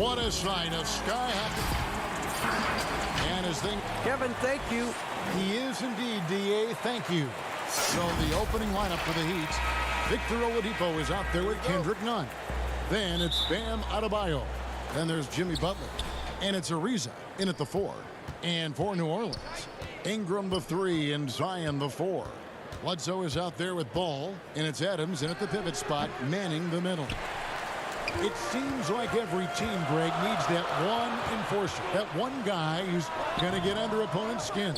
What a sign of sky high. And his thing. Kevin, thank you. He is indeed, D.A. Thank you. So the opening lineup for the Heat. Victor Oladipo is out there with Kendrick Nunn. Then it's Bam Adebayo. Then there's Jimmy Butler. And it's Ariza in at the 4. And for New Orleans, Ingram the 3 and Zion the 4. Bledsoe is out there with Ball. And it's Adams in at the pivot spot, manning the middle. It seems like every team, Greg, needs that one enforcer. That one guy who's going to get under opponent's skin.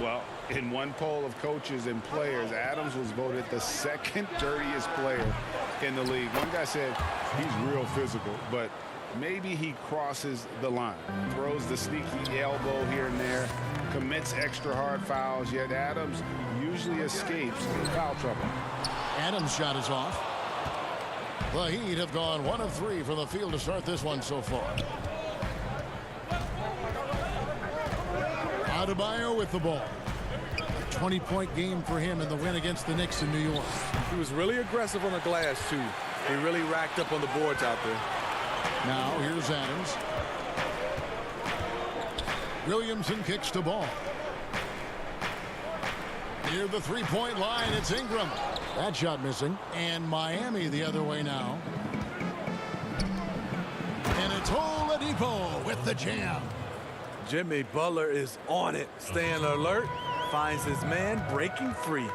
Well, in one poll of coaches and players, Adams was voted the second dirtiest player in the league. One guy said he's real physical, but maybe he crosses the line. Throws the sneaky elbow here and there, commits extra hard fouls, yet Adams usually escapes foul trouble. Adams' shot is off. The Heat have gone 1 of 3 from the field to start this one so far. Adebayo with the ball. A 20-point game for him in the win against the Knicks in New York. He was really aggressive on the glass, too. He really racked up on the boards out there. Now here's Adams. Williamson kicks to Ball. Near the three-point line, it's Ingram. That shot missing. And Miami the other way now. And it's Oladipo with the jam. Jimmy Butler is on it, staying alert, finds his man breaking free.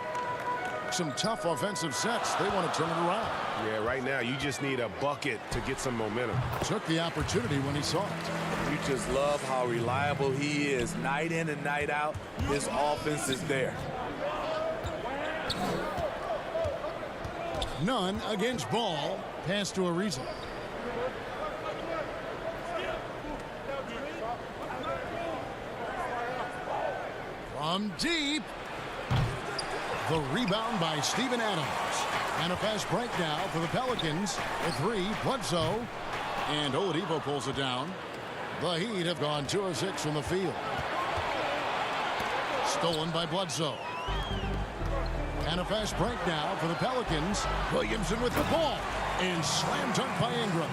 Some tough offensive sets. They want to turn it around. Yeah, right now you just need a bucket to get some momentum. Took the opportunity when he saw it. You just love how reliable he is. Night in and night out, his offense is there. None against Ball. Pass to Ariza. From deep. The rebound by Steven Adams. And a fast break now for the Pelicans. The 3, Bledsoe. And Oladipo pulls it down. The Heat have gone 2 of 6 from the field. Stolen by Bledsoe. And a fast break now for the Pelicans. Williamson with the ball. And slam dunk by Ingram.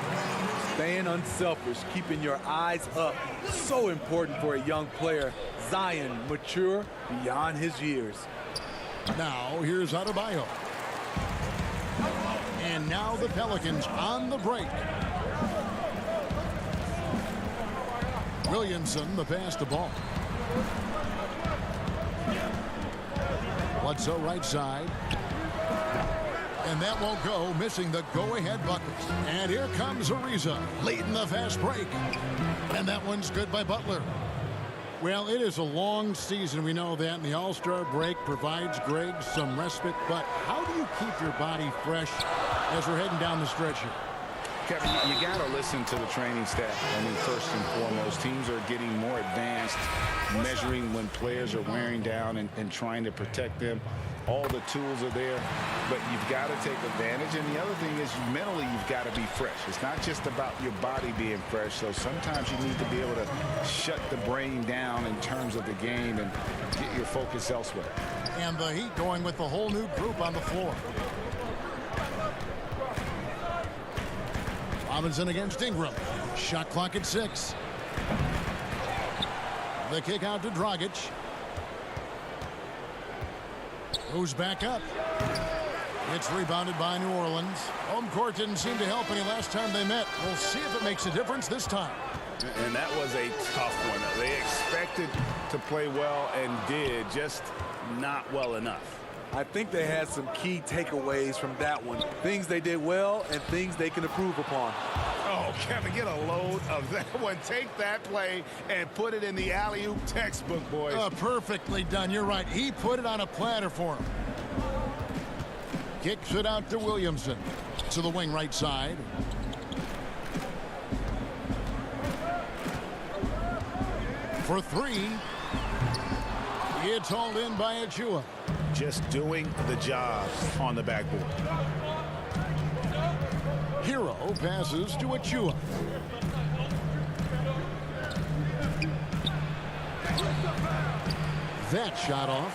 Staying unselfish, keeping your eyes up. So important for a young player. Zion, mature beyond his years. Now here's Adebayo. And now the Pelicans on the break. Williamson, the pass to Ball. Bledsoe right side. And that won't go, missing the go-ahead bucket. And here comes Ariza, leading the fast break. And that one's good by Butler. Well, it is a long season, we know that, and the All-Star break provides Greg some respite. But how do you keep your body fresh as we're heading down the stretch here? Kevin, you got to listen to the training staff. I mean, first and foremost, teams are getting more advanced, measuring when players are wearing down and trying to protect them. All the tools are there, but you've got to take advantage. And the other thing is, mentally, you've got to be fresh. It's not just about your body being fresh. So sometimes you need to be able to shut the brain down in terms of the game and get your focus elsewhere. And the Heat going with the whole new group on the floor. Robinson against Ingram. Shot clock at 6. The kick out to Dragic. Who's back up? It's rebounded by New Orleans. Home court didn't seem to help any last time they met. We'll see if it makes a difference this time. And that was a tough one. They expected to play well and did, just not well enough. I think they had some key takeaways from that one. Things they did well and things they can improve upon. Oh, Kevin, get a load of that one. Take that play and put it in the alley-oop textbook, boys. Perfectly done. You're right. He put it on a platter for him. Kicks it out to Williamson. To the wing right side. For 3. It's hauled in by Achua. Just doing the job on the backboard. Hero passes to Achua. That shot off.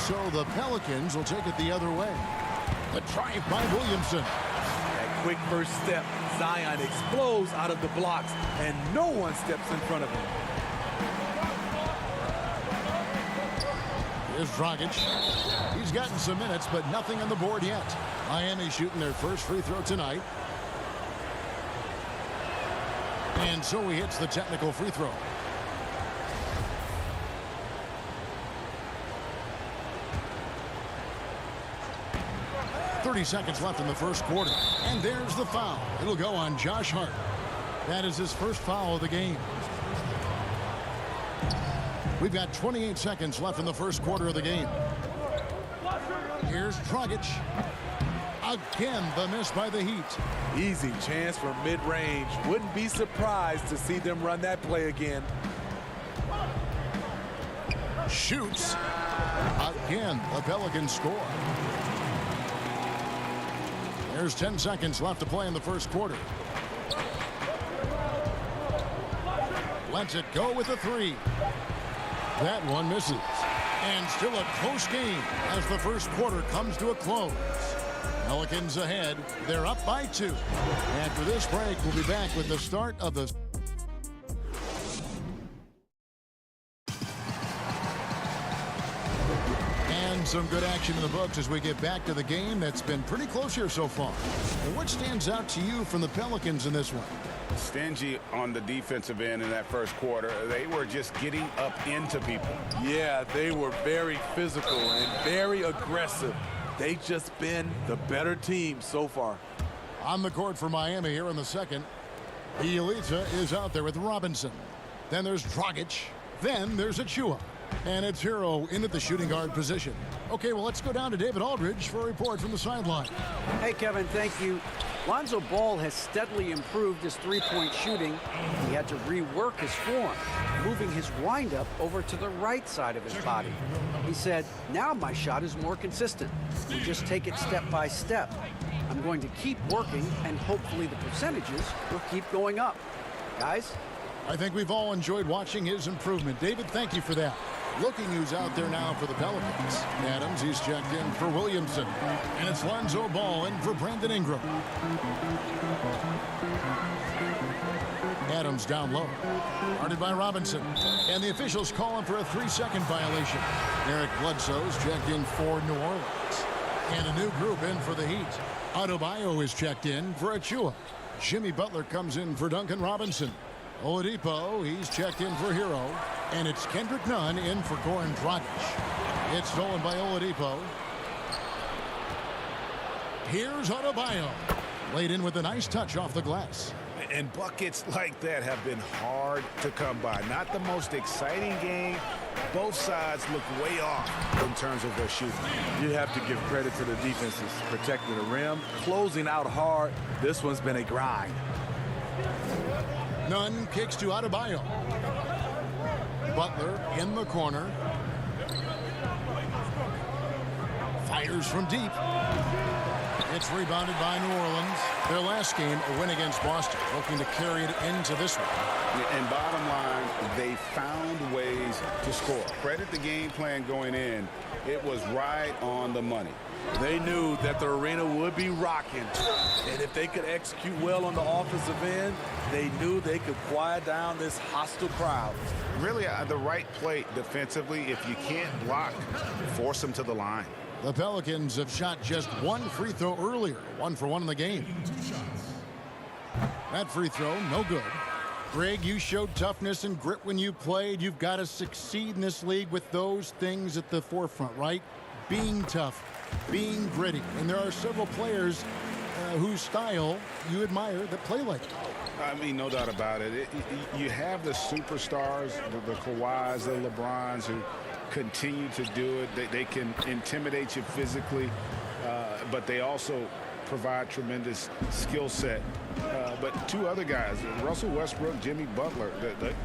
So the Pelicans will take it the other way. The drive by Williamson. That quick first step. Zion explodes out of the blocks, and no one steps in front of him. Here's Dragic. He's gotten some minutes, but nothing on the board yet. Miami shooting their first free throw tonight. And so he hits the technical free throw. Seconds left in the first quarter. And there's the foul. It'll go on Josh Hart. That is his first foul of the game. We've got 28 seconds left in the first quarter of the game. Here's Dragic. Again, the miss by the Heat. Easy chance for mid-range. Wouldn't be surprised to see them run that play again. Shoots. Again, the Pelicans score. There's 10 seconds left to play in the first quarter. Lets it go with a three. That one misses. And still a close game as the first quarter comes to a close. Pelicans ahead. They're up by 2. After this break, we'll be back with the start of the... Some good action in the books as we get back to the game that's been pretty close here so far. And what stands out to you from the Pelicans in this one? Stingy on the defensive end in that first quarter. They were just getting up into people. Yeah, they were very physical and very aggressive. They've just been the better team so far. On the court for Miami here in the second. Bielitsa is out there with Robinson. Then there's Dragic. Then there's Achua. And it's Hero in at the shooting guard position. Okay, well, let's go down to David Aldridge for a report from the sideline. Hey, Kevin, thank you. Lonzo Ball has steadily improved his three-point shooting. He had to rework his form, moving his windup over to the right side of his body. He said, now my shot is more consistent. We just take it step by step. I'm going to keep working, and hopefully the percentages will keep going up. Guys? I think we've all enjoyed watching his improvement. David, thank you for that. Looking who's out there now for the Pelicans. Adams, he's checked in for Williamson. And it's Lonzo Ball in for Brandon Ingram. Adams down low. Guarded by Robinson. And the officials call him for a 3-second violation. Eric Bledsoe's checked in for New Orleans. And a new group in for the Heat. Adebayo is checked in for Achua. Jimmy Butler comes in for Duncan Robinson. Oladipo, he's checked in for Hero. And it's Kendrick Nunn in for Goran Dragic. It's stolen by Oladipo. Here's Adebayo. Laid in with a nice touch off the glass. And buckets like that have been hard to come by. Not the most exciting game. Both sides look way off in terms of their shooting. You have to give credit to the defenses. Protecting the rim, closing out hard. This one's been a grind. Nunn kicks to Adebayo. Butler in the corner. Fires from deep. It's rebounded by New Orleans. Their last game, a win against Boston, looking to carry it into this one. And bottom line, they found ways to score. Credit the game plan going in. It was right on the money. They knew that the arena would be rocking. And if they could execute well on the offensive end, they knew they could quiet down this hostile crowd. Really, the right play defensively. If you can't block, force them to the line. The Pelicans have shot just one free throw earlier. 1 for 1 in the game. That free throw, no good. Greg, you showed toughness and grit when you played. You've got to succeed in this league with those things at the forefront, right? Being tough, being gritty. And there are several players whose style you admire that play like it. I mean, no doubt about it. You have the superstars, the Kawhis, the LeBrons, who continue to do it. They can intimidate you physically, but they also provide tremendous skill set. But two other guys, Russell Westbrook, Jimmy Butler,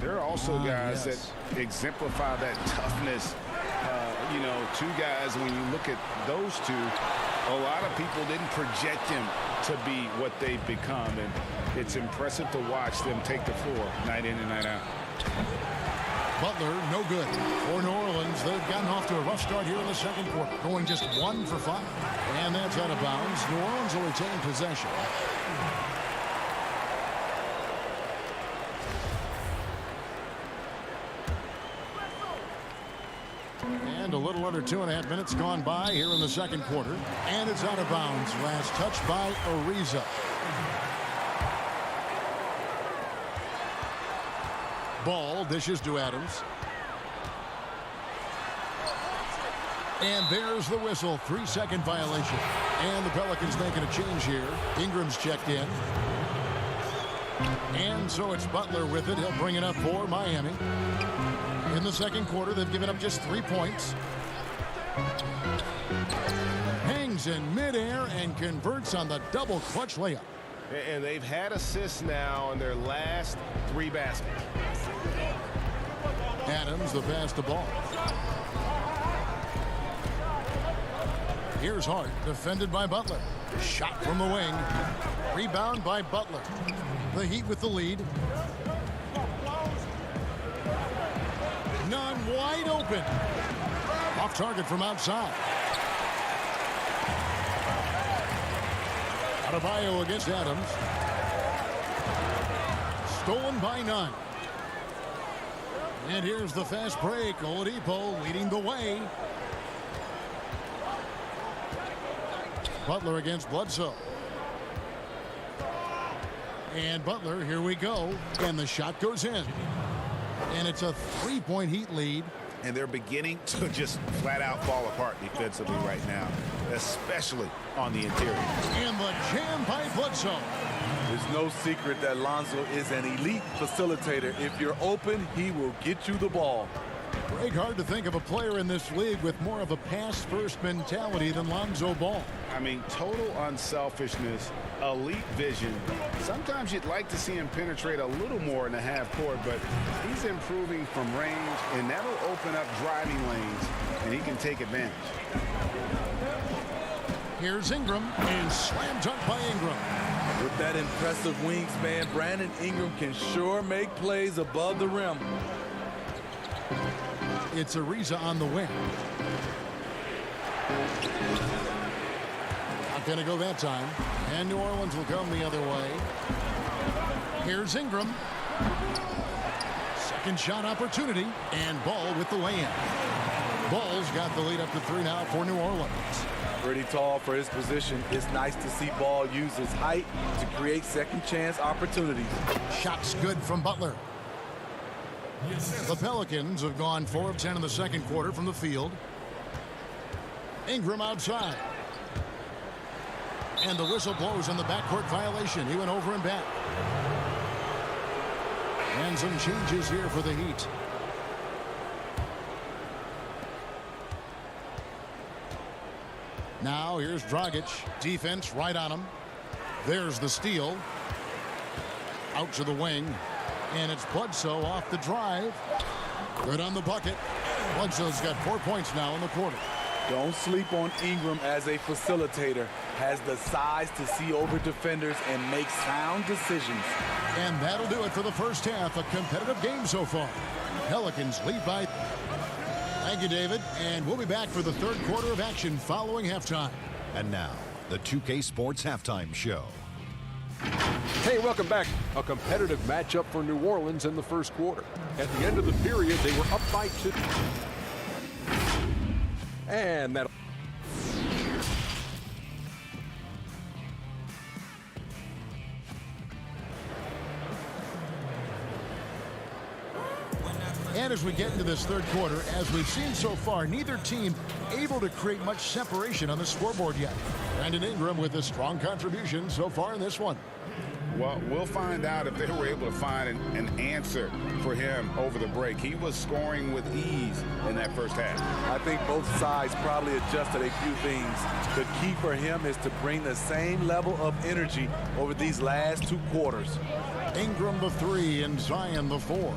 they're also guys that exemplify that toughness. You know, two guys, when you look at those two, a lot of people didn't project them to be what they've become, and it's impressive to watch them take the floor night in and night out. Butler, no good. For New Orleans, they've gotten off to a rough start here in the second quarter, going just 1 for 5. And that's out of bounds. New Orleans will retain possession. And a little under 2.5 minutes gone by here in the second quarter. And it's out of bounds. Last touch by Ariza. Ball dishes to Adams. And there's the whistle. 3-second violation. And the Pelicans making a change here. Ingram's checked in. And so it's Butler with it. He'll bring it up for Miami. In the second quarter, they've given up just 3 points. Hangs in midair and converts on the double clutch layup. And they've had assists now in their last 3 baskets. Adams, the pass to Ball. Here's Hart, defended by Butler. Shot from the wing. Rebound by Butler. The Heat with the lead. Nunn wide open. Off target from outside. Adebayo against Adams. Stolen by Nunn. And here's the fast break. Oladipo leading the way. Butler against Bledsoe. And Butler, here we go. And the shot goes in. And it's a 3-point Heat lead. And they're beginning to just flat out fall apart defensively right now, especially on the interior. And the jam by Bledsoe. There's no secret that Lonzo is an elite facilitator. If you're open, he will get you the ball. Greg, hard to think of a player in this league with more of a pass-first mentality than Lonzo Ball. I mean, total unselfishness, elite vision. Sometimes you'd like to see him penetrate a little more in the half court, but he's improving from range, and that'll open up driving lanes, and he can take advantage. Here's Ingram, and slam dunk by Ingram. With that impressive wingspan, Brandon Ingram can sure make plays above the rim. It's Ariza on the wing. Not going to go that time. And New Orleans will come the other way. Here's Ingram. Second shot opportunity. And Ball with the lay-in. Ball's got the lead up to 3 now for New Orleans. Pretty tall for his position. It's nice to see Ball use his height to create second chance opportunities. Shots good from Butler. The Pelicans have gone 4 of 10 in the second quarter from the field. Ingram outside. And the whistle blows on the backcourt violation. He went over and back. And some changes here for the Heat. Now here's Dragic. Defense right on him. There's the steal. Out to the wing. And it's Bledsoe off the drive. Good on the bucket. Bledsoe's got 4 points now in the quarter. Don't sleep on Ingram as a facilitator. Has the size to see over defenders and make sound decisions. And that'll do it for the first half. A competitive game so far. Pelicans lead by... Thank you, David. And we'll be back for the third quarter of action following halftime. And now, the 2K Sports Halftime Show. Hey, welcome back. A competitive matchup for New Orleans in the first quarter. At the end of the period, they were up by 2. And that... And as we get into this third quarter, as we've seen so far, neither team able to create much separation on the scoreboard yet. Brandon Ingram with a strong contribution so far in this one. Well, we'll find out if they were able to find an answer for him over the break. He was scoring with ease in that first half. I think both sides probably adjusted a few things. The key for him is to bring the same level of energy over these last 2 quarters. Ingram the 3 and Zion the 4.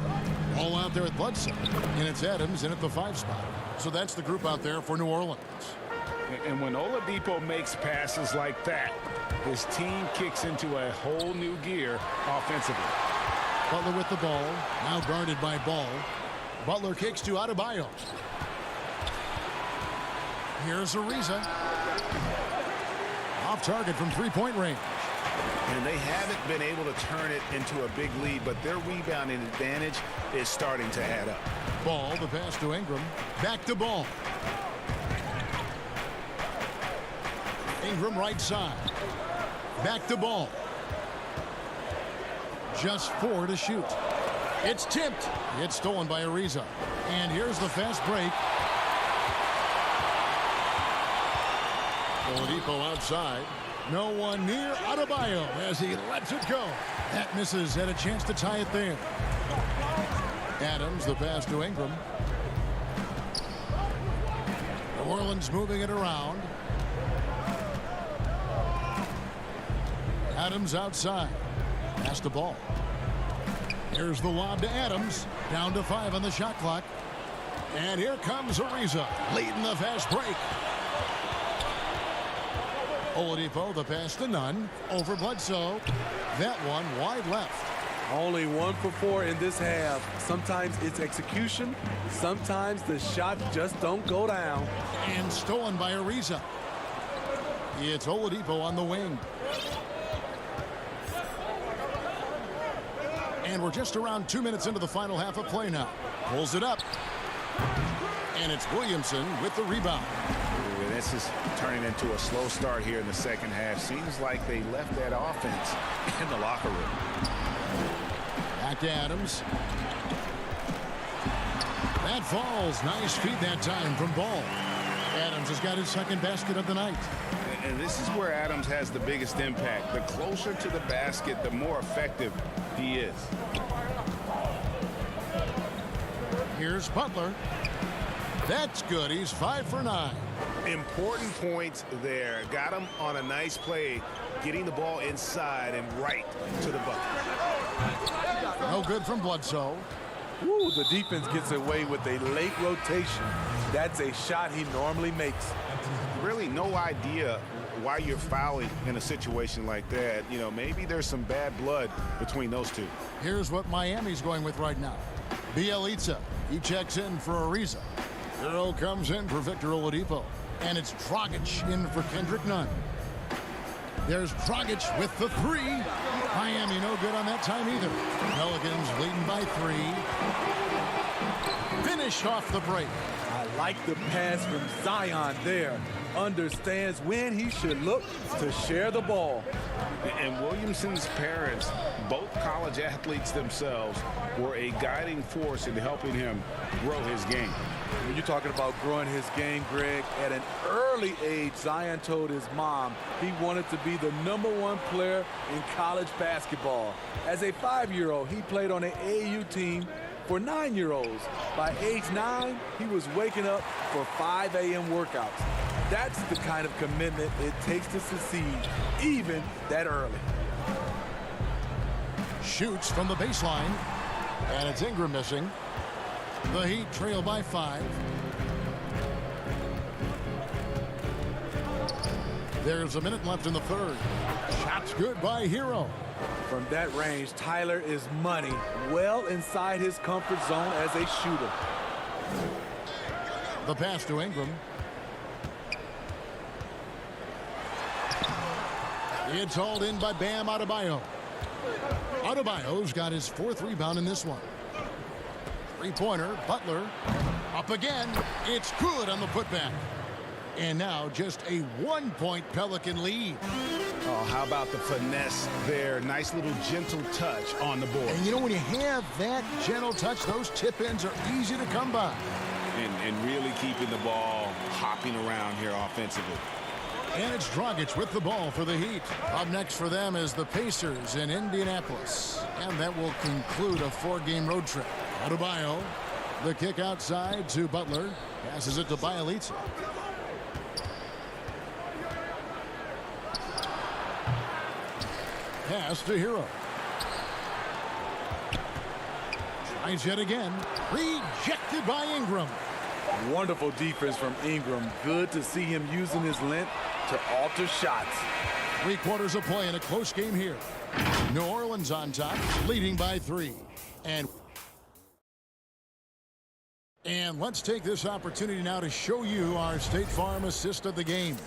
All out there at Bledsoe. And it's Adams in at the 5 spot. So that's the group out there for New Orleans. And when Oladipo makes passes like that, his team kicks into a whole new gear offensively. Butler with the ball. Now guarded by Ball. Butler kicks to Adebayo. Here's Ariza. Off target from 3-point range. And they haven't been able to turn it into a big lead, but their rebounding advantage is starting to add up. Ball, the pass to Ingram. Back to Ball. Ingram right side. Back to Ball. Just 4 to shoot. It's tipped. It's stolen by Ariza. And here's the fast break. Oladipo outside. No one near Adebayo as he lets it go. That misses. Had a chance to tie it there. Adams, the pass to Ingram. New Orleans moving it around. Adams outside. Pass the ball. Here's the lob to Adams. Down to 5 on the shot clock. And here comes Ariza leading the fast break. Oladipo, the pass to Nunn. Over Bledsoe. That one wide left. Only 1 for 4 in this half. Sometimes it's execution. Sometimes the shots just don't go down. And stolen by Ariza. It's Oladipo on the wing. And we're just around 2 minutes into the final half of play now. Pulls it up. And it's Williamson with the rebound. Ooh, this is turning into a slow start here in the second half. Seems like they left that offense in the locker room. Back to Adams. That falls. Nice feed that time from Ball. Adams has got his second basket of the night. And this is where Adams has the biggest impact. The closer to the basket, the more effective he is. Here's Butler. That's good. He's 5 for 9. Important points there. Got him on a nice play, getting the ball inside and right to the bucket. No good from Bledsoe. Ooh, the defense gets away with a late rotation. That's a shot he normally makes. Really no idea why you're fouling in a situation like that. You know, maybe there's some bad blood between those two. Here's what Miami's going with right now. Bielitsa. He checks in for Ariza. Hero comes in for Victor Oladipo. And it's Dragic in for Kendrick Nunn. There's Dragic with the 3. Miami no good on that time either. Pelicans leading by 3. Finish off the break. I like the pass from Zion there. Understands when he should look to share the ball. And Williamson's parents, both college athletes themselves, were a guiding force in helping him grow his game. When you're talking about growing his game, Greg, at an early age, Zion told his mom he wanted to be the #1 player in college basketball. As a 5-year-old, he played on an AAU team for 9-year-olds. By age 9, he was waking up for 5 a.m. workouts. That's the kind of commitment it takes to succeed, even that early. Shoots from the baseline. And it's Ingram missing. The Heat trail by 5. There's a minute left in the third. Shots good by Hero. From that range, Tyler is money, well inside his comfort zone as a shooter. The pass to Ingram. It's hauled in by Bam Adebayo. Adebayo's got his 4th rebound in this one. 3-pointer, Butler. Up again. It's good on the putback. And now just a 1-point Pelican lead. Oh, how about the finesse there? Nice little gentle touch on the board. And you know, when you have that gentle touch, those tip-ins are easy to come by. And really keeping the ball hopping around here offensively. And it's Dragic with the ball for the Heat. Up next for them is the Pacers in Indianapolis. And that will conclude a 4-game road trip. Adebayo, the kick outside to Butler. Passes it to Bielitsa. Pass to Hero. Tries yet again. Rejected by Ingram. Wonderful defense from Ingram. Good to see him using his length to alter shots. 3 quarters of play in a close game here. New Orleans on top, leading by 3. And let's take this opportunity now to show you our State Farm assist of the game.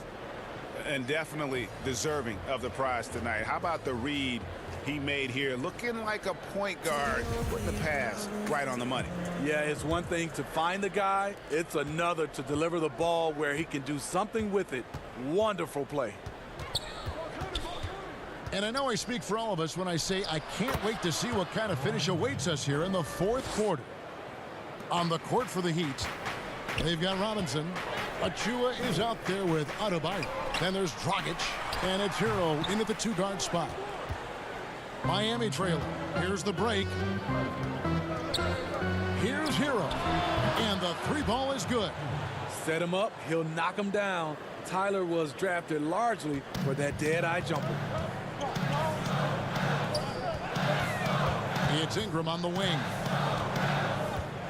And definitely deserving of the prize tonight. How about the read he made here? Looking like a point guard, putting the pass right on the money. Yeah, it's one thing to find the guy. It's another to deliver the ball where he can do something with it. Wonderful play. And I know I speak for all of us when I say I can't wait to see what kind of finish awaits us here in the fourth quarter. On the court for the Heat, they've got Robinson. Achua is out there with Adebayo. Then there's Dragic, and it's Hero into the two-guard spot. Miami trailing. Here's the break. Here's Hero, and the three ball is good. Set him up, he'll knock him down. Tyler was drafted largely for that dead-eye jumper. It's Ingram on the wing.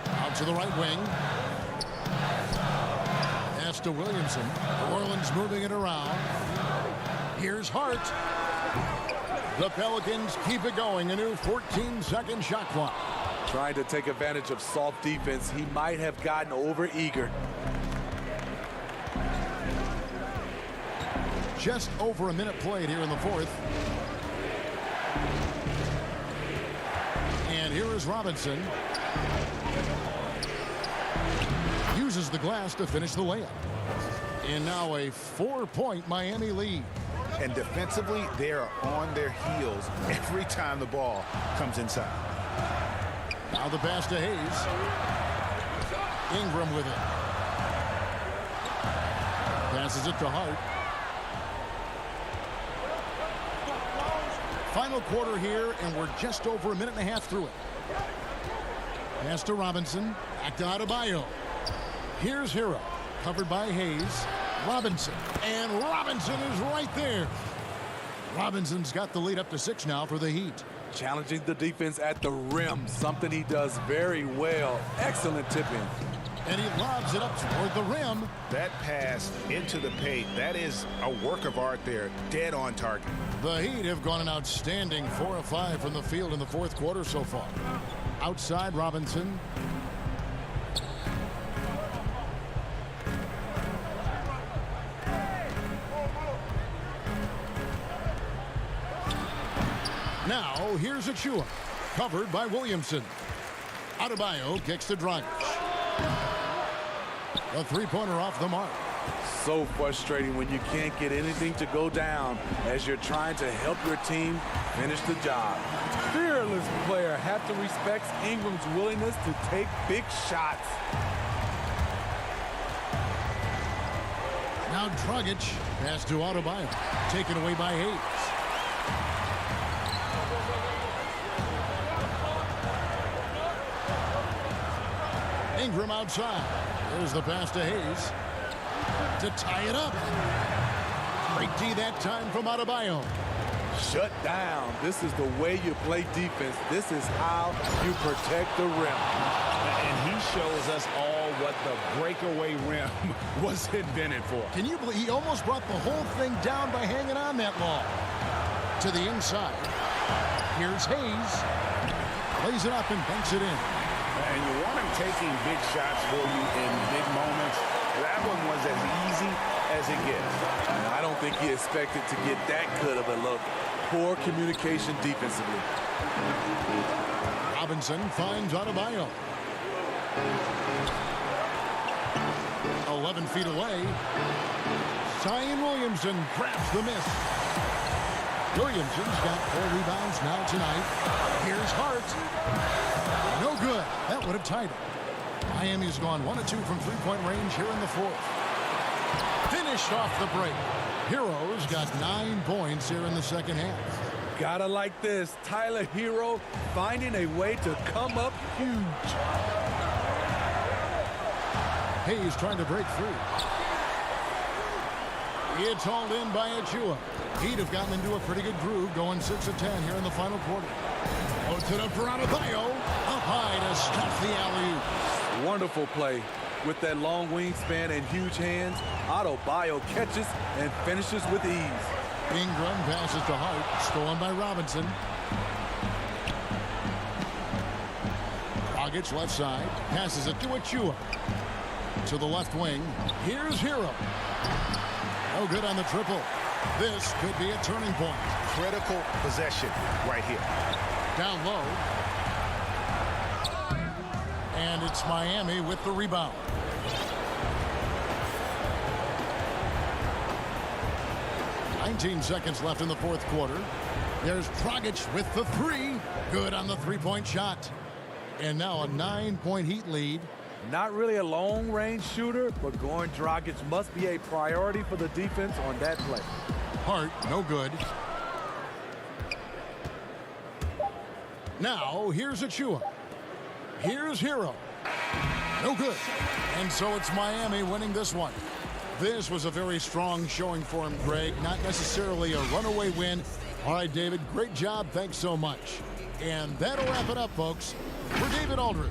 Out to the right wing. Pass to Williamson. New Orleans moving it around. Here's Hart. The Pelicans keep it going. A new 14-second shot clock. Trying to take advantage of soft defense. He might have gotten over-eager. Just over a minute played here in the fourth. And here is Robinson. Uses the glass to finish the layup. And now a 4-point Miami lead. And defensively, they are on their heels every time the ball comes inside. Now the pass to Hayes. Ingram with it. Passes it to Hart. Final quarter here, and we're just over a minute and a half through it. Pass to Robinson. Back to Adebayo. Here's Hero. Covered by Hayes. Robinson. And Robinson is right there. Robinson's got the lead up to 6 now for the Heat. Challenging the defense at the rim, something he does very well. Excellent tipping. And he lobs it up toward the rim. That pass into the paint, that is a work of art there. Dead on target. The Heat have gone an outstanding 4 of 5 from the field in the fourth quarter so far. Outside Robinson. Now, here's Achua, covered by Williamson. Adebayo kicks to Dragic. A three-pointer off the mark. So frustrating when you can't get anything to go down as you're trying to help your team finish the job. Fearless player. Have to respect Ingram's willingness to take big shots. Now Dragic, pass to Adebayo, taken away by Hayes. Ingram outside. There's the pass to Hayes to tie it up. Great D that time from Adebayo. Shut down. This is the way you play defense. This is how you protect the rim. And he shows us all what the breakaway rim was invented for. Can you believe he almost brought the whole thing down by hanging on that long? To the inside. Here's Hayes. Lays it up and banks it in. And you want him taking big shots for you in big moments. That one was as easy as it gets. And I don't think he expected to get that good of a look. Poor communication defensively. Robinson finds Adebayo. 11 feet away. Zion Williamson grabs the miss. Williamson's got 4 rebounds now tonight. Here's Hart. No good. That would have tied it. Miami's gone 1 of 2 from three-point range here in the fourth. Finished off the break. Hero's got 9 points here in the second half. Gotta like this. Tyler Hero finding a way to come up huge. Hayes trying to break free. It's hauled in by Achua. He'd have gotten into a pretty good groove going 6 of 10 here in the final quarter. Puts it up for Adebayo. Up high to stuff the alley-oop. Wonderful play. With that long wingspan and huge hands, Adebayo catches and finishes with ease. Ingram passes to Hart. Stolen by Robinson. Dragic left side. Passes it to Achua. To the left wing. Here's Hero. No good on the triple. This could be a turning point. Critical possession right here. Down low. And it's Miami with the rebound. "19 seconds left in the fourth quarter. There's Dragic with the three. Good on the three-point shot. And now a 9-point Heat lead. Not really a long-range shooter, but going Dragic must be a priority for the defense on that play. Hart, no good. Now, here's Achua. Here's Hero. No good. And so it's Miami winning this one. This was a very strong showing for him, Greg. Not necessarily a runaway win. All right, David, great job. Thanks so much. And that'll wrap it up, folks. For David Aldridge.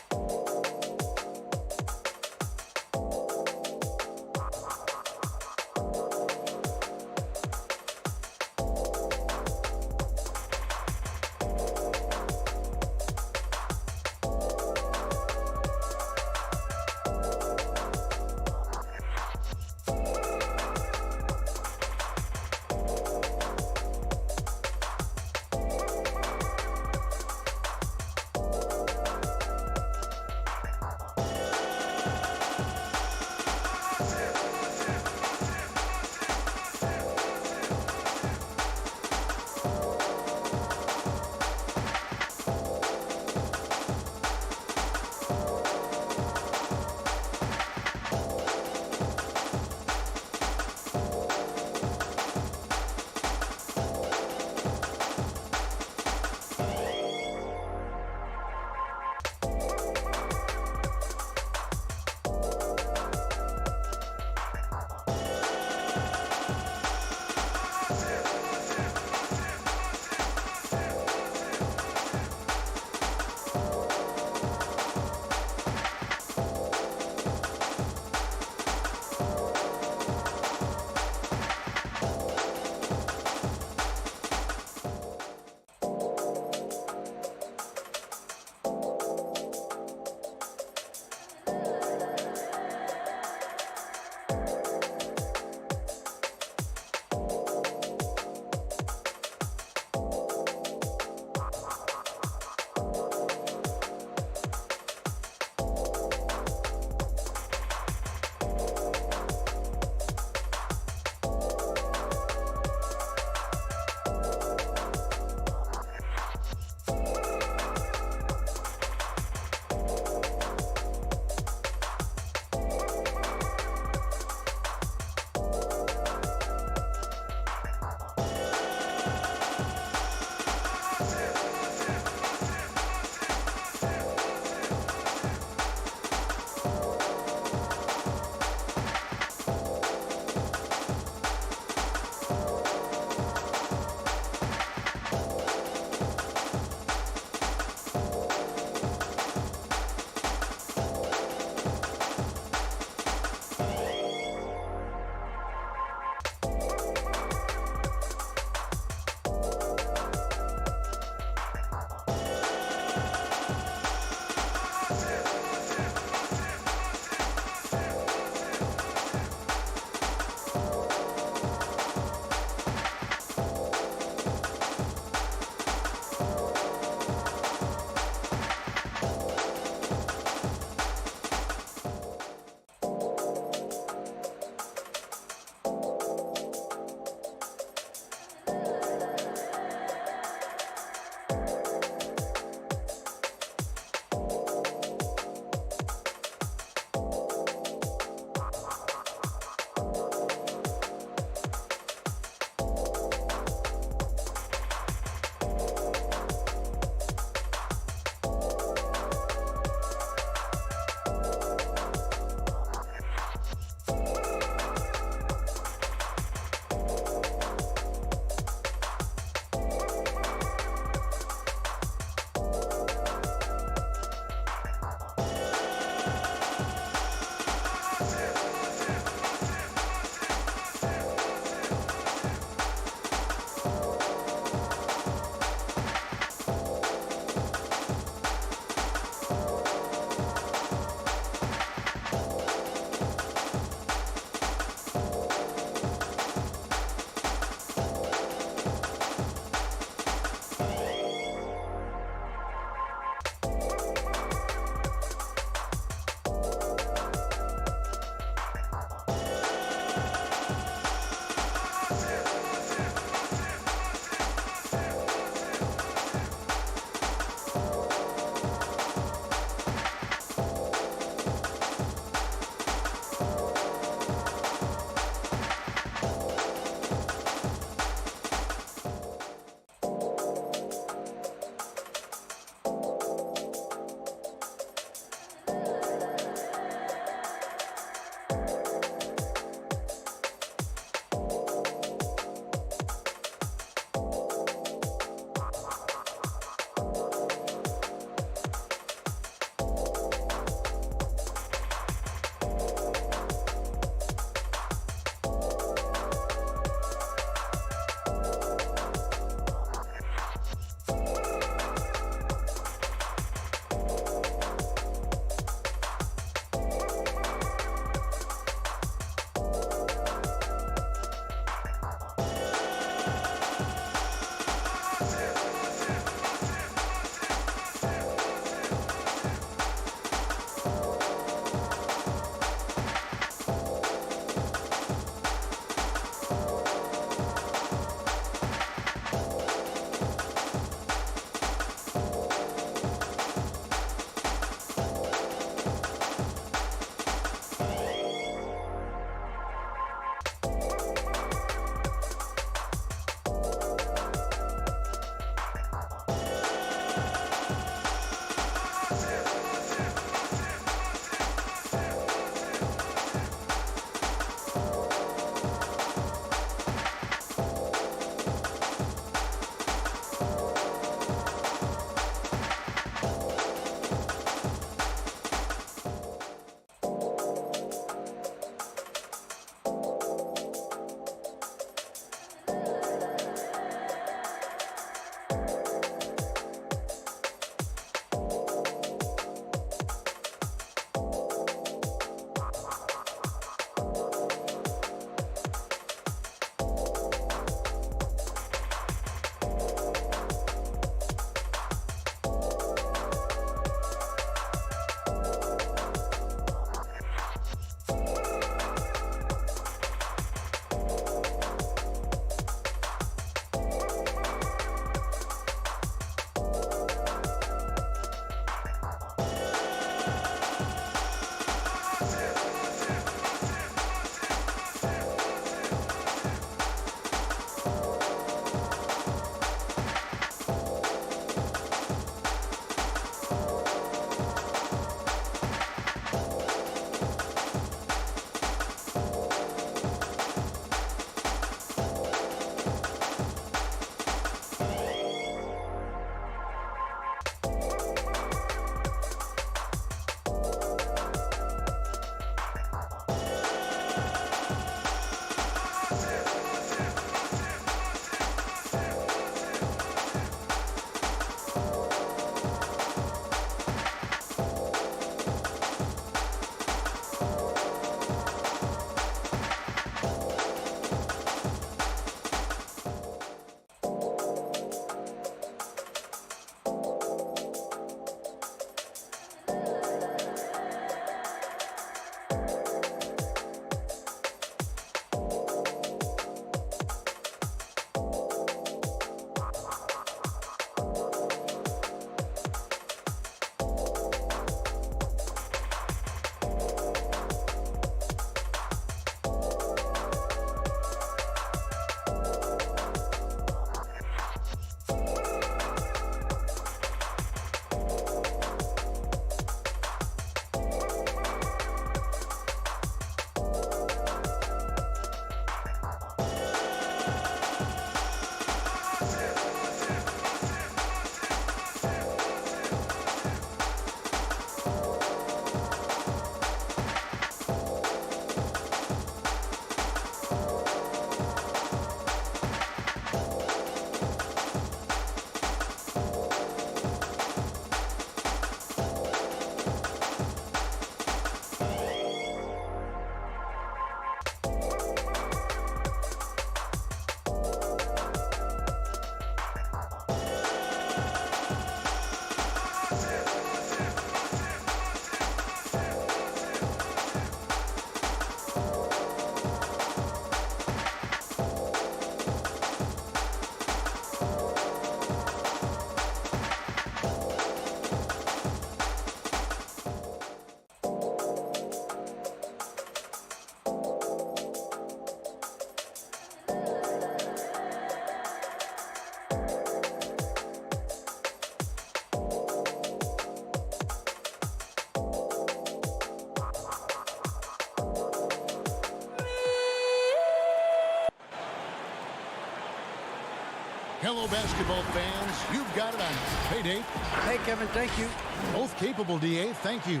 Hello, basketball fans. You've got it on payday. Hey, Kevin, thank you. Both capable, D.A. Thank you.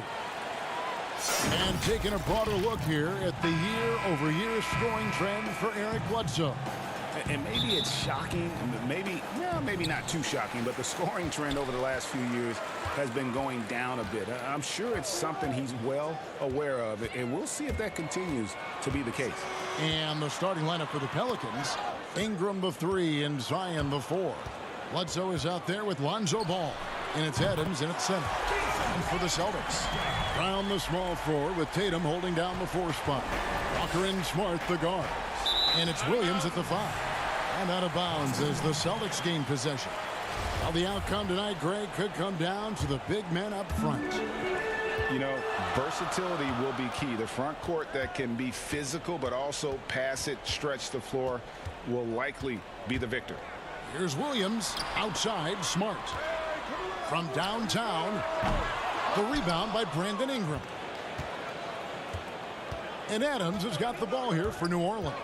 And taking a broader look here at the year-over-year scoring trend for Eric Bledsoe. And maybe it's shocking, maybe not too shocking, but the scoring trend over the last few years has been going down a bit. I'm sure it's something he's well aware of, and we'll see if that continues to be the case. And the starting lineup for the Pelicans, Ingram the 3 and Zion the 4. Bledsoe is out there with Lonzo Ball, and it's Adams in at center. And for the Celtics, Brown the small forward with Tatum holding down the 4 spot. Walker and Smart the guards. And it's Williams at the 5. And out of bounds as the Celtics gain possession. Well, the outcome tonight, Greg, could come down to the big men up front. You know, versatility will be key. The front court that can be physical but also pass it, stretch the floor will likely be the victor. Here's Williams outside Smart. From downtown, the rebound by Brandon Ingram. And Adams has got the ball here for New Orleans.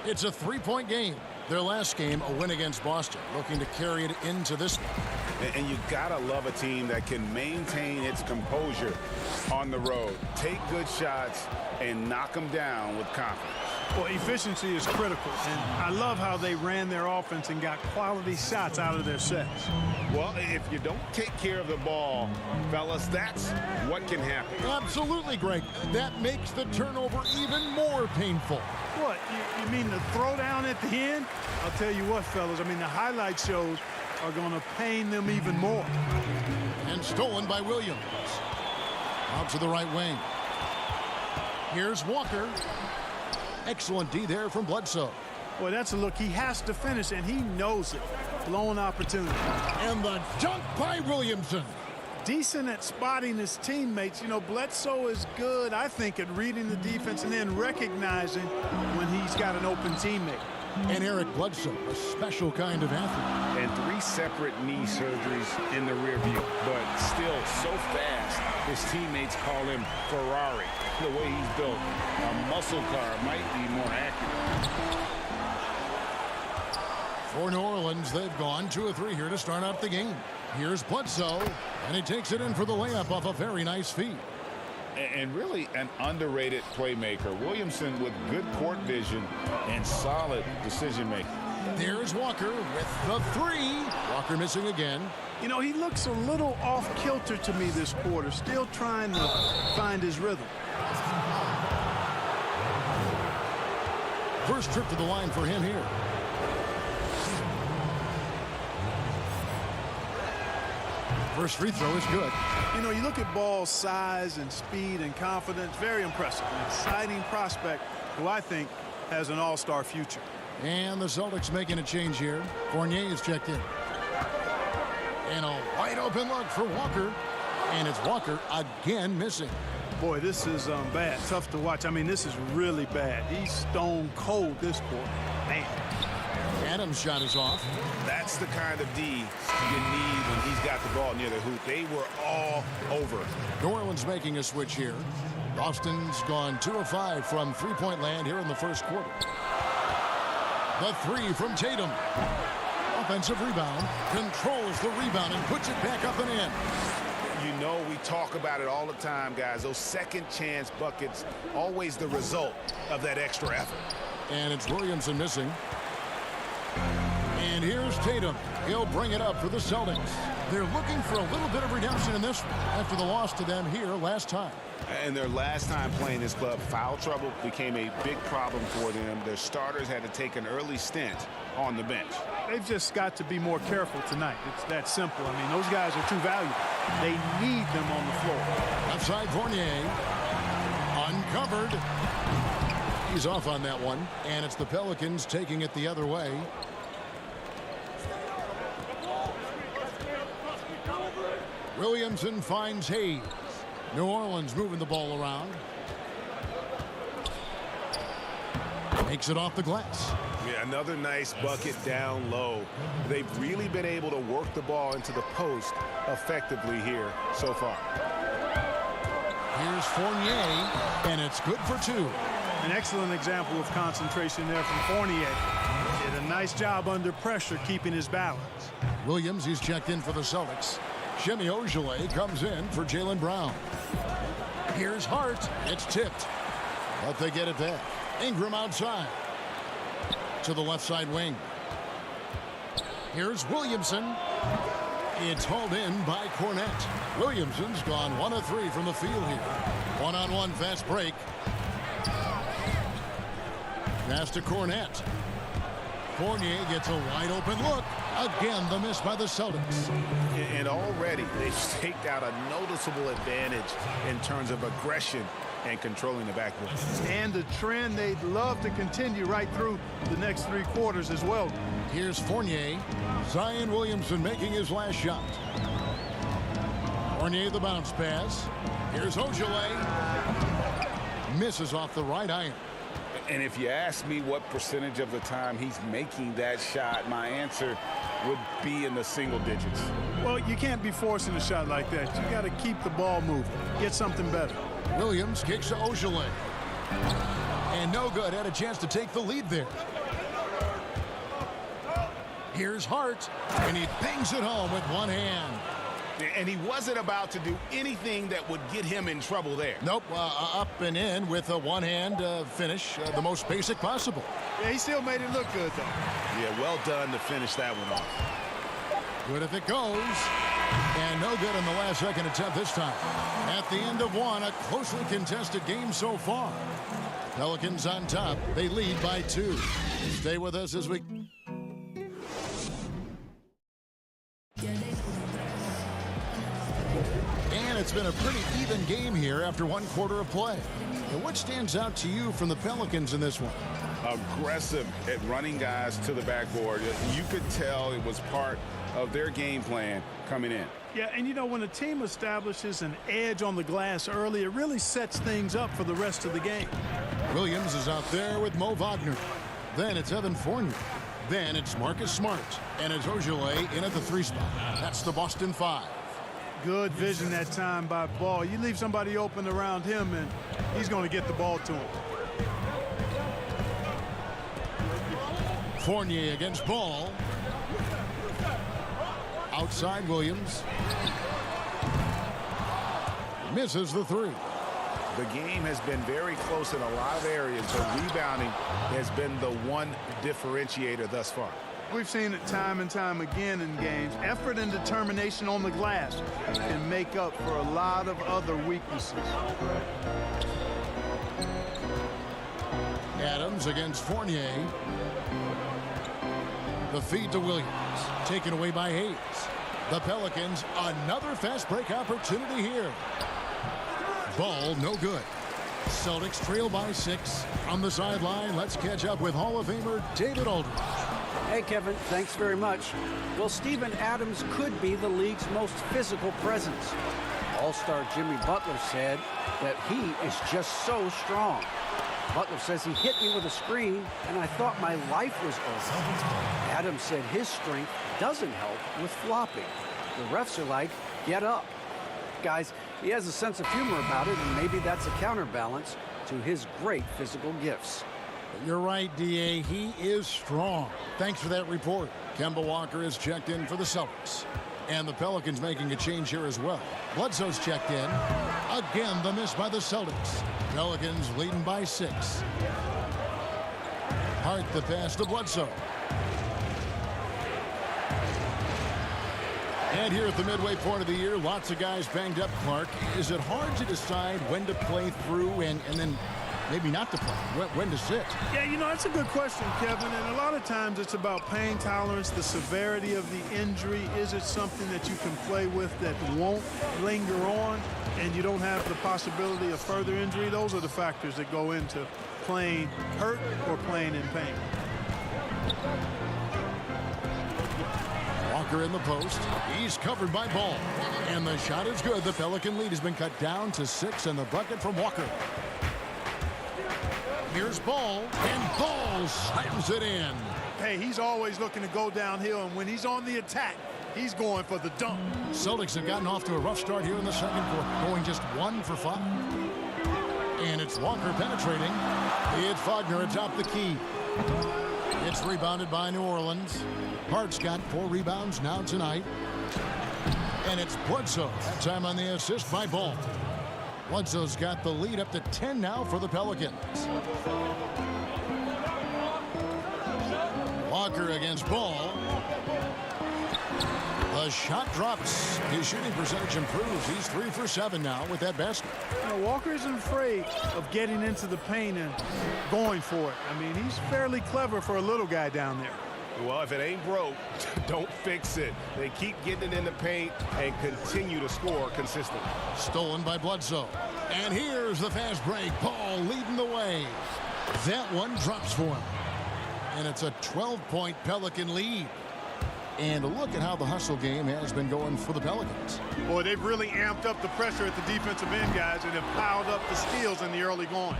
It's a 3-point game. Their last game, a win against Boston, looking to carry it into this one. And you gotta love a team that can maintain its composure on the road. Take good shots and knock them down with confidence. Well, efficiency is critical, and I love how they ran their offense and got quality shots out of their sets. Well, if you don't take care of the ball, fellas, that's what can happen. Absolutely, Greg. That makes the turnover even more painful. What, you mean the throwdown at the end? I'll tell you what, fellas, I mean, the highlight shows are going to pain them even more. And stolen by Williams. Out to the right wing. Here's Walker. Excellent D there from Bledsoe. Boy, that's a look. He has to finish, and he knows it. Blown opportunity. And the dunk by Williamson. Decent at spotting his teammates. You know, Bledsoe is good, I think, at reading the defense and then recognizing when he's got an open teammate. And Eric Bledsoe, a special kind of athlete. And 3 separate knee surgeries in the rear view, but still so fast, his teammates call him Ferrari. The way he's built, a muscle car might be more accurate. For New Orleans, they've gone 2 of 3 here to start out the game. Here's Bledsoe, and he takes it in for the layup off a very nice feed. And really an underrated playmaker. Williamson with good court vision and solid decision-making. There's Walker with the 3. Walker missing again. You know, he looks a little off-kilter to me this quarter, still trying to find his rhythm. First trip to the line for him here. First free throw is good. You know, you look at Ball's size and speed and confidence, very impressive. An exciting prospect who I think has an all-star future. And the Celtics making a change here. Fournier is checked in. And a wide open look for Walker. And it's Walker again missing. Boy, this is bad. Tough to watch. I mean, this is really bad. He's stone cold this quarter. Man. Adams' shot is off. That's the kind of D you need when he's got the ball near the hoop. They were all over. New Orleans making a switch here. Boston's gone 2 of 5 from three-point land here in the first quarter. The 3 from Tatum. Offensive rebound. Controls the rebound and puts it back up and in. You know, we talk about it all the time, guys. Those second chance buckets, always the result of that extra effort. And it's Williamson missing. And here's Tatum. He'll bring it up for the Celtics. They're looking for a little bit of redemption in this one after the loss to them here last time. And their last time playing this club, foul trouble became a big problem for them. Their starters had to take an early stint on the bench. They've just got to be more careful tonight. It's that simple. I mean, those guys are too valuable. They need them on the floor. Left side Fournier. Uncovered. He's off on that one. And it's the Pelicans taking it the other way. Williamson finds Hayes. New Orleans moving the ball around. Makes it off the glass. Yeah, another nice bucket down low. They've really been able to work the ball into the post effectively here so far. Here's Fournier, and it's good for 2. An excellent example of concentration there from Fournier. Did a Nice job under pressure, keeping his balance. Williams, he's checked in for the Celtics. Jimmy Ojeleye comes in for Jaylen Brown. Here's Hart. It's tipped. But they get it back. Ingram outside. To the left side wing. Here's Williamson. It's hauled in by Cornette. Williamson's gone 1 of 3 from the field here. One-on-one fast break. Pass to Cornette. Fournier gets a wide open look. Again, the miss by the Celtics. And already they've staked out a noticeable advantage in terms of aggression and controlling the backboard. And the trend they'd love to continue right through the next 3 quarters as well. Here's Fournier. Zion Williamson making his last shot. Fournier the bounce pass. Here's Ojeleye. Misses off the right iron. And if you ask me what percentage of the time he's making that shot, my answer would be in the single digits. Well, you can't be forcing a shot like that. You got to keep the ball moving. Get something better. Williams kicks to Ojeleye. And no good. Had a chance to take the lead there. Here's Hart. And he bangs it home with one hand. And he wasn't about to do anything that would get him in trouble there. Nope, up and in with a one-hand finish, the most basic possible. Yeah, he still made it look good, though. Yeah, well done to finish that one off. Good if it goes. And no good in the last second attempt this time. At the end of one, a closely contested game so far. Pelicans on top. They lead by 2. Stay with us as we... And it's been a pretty even game here after 1 quarter of play. And what stands out to you from the Pelicans in this one? Aggressive at running guys to the backboard. You could tell it was part of their game plan coming in. Yeah, and you know, when a team establishes an edge on the glass early, it really sets things up for the rest of the game. Williams is out there with Mo Wagner. Then it's Evan Fournier. Then it's Marcus Smart. And it's Ojeleye in at the 3 spot. That's the Boston 5. Good vision that time by Ball. You leave somebody open around him, and he's going to get the ball to him. Fournier against Ball. Outside Williams. Misses the 3. The game has been very close in a lot of areas, but rebounding has been the one differentiator thus far. We've seen it time and time again in games. Effort and determination on the glass can make up for a lot of other weaknesses. Adams against Fournier. The feed to Williams. Taken away by Hayes. The Pelicans, another fast break opportunity here. Ball, no good. Celtics trail by 6. On the sideline, let's catch up with Hall of Famer David Aldridge. Hey, Kevin, thanks very much. Well, Steven Adams could be the league's most physical presence. All-star Jimmy Butler said that he is just so strong. Butler says he hit me with a screen, and I thought my life was over. Adams said his strength doesn't help with flopping. The refs are like, get up. Guys, he has a sense of humor about it, and maybe that's a counterbalance to his great physical gifts. You're right, D.A. He is strong. Thanks for that report. Kemba Walker is checked in for the Celtics. And the Pelicans making a change here as well. Bledsoe's checked in. Again, the miss by the Celtics. Pelicans leading by 6. Hart the pass to Bledsoe. And here at the midway point of the year, lots of guys banged up, Clark. Is it hard to decide when to play through and then maybe not to play, when to sit? Yeah, you know, that's a good question, Kevin. And a lot of times it's about pain tolerance, the severity of the injury. Is it something that you can play with that won't linger on and you don't have the possibility of further injury? Those are the factors that go into playing hurt or playing in pain. Walker in the post. He's covered by Ball. And the shot is good. The Pelican lead has been cut down to 6, and the bucket from Walker. Here's Ball, and Ball slams it in. Hey, he's always looking to go downhill, and when he's on the attack, he's going for the dunk. Celtics have gotten off to a rough start here in the second quarter, going just 1 for 5. And it's Walker penetrating. It's Wagner atop the key. It's rebounded by New Orleans. Hart's got 4 rebounds now tonight. And it's Bledsoe. That time on the assist by Ball. Bledsoe's got the lead up to 10 now for the Pelicans. Walker against Ball. The shot drops. His shooting percentage improves. He's 3 for 7 now with that basket. Walker isn't afraid of getting into the paint and going for it. I mean, he's fairly clever for a little guy down there. Well, if it ain't broke, don't fix it. They keep getting it in the paint and continue to score consistently. Stolen by Bledsoe. And here's the fast break. Ball leading the way. That one drops for him. And it's a 12-point Pelican lead. And look at how the hustle game has been going for the Pelicans. Boy, they've really amped up the pressure at the defensive end, guys, and have piled up the steals in the early going.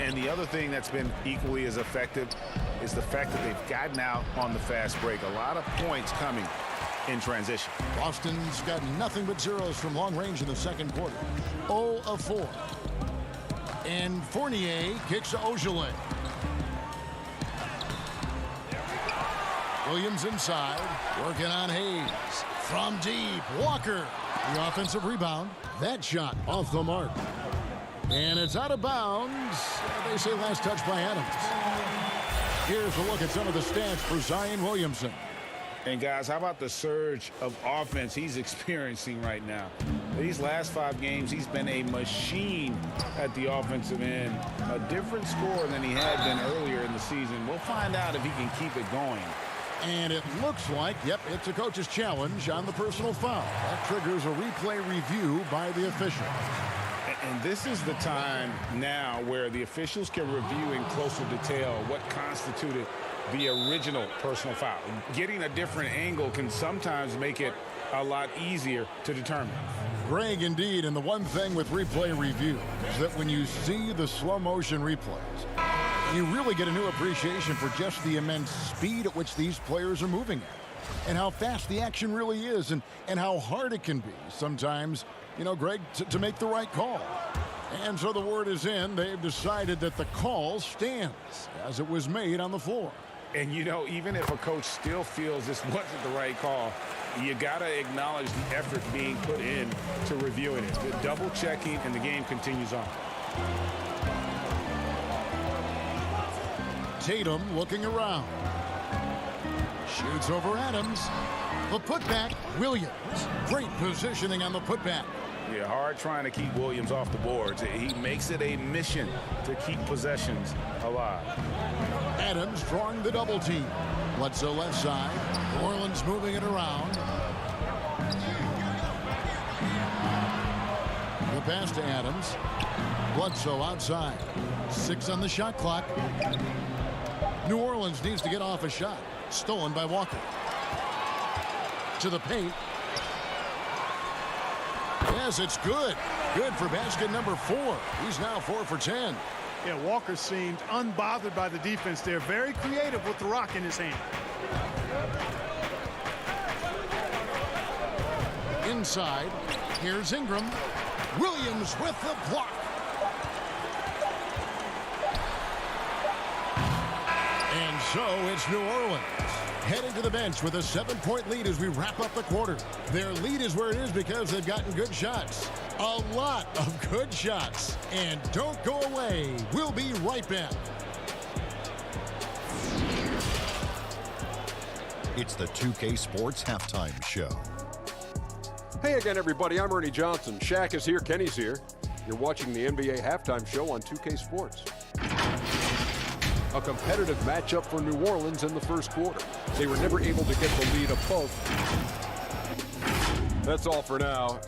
And the other thing that's been equally as effective is the fact that they've gotten out on the fast break. A lot of points coming in transition. Boston's got nothing but zeros from long range in the second quarter. 0 of 4. And Fournier kicks to Ojale. Williams inside, working on Hayes. From deep, Walker. The offensive rebound. That shot off the mark. And it's out of bounds. They say last touch by Adams. Here's a look at some of the stats for Zion Williamson. And guys, how about the surge of offense he's experiencing right now? These last 5 games, he's been a machine at the offensive end. A different scorer than he had been earlier in the season. We'll find out if he can keep it going. And it looks like, yep, it's a coach's challenge on the personal foul. That triggers a replay review by the official. And this is the time now where the officials can review in closer detail what constituted the original personal foul. Getting a different angle can sometimes make it a lot easier to determine. Greg, indeed, and the one thing with replay review is that when you see the slow motion replays, you really get a new appreciation for just the immense speed at which these players are moving at, and how fast the action really is, and how hard it can be sometimes, you know, Greg, to make the right call. And so the word is in. They've decided that the call stands as it was made on the floor. And, you know, even if a coach still feels this wasn't the right call, you got to acknowledge the effort being put in to reviewing it. The double checking, and the game continues on. Tatum looking around. Shoots over Adams. The putback, Williams. Great positioning on the putback. Yeah, hard trying to keep Williams off the boards. He makes it a mission to keep possessions alive. Adams drawing the double team. Bledsoe left side. New Orleans moving it around. The pass to Adams. Bledsoe outside. 6 on the shot clock. New Orleans needs to get off a shot. Stolen by Walker. To the paint. Yes, it's good. Good for basket number 4. He's now 4 for 10. Yeah, Walker seemed unbothered by the defense there. Very creative with the rock in his hand. Inside, here's Ingram. Williams with the block. And so it's New Orleans heading to the bench with a 7-point lead as we wrap up the quarter. Their lead is where it is because they've gotten good shots. A lot of good shots. And don't go away. We'll be right back. It's the 2K Sports Halftime Show. Hey again, everybody. I'm Ernie Johnson. Shaq is here. Kenny's here. You're watching the NBA Halftime Show on 2K Sports. A competitive matchup for New Orleans in the first quarter. They were never able to get the lead above. That's all for now.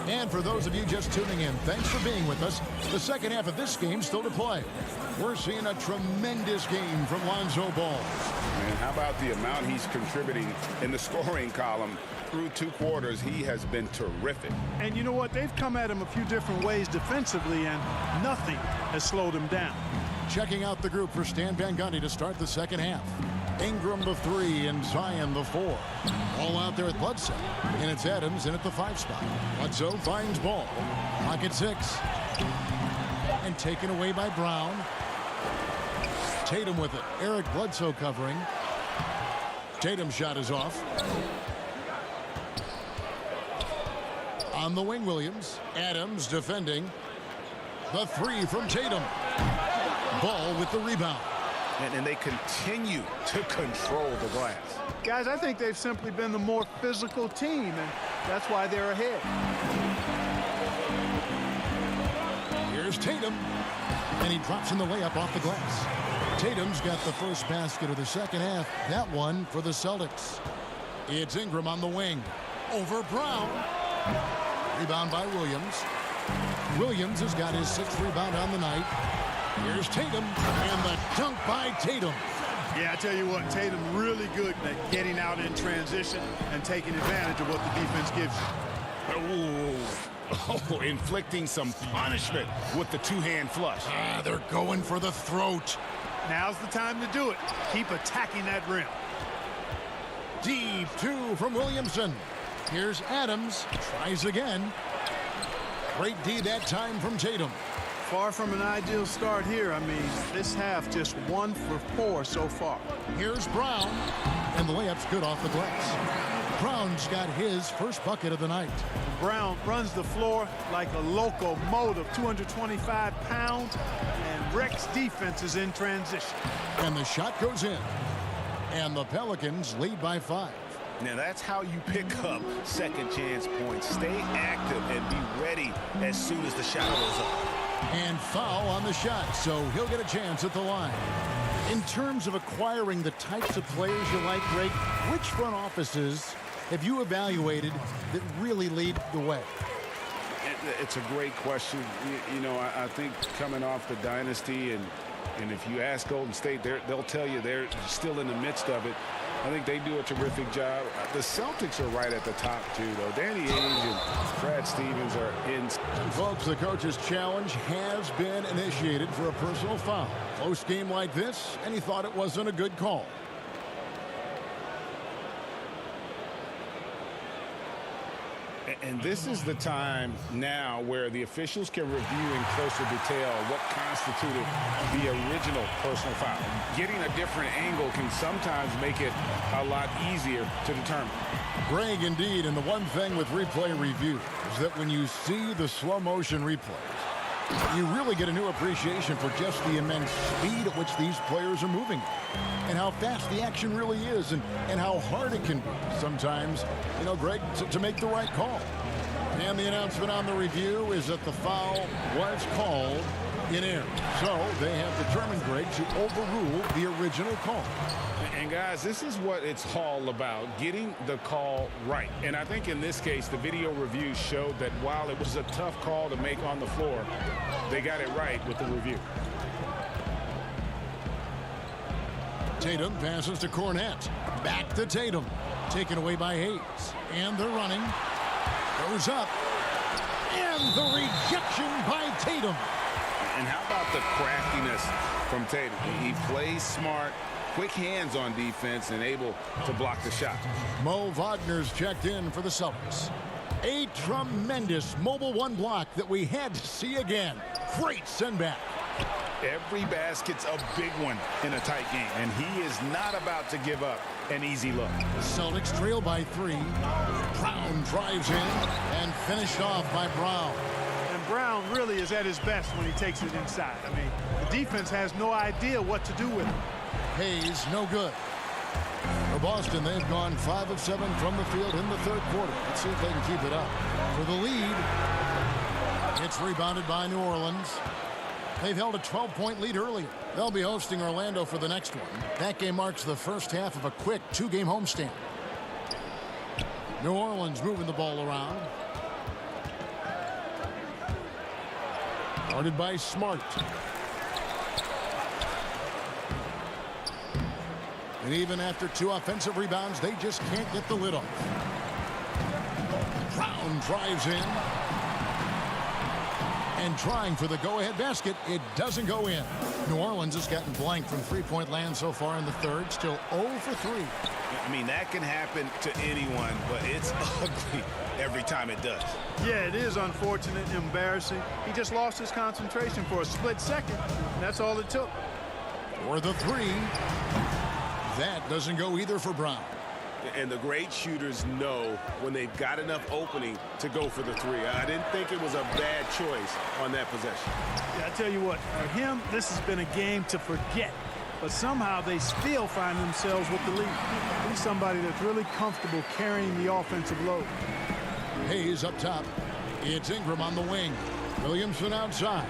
And for those of you just tuning in, thanks for being with us. The second half of this game still to play. We're seeing a tremendous game from Lonzo Ball. And how about the amount he's contributing in the scoring column? Through 2 quarters, he has been terrific. And you know what? They've come at him a few different ways defensively, and nothing has slowed him down. Checking out the group for Stan Van Gundy to start the second half. Ingram the 3 and Zion the 4. Ball out there at Bledsoe. And it's Adams in at the 5 spot. Bledsoe finds ball. Pocket 6. And taken away by Brown. Tatum with it. Eric Bledsoe covering. Tatum's shot is off. On the wing, Williams. Adams defending. The 3 from Tatum. Ball with the rebound. And they continue to control the glass. Guys, I think they've simply been the more physical team, and that's why they're ahead. Here's Tatum. And he drops in the layup off the glass. Tatum's got the first basket of the second half. That one for the Celtics. It's Ingram on the wing. Over Brown. Rebound by Williams. Williams has got his 6th rebound on the night. Here's Tatum, and the dunk by Tatum. Yeah, I tell you what, Tatum really good at getting out in transition and taking advantage of what the defense gives you. Oh, inflicting some punishment with the 2-hand flush. They're going for the throat. Now's the time to do it. Keep attacking that rim. Deep 2 from Williamson. Here's Adams. Tries again. Great D that time from Tatum. Far from an ideal start here. I mean, this half just 1 for 4 so far. Here's Brown. And the layup's good off the glass. Brown's got his first bucket of the night. Brown runs the floor like a locomotive, 225 pounds, and wrecks defenses in transition. And the shot goes in. And the Pelicans lead by 5. Now that's how you pick up second chance points. Stay active and be ready as soon as the shot goes up. And foul on the shot, so he'll get a chance at the line. In terms of acquiring the types of players you like, Greg, which front offices have you evaluated that really lead the way? It's a great question. You know, I think coming off the dynasty, and if you ask Golden State, they'll tell you they're still in the midst of it. I think they do a terrific job. The Celtics are right at the top, too, though. Danny Ainge and Brad Stevens are in. And folks, the coach's challenge has been initiated for a personal foul. Close game like this, and he thought it wasn't a good call. And this is the time now where the officials can review in closer detail what constituted the original personal foul. Getting a different angle can sometimes make it a lot easier to determine. Greg, indeed, and the one thing with replay review is that when you see the slow motion replays, you really get a new appreciation for just the immense speed at which these players are moving and how fast the action really is and how hard it can be sometimes, you know, Greg, to make the right call. And the announcement on the review is that the foul was called in error. So they have determined, Greg, to overrule the original call. And guys, this is what it's all about, getting the call right. And I think in this case, the video review showed that while it was a tough call to make on the floor, they got it right with the review. Tatum passes to Cornette. Back to Tatum. Taken away by Hayes. And they're running. Goes up. And the rejection by Tatum. And how about the craftiness from Tatum? He plays smart, quick hands on defense, and able to block the shot. Mo Wagner's checked in for the Celtics. A tremendous mobile one block that we had to see again. Great send back. Every basket's a big one in a tight game, and he is not about to give up an easy look. The Celtics trail by 3. Brown drives in and finished off by Brown. And Brown really is at his best when he takes it inside. I mean, the defense has no idea what to do with it. Hayes, no good. For Boston, they've gone 5 of 7 from the field in the third quarter. Let's see if they can keep it up. For the lead, it's rebounded by New Orleans. They've held a 12-point lead earlier. They'll be hosting Orlando for the next one. That game marks the first half of a quick 2-game homestand. New Orleans moving the ball around. Guarded by Smart. And even after 2 offensive rebounds, they just can't get the lid off. Brown drives in. And trying for the go-ahead basket, it doesn't go in. New Orleans has gotten blank from three-point land so far in the third, still 0 for 3. I mean, that can happen to anyone, but it's ugly every time it does. Yeah, it is unfortunate, embarrassing. He just lost his concentration for a split second. That's all it took. For the 3. That doesn't go either for Brown. And the great shooters know when they've got enough opening to go for the 3. I didn't think it was a bad choice on that possession. Yeah, I tell you what, for him, this has been a game to forget. But somehow they still find themselves with the lead. He's somebody that's really comfortable carrying the offensive load. Hayes up top. It's Ingram on the wing. Williamson outside.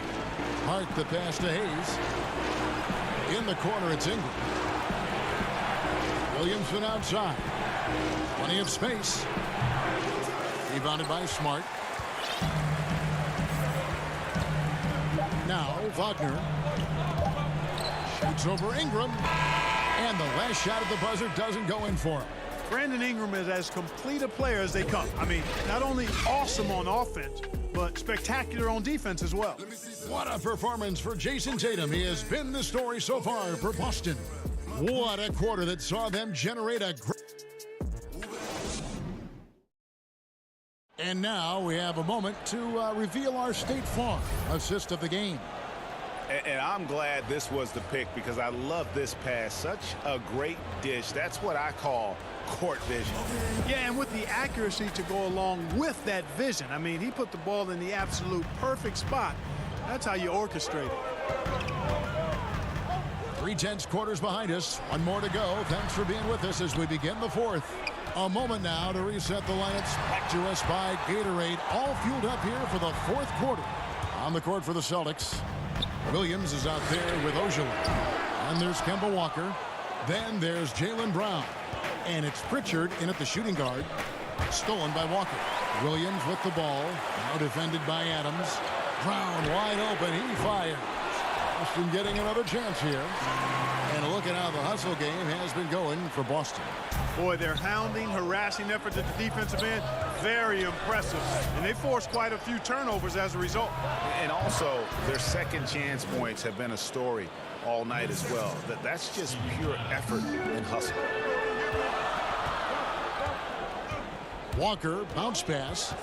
Hart the pass to Hayes. In the corner, it's Ingram. Williamson outside. Plenty of space. Rebounded by Smart. Now Wagner. Shoots over Ingram. And the last shot at the buzzer doesn't go in for him. Brandon Ingram is as complete a player as they come. I mean, not only awesome on offense, but spectacular on defense as well. What a performance for Jason Tatum. He has been the story so far for Boston. What a quarter that saw them generate a great... And now we have a moment to reveal our State Farm assist of the game. And I'm glad this was the pick because I love this pass. Such a great dish. That's what I call court vision. Yeah, and with the accuracy to go along with that vision. I mean, he put the ball in the absolute perfect spot. That's how you orchestrate it. 3/10 quarters behind us. One more to go. Thanks for being with us as we begin the fourth. A moment now to reset the lineups. Back to us by Gatorade. All fueled up here for the fourth quarter. On the court for the Celtics. Williams is out there with Ojala. And there's Kemba Walker. Then there's Jaylen Brown. And it's Pritchard in at the shooting guard. Stolen by Walker. Williams with the ball. Now defended by Adams. Brown wide open. He fires. Boston getting another chance here. And look at how the hustle game has been going for Boston. Boy, their hounding, harassing efforts at the defensive end, very impressive. And they forced quite a few turnovers as a result. And also, their second chance points have been a story all night as well. That's just pure effort and hustle. Walker, bounce pass.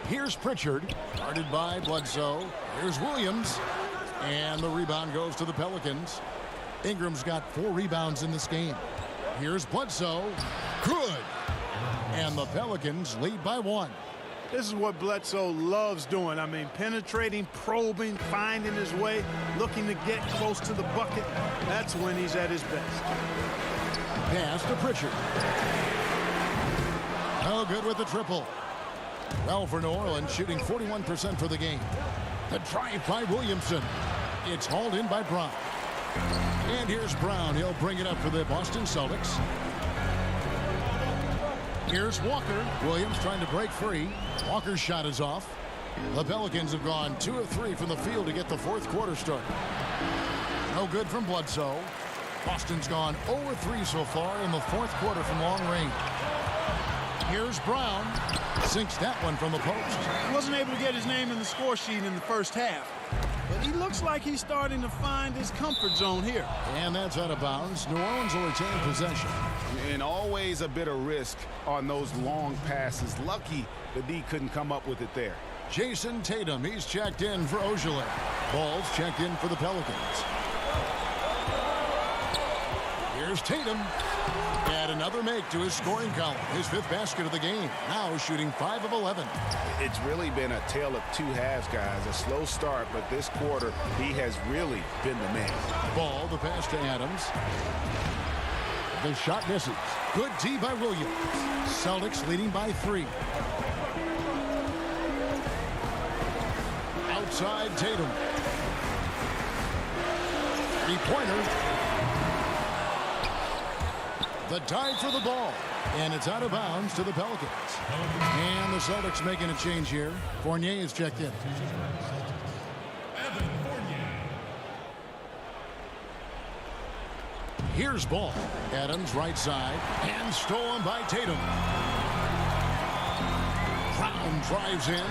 Here's Pritchard, guarded by Bledsoe. Here's Williams. And the rebound goes to the Pelicans. Ingram's got 4 rebounds in this game. Here's Bledsoe. Good. And the Pelicans lead by 1. This is what Bledsoe loves doing. I mean, penetrating, probing, finding his way, looking to get close to the bucket. That's when he's at his best. Pass to Pritchard. No good with the triple. Well for New Orleans, shooting 41% for the game. The drive by Williamson. It's hauled in by Brown. And here's Brown. He'll bring it up for the Boston Celtics. Here's Walker. Williams trying to break free. Walker's shot is off. The Pelicans have gone 2 of 3 from the field to get the fourth quarter started. No good from Bledsoe. Boston's gone 0 of 3 so far in the fourth quarter from long range. Here's Brown. Sinks that one from the post. He wasn't able to get his name in the score sheet in the first half. But he looks like he's starting to find his comfort zone here. And that's out of bounds. New Orleans will retain possession. And always a bit of risk on those long passes. Lucky the D couldn't come up with it there. Jason Tatum, he's checked in for Ojala. Ball's checked in for the Pelicans. Here's Tatum. Add another make to his scoring column. His 5th basket of the game. Now shooting 5 of 11. It's really been a tale of 2 halves, guys. A slow start, but this quarter, he has really been the man. Ball, the pass to Adams. The shot misses. Good D by Williams. Celtics leading by 3. Outside Tatum. 3-pointer. The dive for the ball. And it's out of bounds to the Pelicans. And the Celtics making a change here. Fournier is checked in. Here's ball. Adams right side. And stolen by Tatum. Brown Tatum drives in.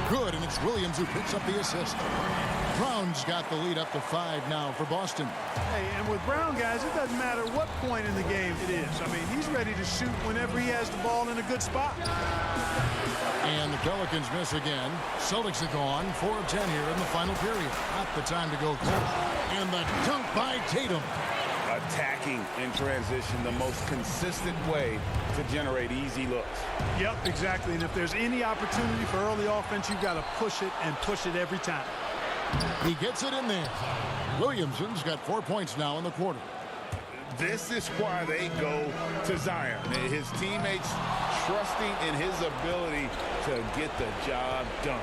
Good, and it's Williams who picks up the assist. Brown's got the lead up to 5 now for Boston. Hey, and with Brown, guys, it doesn't matter what point in the game it is. I mean, he's ready to shoot whenever he has the ball in a good spot. And the Pelicans miss again. Celtics are gone. 4 of 10 here in the final period. Not the time to go cold. And the dunk by Tatum. Attacking in transition, the most consistent way to generate easy looks. Yep, exactly. And if there's any opportunity for early offense, you've got to push it and push it every time. He gets it in there. Williamson's got 4 points now in the quarter. This is why they go to Zion. His teammates trusting in his ability to get the job done.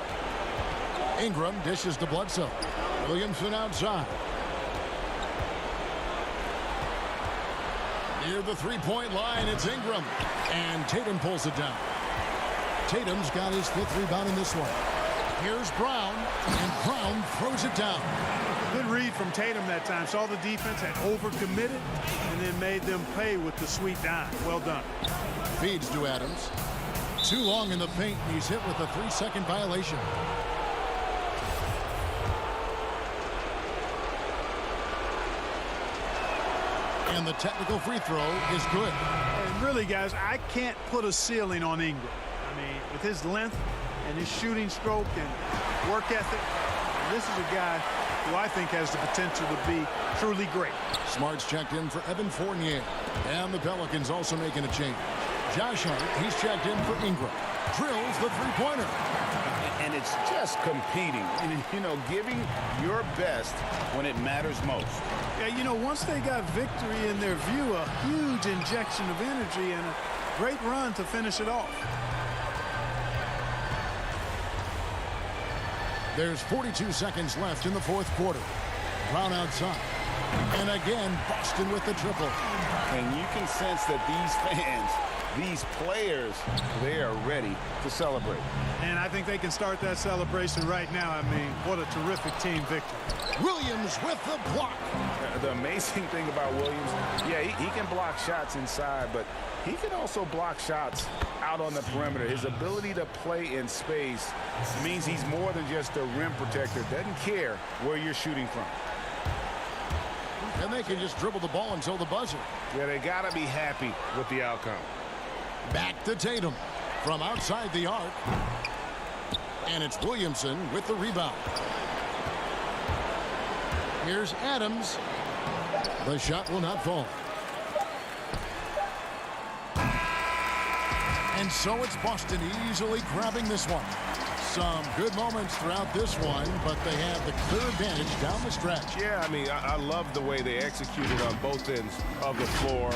Ingram dishes to Bledsoe. Williamson outside. Near the three-point line, it's Ingram. And Tatum pulls it down. Tatum's got his 5th rebound in this one. Here's Brown, and Brown throws it down. Good read from Tatum that time. Saw the defense had overcommitted and then made them pay with the sweet dime. Well done. Feeds to Adams. Too long in the paint, and he's hit with a 3-second violation. And the technical free throw is good. And really, guys, I can't put a ceiling on Ingram. I mean, with his length and his shooting stroke and work ethic, this is a guy who I think has the potential to be truly great. Smart's checked in for Evan Fournier. And the Pelicans also making a change. Josh Hart, he's checked in for Ingram. Drills the three-pointer. And it's just competing, you know, giving your best when it matters most. Yeah, you know, once they got victory in their view, a huge injection of energy and a great run to finish it off. There's 42 seconds left in the 4th quarter. Brown outside. And again, Boston with the triple. And you can sense that these fans, these players, they are ready to celebrate. And I think they can start that celebration right now. I mean, what a terrific team victory. Williams with the block. The amazing thing about Williams, yeah, he can block shots inside, but he can also block shots out on the perimeter. His ability to play in space means he's more than just a rim protector. Doesn't care where you're shooting from. And they can just dribble the ball until the buzzer. Yeah, they got to be happy with the outcome. Back to Tatum from outside the arc. And it's Williamson with the rebound. Here's Adams. The shot will not fall. And so it's Boston easily grabbing this one. Some good moments throughout this one, but they have the clear advantage down the stretch. Yeah, I mean, I love the way they executed on both ends of the floor.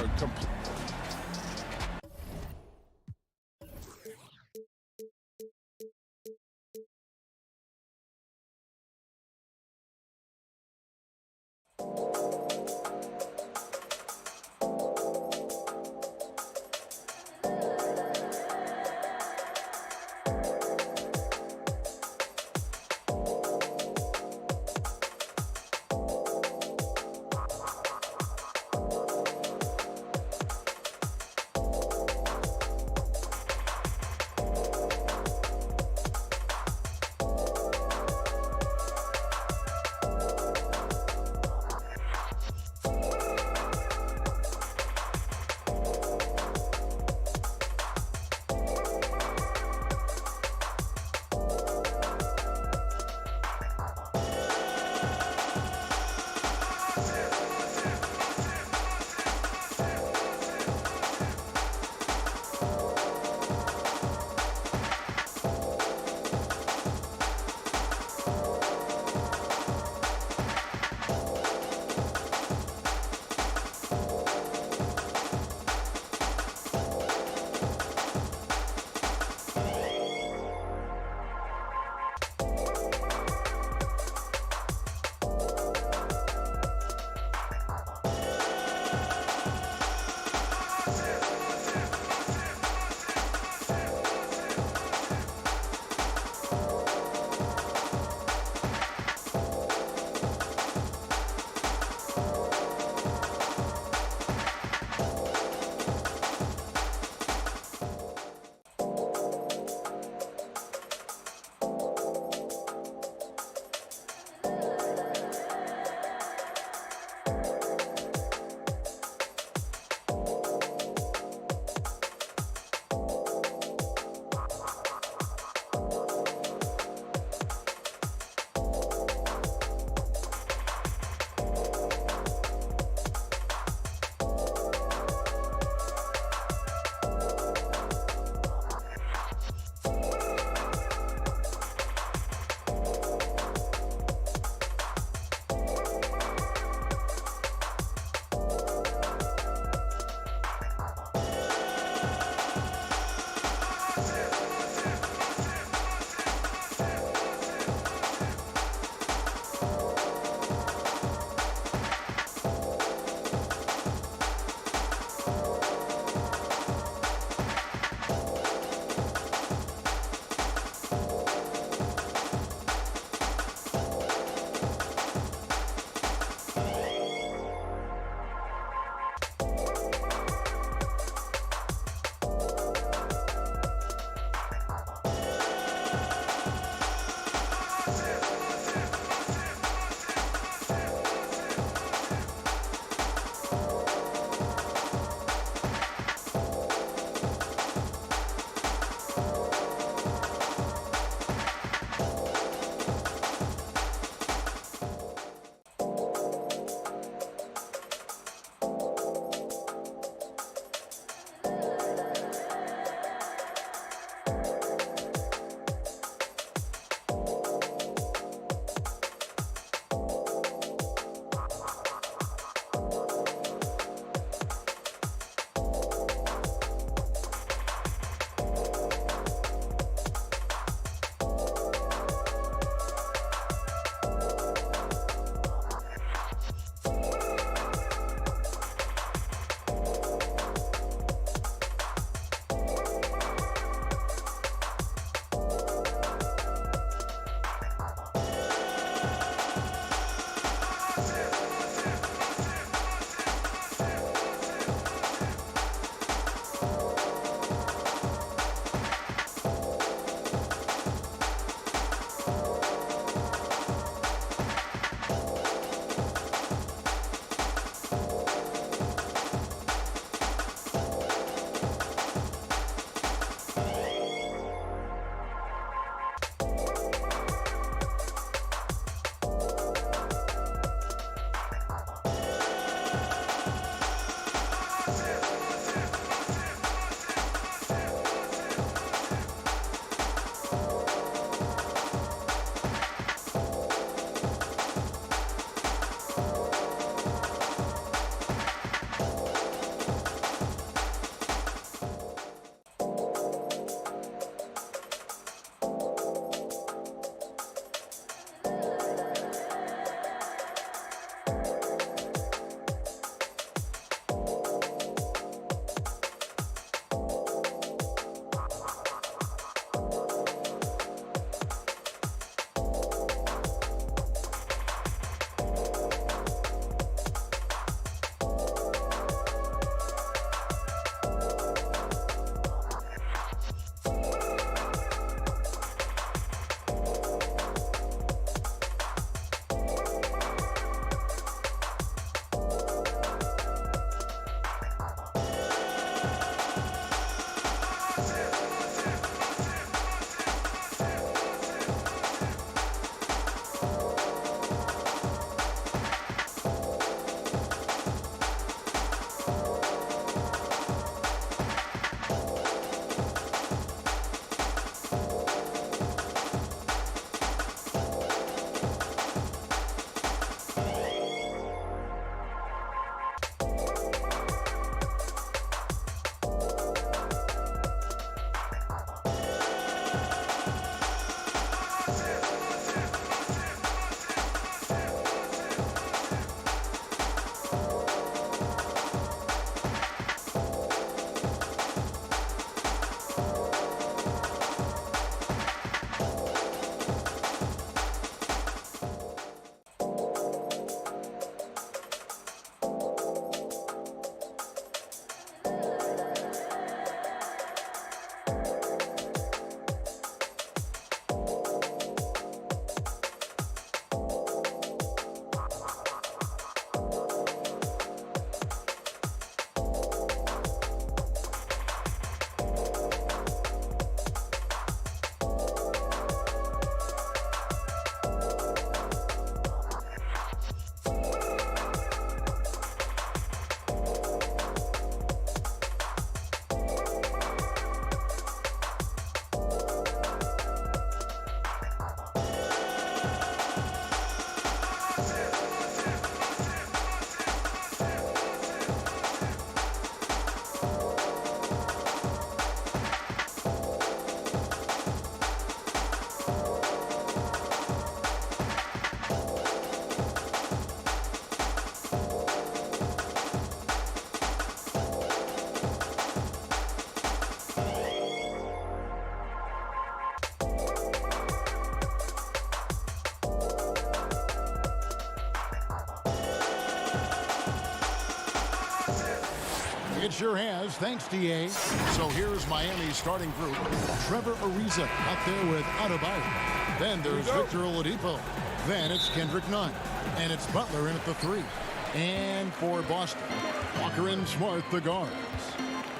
It sure has. Thanks, D.A. So here's Miami's starting group. Trevor Ariza up there with Adebayo. Then there's Victor Oladipo. Then it's Kendrick Nunn. And it's Butler in at the 3. And for Boston, Walker and Smart, the guards.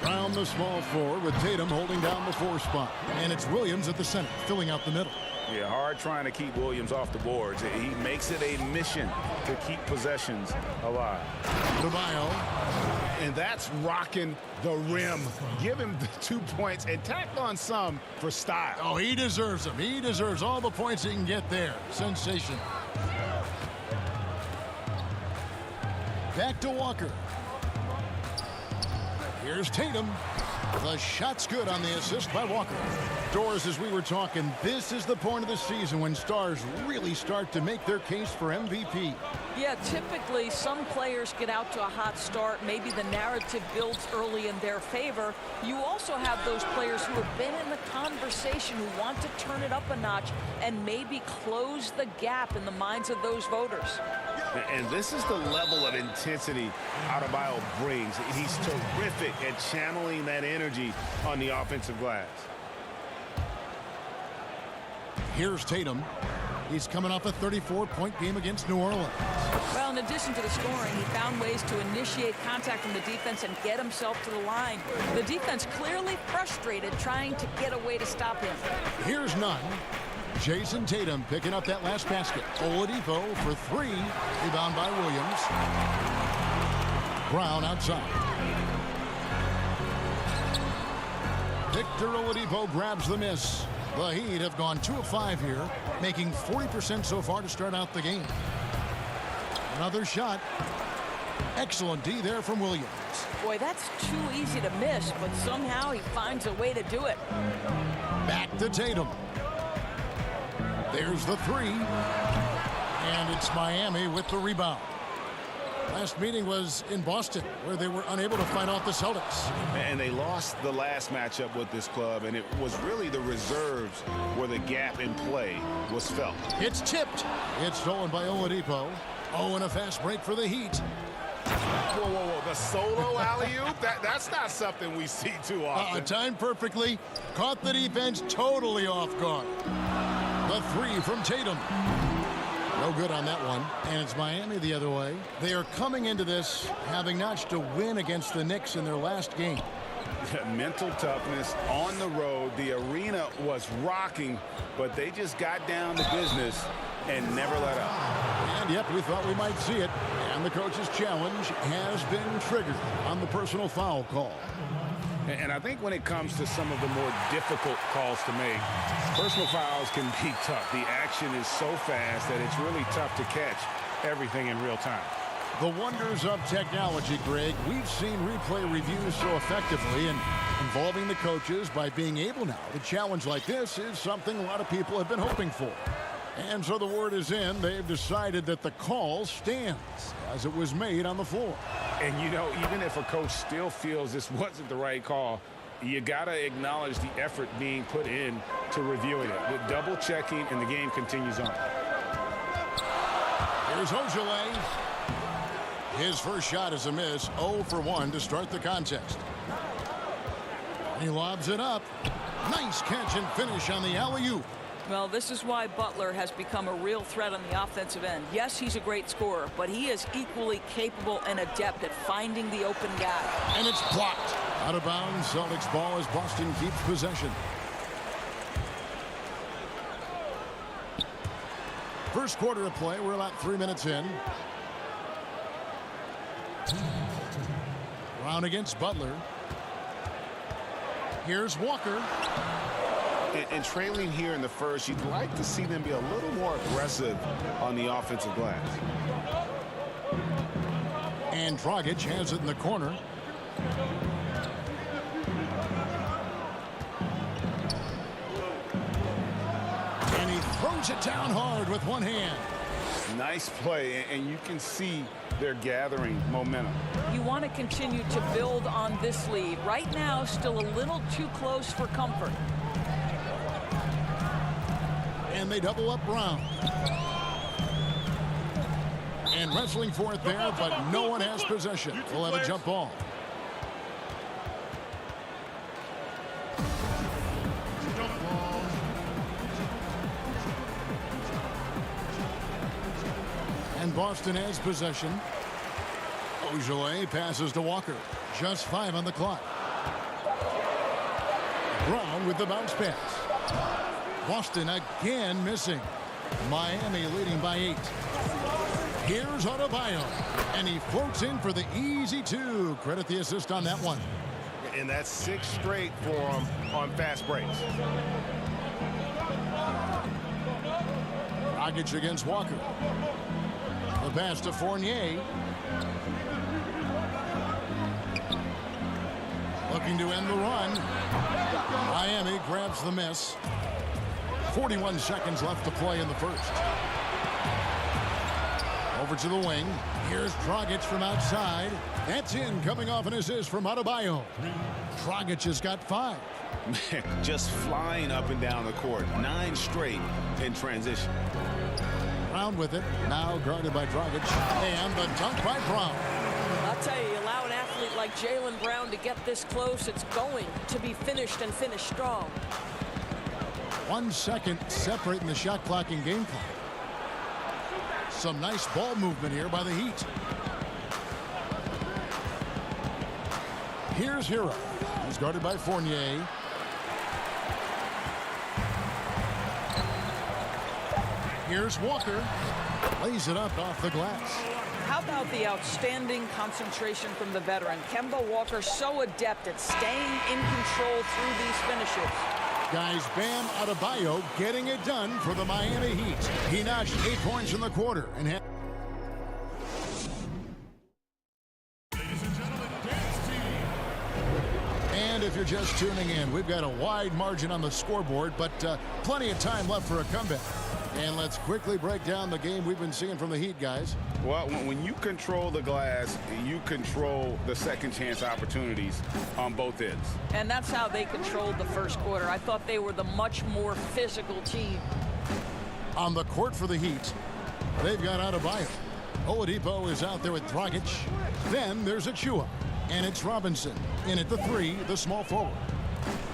Brown, the small forward, with Tatum holding down the 4 spot. And it's Williams at the center, filling out the middle. Yeah, hard trying to keep Williams off the boards. He makes it a mission to keep possessions alive. Adebayo. And that's rocking the rim. Give him the 2 points and tack on some for style. Oh, he deserves them. He deserves all the points he can get there. Sensation. Back to Walker. Here's Tatum. The shot's good on the assist by Walker. Doors, as we were talking, this is the point of the season when stars really start to make their case for MVP. Yeah, typically some players get out to a hot start. Maybe the narrative builds early in their favor. You also have those players who have been in the conversation who want to turn it up a notch and maybe close the gap in the minds of those voters. And this is the level of intensity Adebayo brings. He's terrific at channeling that energy on the offensive glass. Here's Tatum. He's coming off a 34-point game against New Orleans. Well, in addition to the scoring, he found ways to initiate contact from the defense and get himself to the line. The defense clearly frustrated trying to get a way to stop him. Here's Nunn. Jason Tatum picking up that last basket. Oladipo for 3. Rebound by Williams. Brown outside. Victor Oladipo grabs the miss. The Heat have gone 2 of 5 here, making 40% so far to start out the game. Another shot. Excellent D there from Williams. Boy, that's too easy to miss, but somehow he finds a way to do it. Back to Tatum. There's the 3. And it's Miami with the rebound. Last meeting was in Boston, where they were unable to fight off the Celtics. And they lost the last matchup with this club, and it was really the reserves where the gap in play was felt. It's tipped. It's stolen by Oladipo. Oh, and a fast break for the Heat. Whoa, whoa, whoa. The solo alley-oop? That's not something we see too often. Timed perfectly. Caught the defense totally off guard. The 3 from Tatum. No good on that one. And it's Miami the other way. They are coming into this having notched a win against the Knicks in their last game. Mental toughness on the road. The arena was rocking, but they just got down to business and never let up. And yep, we thought we might see it. And the coach's challenge has been triggered on the personal foul call. And I think when it comes to some of the more difficult calls to make, personal fouls can be tough. The action is so fast that it's really tough to catch everything in real time. The wonders of technology, Greg. We've seen replay reviews so effectively and involving the coaches by being able now. The challenge like this is something a lot of people have been hoping for. And so the word is in. They've decided that the call stands as it was made on the floor. And, you know, even if a coach still feels this wasn't the right call, you got to acknowledge the effort being put in to reviewing it. With double checking, and the game continues on. Here's Ojale. His first shot is a miss. 0 for 1 to start the contest. And he lobs it up. Nice catch and finish on the alley-oop. Well, this is why Butler has become a real threat on the offensive end. Yes, he's a great scorer, but he is equally capable and adept at finding the open guy. And it's blocked. Out of bounds. Celtics ball as Boston keeps possession. First quarter of play. We're about 3 minutes in. Brown against Butler. Here's Walker. And trailing here in the first, you'd like to see them be a little more aggressive on the offensive glass. And Dragic has it in the corner. And he throws it down hard with one hand. Nice play, and you can see they're gathering momentum. You want to continue to build on this lead. Right now, still a little too close for comfort. And they double up Brown. And wrestling for it there, but no one has possession. We'll have a jump ball. Boston has possession. Ojale passes to Walker. Just 5 on the clock. Brown with the bounce pass. Boston again missing. Miami leading by 8. Here's Adebayo, and he floats in for the easy 2. Credit the assist on that one. And that's 6 straight for him on fast breaks. Dragic against Walker. The pass to Fournier. Looking to end the run. Miami grabs the miss. 41 seconds left to play in the first. Over to the wing. Here's Dragic from outside. That's in, coming off an assist from Adebayo. Dragic has got 5. Just flying up and down the court. 9 straight in transition. Brown with it. Now guarded by Dragic. And the dunk by Brown. I'll tell you, allow an athlete like Jaylen Brown to get this close, it's going to be finished and finished strong. 1 second separating the shot clock and game clock. Some nice ball movement here by the Heat. Here's Hero. He's guarded by Fournier. Here's Walker. Lays it up off the glass. How about the outstanding concentration from the veteran? Kemba Walker, so adept at staying in control through these finishes. Guys, Bam Adebayo getting it done for the Miami Heat. He notched 8 points in the quarter and had... And if you're just tuning in, we've got a wide margin on the scoreboard, but plenty of time left for a comeback. And let's quickly break down the game we've been seeing from the Heat, guys. Well, when you control the glass, you control the second chance opportunities on both ends. And that's how they controlled the first quarter. I thought they were the much more physical team. On the court for the Heat, they've got Adebayo. Oladipo is out there with Dragic. Then there's Achua. And it's Robinson. In at the 3, the small forward.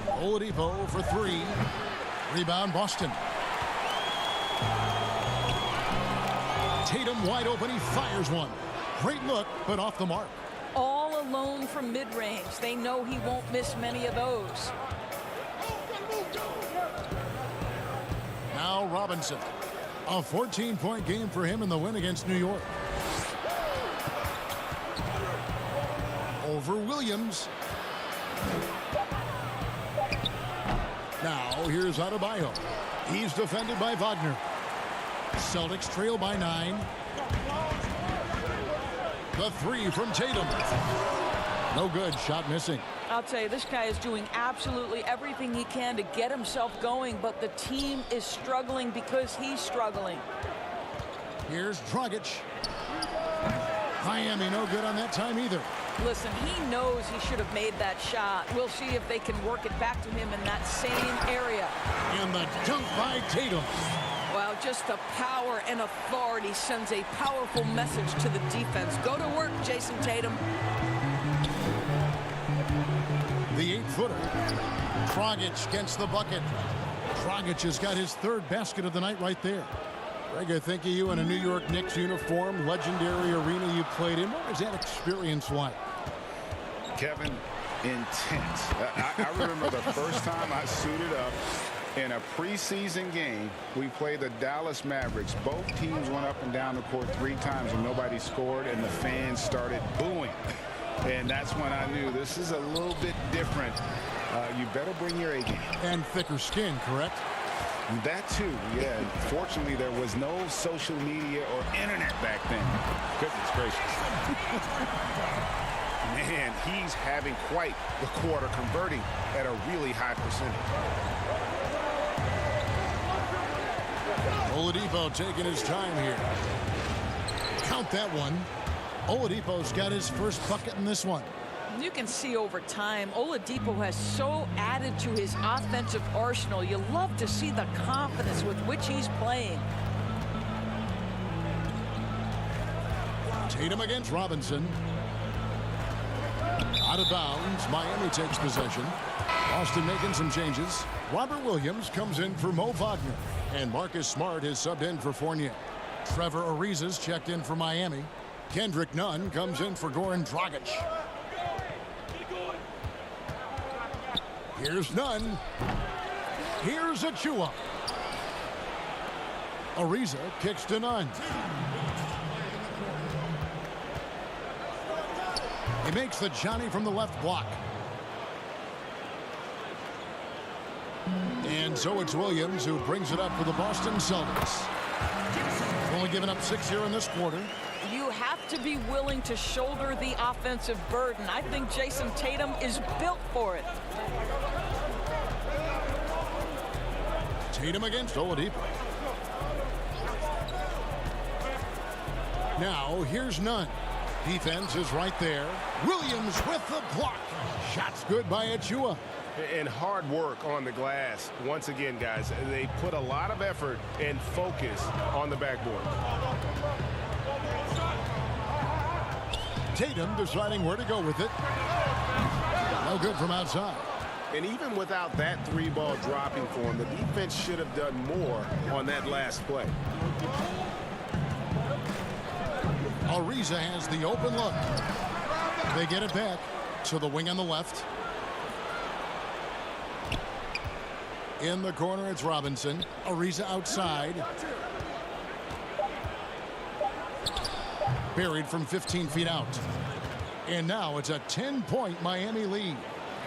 Oladipo for 3. Rebound, Boston. Tatum wide open. He fires one. Great look, but off the mark. All alone from mid-range. They know he won't miss many of those. Now Robinson. A 14-point game for him in the win against New York. Over Williams. Now here's Adebayo. He's defended by Wagner. Celtics trail by 9. The 3 from Tatum. No good. Shot missing. I'll tell you, this guy is doing absolutely everything he can to get himself going, but the team is struggling because he's struggling. Here's Dragic. Miami no good on that time either. Listen, he knows he should have made that shot. We'll see if they can work it back to him in that same area. And the dunk by Tatum. Well, just the power and authority sends a powerful message to the defense. Go to work, Jason Tatum. The 8-footer. Dragic gets the bucket. Dragic has got his 3rd basket of the night right there. Greg, I think of you in a New York Knicks uniform, legendary arena you played in. What was that experience like? Kevin, intense. I remember the first time I suited up in a preseason game. We played the Dallas Mavericks. Both teams went up and down the court 3 times and nobody scored, and the fans started booing. And that's when I knew this is a little bit different. You better bring your A game. And thicker skin, correct? That too, yeah. Fortunately, there was no social media or internet back then. Goodness gracious. Man, he's having quite the quarter, converting at a really high percentage. Oladipo taking his time here. Count that one. Oladipo's got his first bucket in this one. You can see over time, Oladipo has so added to his offensive arsenal. You love to see the confidence with which he's playing. Tatum against Robinson. Out of bounds. Miami takes possession. Boston making some changes. Robert Williams comes in for Mo Wagner. And Marcus Smart is subbed in for Fournier. Trevor Ariza's checked in for Miami. Kendrick Nunn comes in for Goran Dragic. Here's Nunn. Here's Achua. Ariza kicks to Nunn. He makes the Johnny from the left block. And so it's Williams who brings it up for the Boston Celtics. Only given up 6 here in this quarter. You have to be willing to shoulder the offensive burden. I think Jason Tatum is built for it. Tatum against Oladipo. Now here's Nunn. Defense is right there. Williams with the block. Shots good by Achua. And hard work on the glass. Once again, guys, they put a lot of effort and focus on the backboard. Tatum deciding where to go with it. No good from outside. And even without that three ball dropping for him, the defense should have done more on that last play. Ariza has the open look. They get it back to the wing on the left. In the corner, it's Robinson. Ariza outside. Buried from 15 feet out. And now it's a 10-point Miami lead.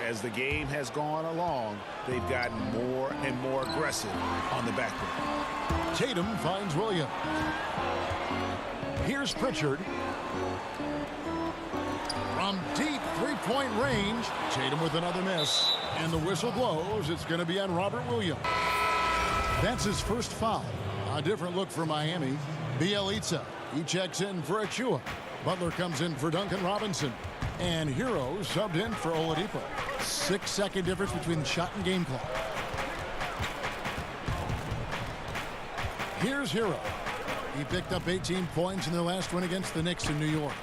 As the game has gone along, they've gotten more and more aggressive on the backboard. Tatum finds Williams. Here's Pritchard. From deep three-point range, Tatum with another miss. And the whistle blows. It's going to be on Robert Williams. That's his first foul. A different look for Miami. Bielitsa, he checks in for Achua. Butler comes in for Duncan Robinson. And Hero subbed in for Oladipo. 6-second difference between the shot and game clock. Here's Hero. He picked up 18 points in their last win against the Knicks in New York.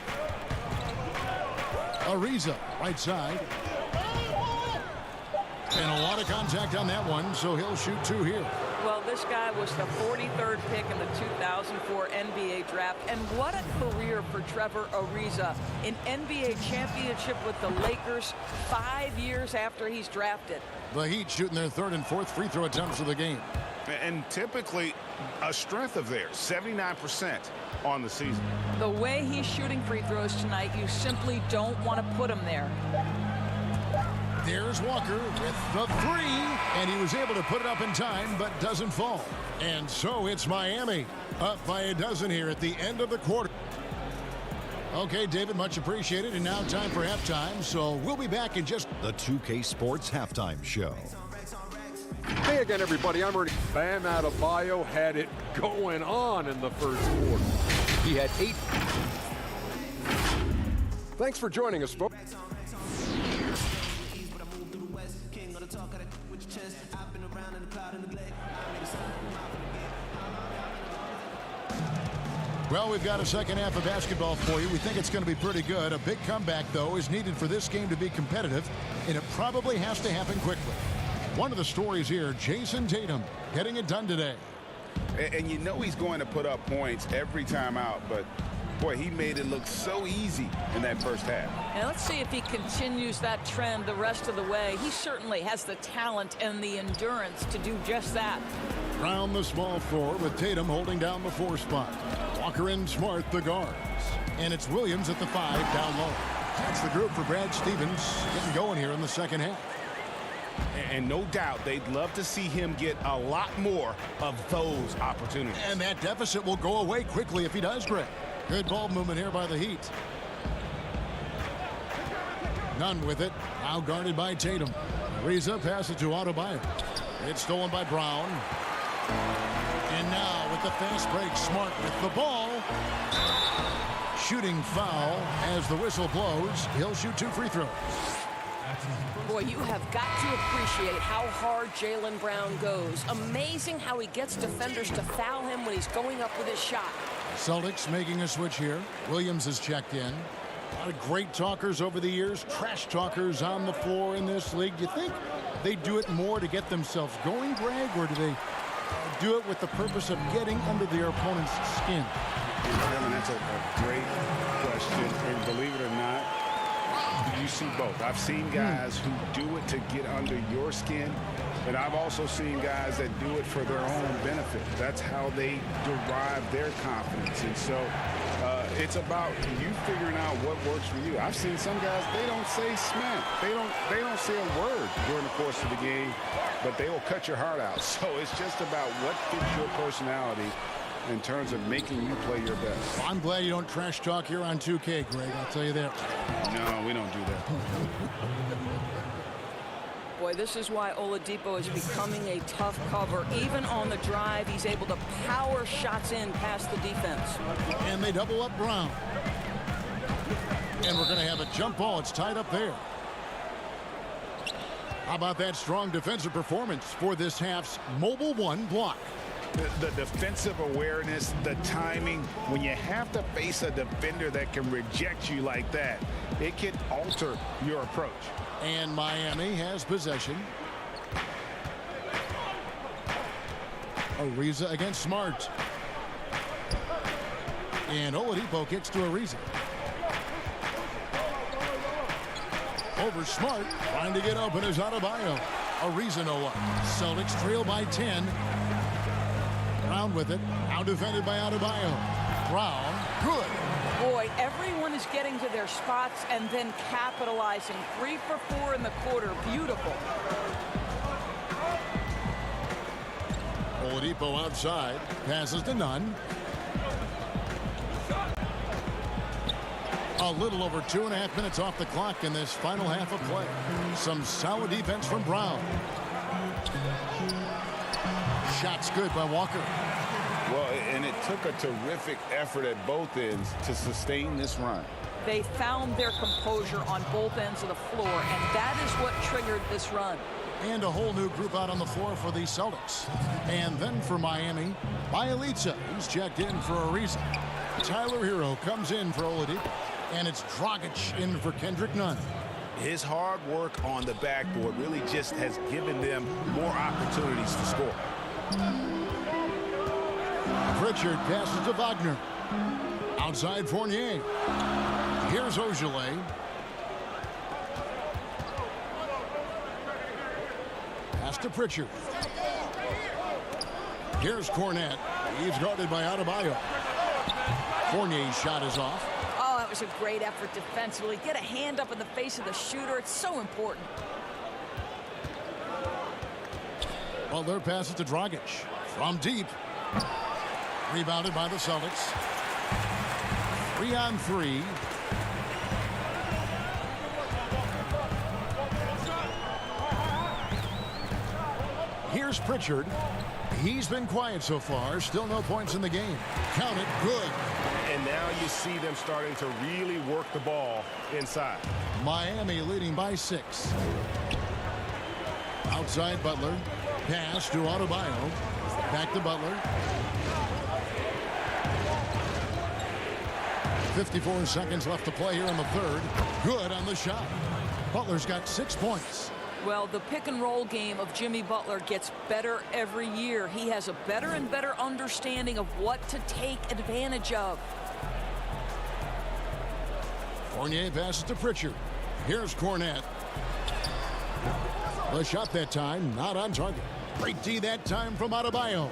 Ariza, right side. And a lot of contact on that one, so he'll shoot two here. Well, this guy was the 43rd pick in the 2004 NBA draft. And what a career for Trevor Ariza. An NBA championship with the Lakers 5 years after he's drafted. The Heat shooting their third and fourth free throw attempts of the game. And typically a strength of theirs, 79% on the season. The way he's shooting free throws tonight, you simply don't want to put him there. There's Walker with the three, and he was able to put it up in time, but doesn't fall. And so it's Miami up by a dozen here at the end of the quarter. Okay, David, much appreciated, and now time for halftime, so we'll be back in just... The 2K Sports Halftime Show. Hey again, everybody. I'm Ernie. Bam Adebayo had it going on in the first quarter. He had 8. Thanks for joining us, folks. Well, we've got a second half of basketball for you. We think it's going to be pretty good. A big comeback, though, is needed for this game to be competitive, and it probably has to happen quickly. One of the stories here, Jason Tatum getting it done today. And you know he's going to put up points every time out, but boy, he made it look so easy in that first half. And let's see if he continues that trend the rest of the way. He certainly has the talent and the endurance to do just that. Round the small floor with Tatum holding down the 4 spot. Walker and Smart the guards. And it's Williams at the 5 down low. That's the group for Brad Stevens getting going here in the second half. And no doubt they'd love to see him get a lot more of those opportunities. And that deficit will go away quickly if he does, Greg. Good ball movement here by the Heat. Nunn with it. Now guarded by Tatum. Ariza passes to Adebayo. It's stolen by Brown. And now with the fast break, Smart with the ball. Shooting foul as the whistle blows. He'll shoot 2 free throws. Boy, you have got to appreciate how hard Jaylen Brown goes. Amazing how he gets defenders to foul him when he's going up with his shot. Celtics making a switch here. Williams has checked in. A lot of great talkers over the years. Trash talkers on the floor in this league. Do you think they do it more to get themselves going, Greg, or do they Do it with the purpose of getting under their opponent's skin. Kevin, that's a great question. And believe it or not, you see both. I've seen guys who do it to get under your skin, and I've also seen guys that do it for their own benefit. That's how they derive their confidence. And so it's about you figuring out what works for you. I've seen some guys, they don't say smack. They don't say a word during the course of the game, but they will cut your heart out. So it's just about what fits your personality in terms of making you play your best. Well, I'm glad you don't trash talk here on 2K, Greg. I'll tell you that. No, we don't do that. Boy, this is why Oladipo is becoming a tough cover. Even on the drive, he's able to power shots in past the defense. And they double up Brown. And we're going to have a jump ball. It's tied up there. How about that strong defensive performance for this half's Mobile One block? The defensive awareness, the timing, when you have to face a defender that can reject you like that, it can alter your approach. And Miami has possession. Ariza against Smart. And Oladipo kicks to Ariza. Over Smart, trying to get open is Adebayo. Ariza no up. Celtics trail by 10. Brown with it. Now defended by Adebayo. Brown, good. Boy, everyone is getting to their spots and then capitalizing. 3 for 4 in the quarter. Beautiful. Oladipo outside. Passes to Nunn. A little over 2.5 minutes off the clock in this final half of play. Some solid defense from Brown. Shot's good by Walker. Well, and it took a terrific effort at both ends to sustain this run. They found their composure on both ends of the floor, and that is what triggered this run. And a whole new group out on the floor for the Celtics. And then for Miami, Bielitsa, who's checked in for Ariza. Tyler Hero comes in for Oladipo. And it's Dragic in for Kendrick Nunn. His hard work on the backboard really just has given them more opportunities to score. Pritchard passes to Wagner. Outside Fournier. Here's Ojale. Pass to Pritchard. Here's Cornette. He's guarded by Adebayo. Fournier's shot is off. Oh, that was a great effort defensively. Get a hand up in the face of the shooter. It's so important. Butler passes to Dragic. From deep. Rebounded by the Celtics. 3-on-3. Here's Pritchard. He's been quiet so far. Still no points in the game. Count it. Good. And now you see them starting to really work the ball inside. Miami leading by 6. Outside Butler. Pass to Adebayo. Back to Butler. 54 seconds left to play here in the third. Good on the shot. Butler's got 6 points. Well, the pick and roll game of Jimmy Butler gets better every year. He has a better and better understanding of what to take advantage of. Fournier passes to Pritchard. Here's Cornette. The shot that time, not on target. Great D that time from Adebayo.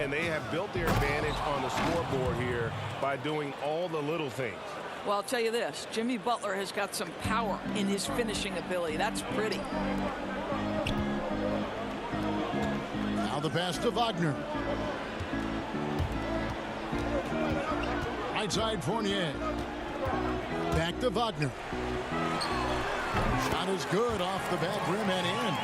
And they have built their advantage on the scoreboard here by doing all the little things. Well, I'll tell you this. Jimmy Butler has got some power in his finishing ability. That's pretty. Now the pass to Wagner. Right side Fournier. Back to Wagner. Shot is good off the back rim and in.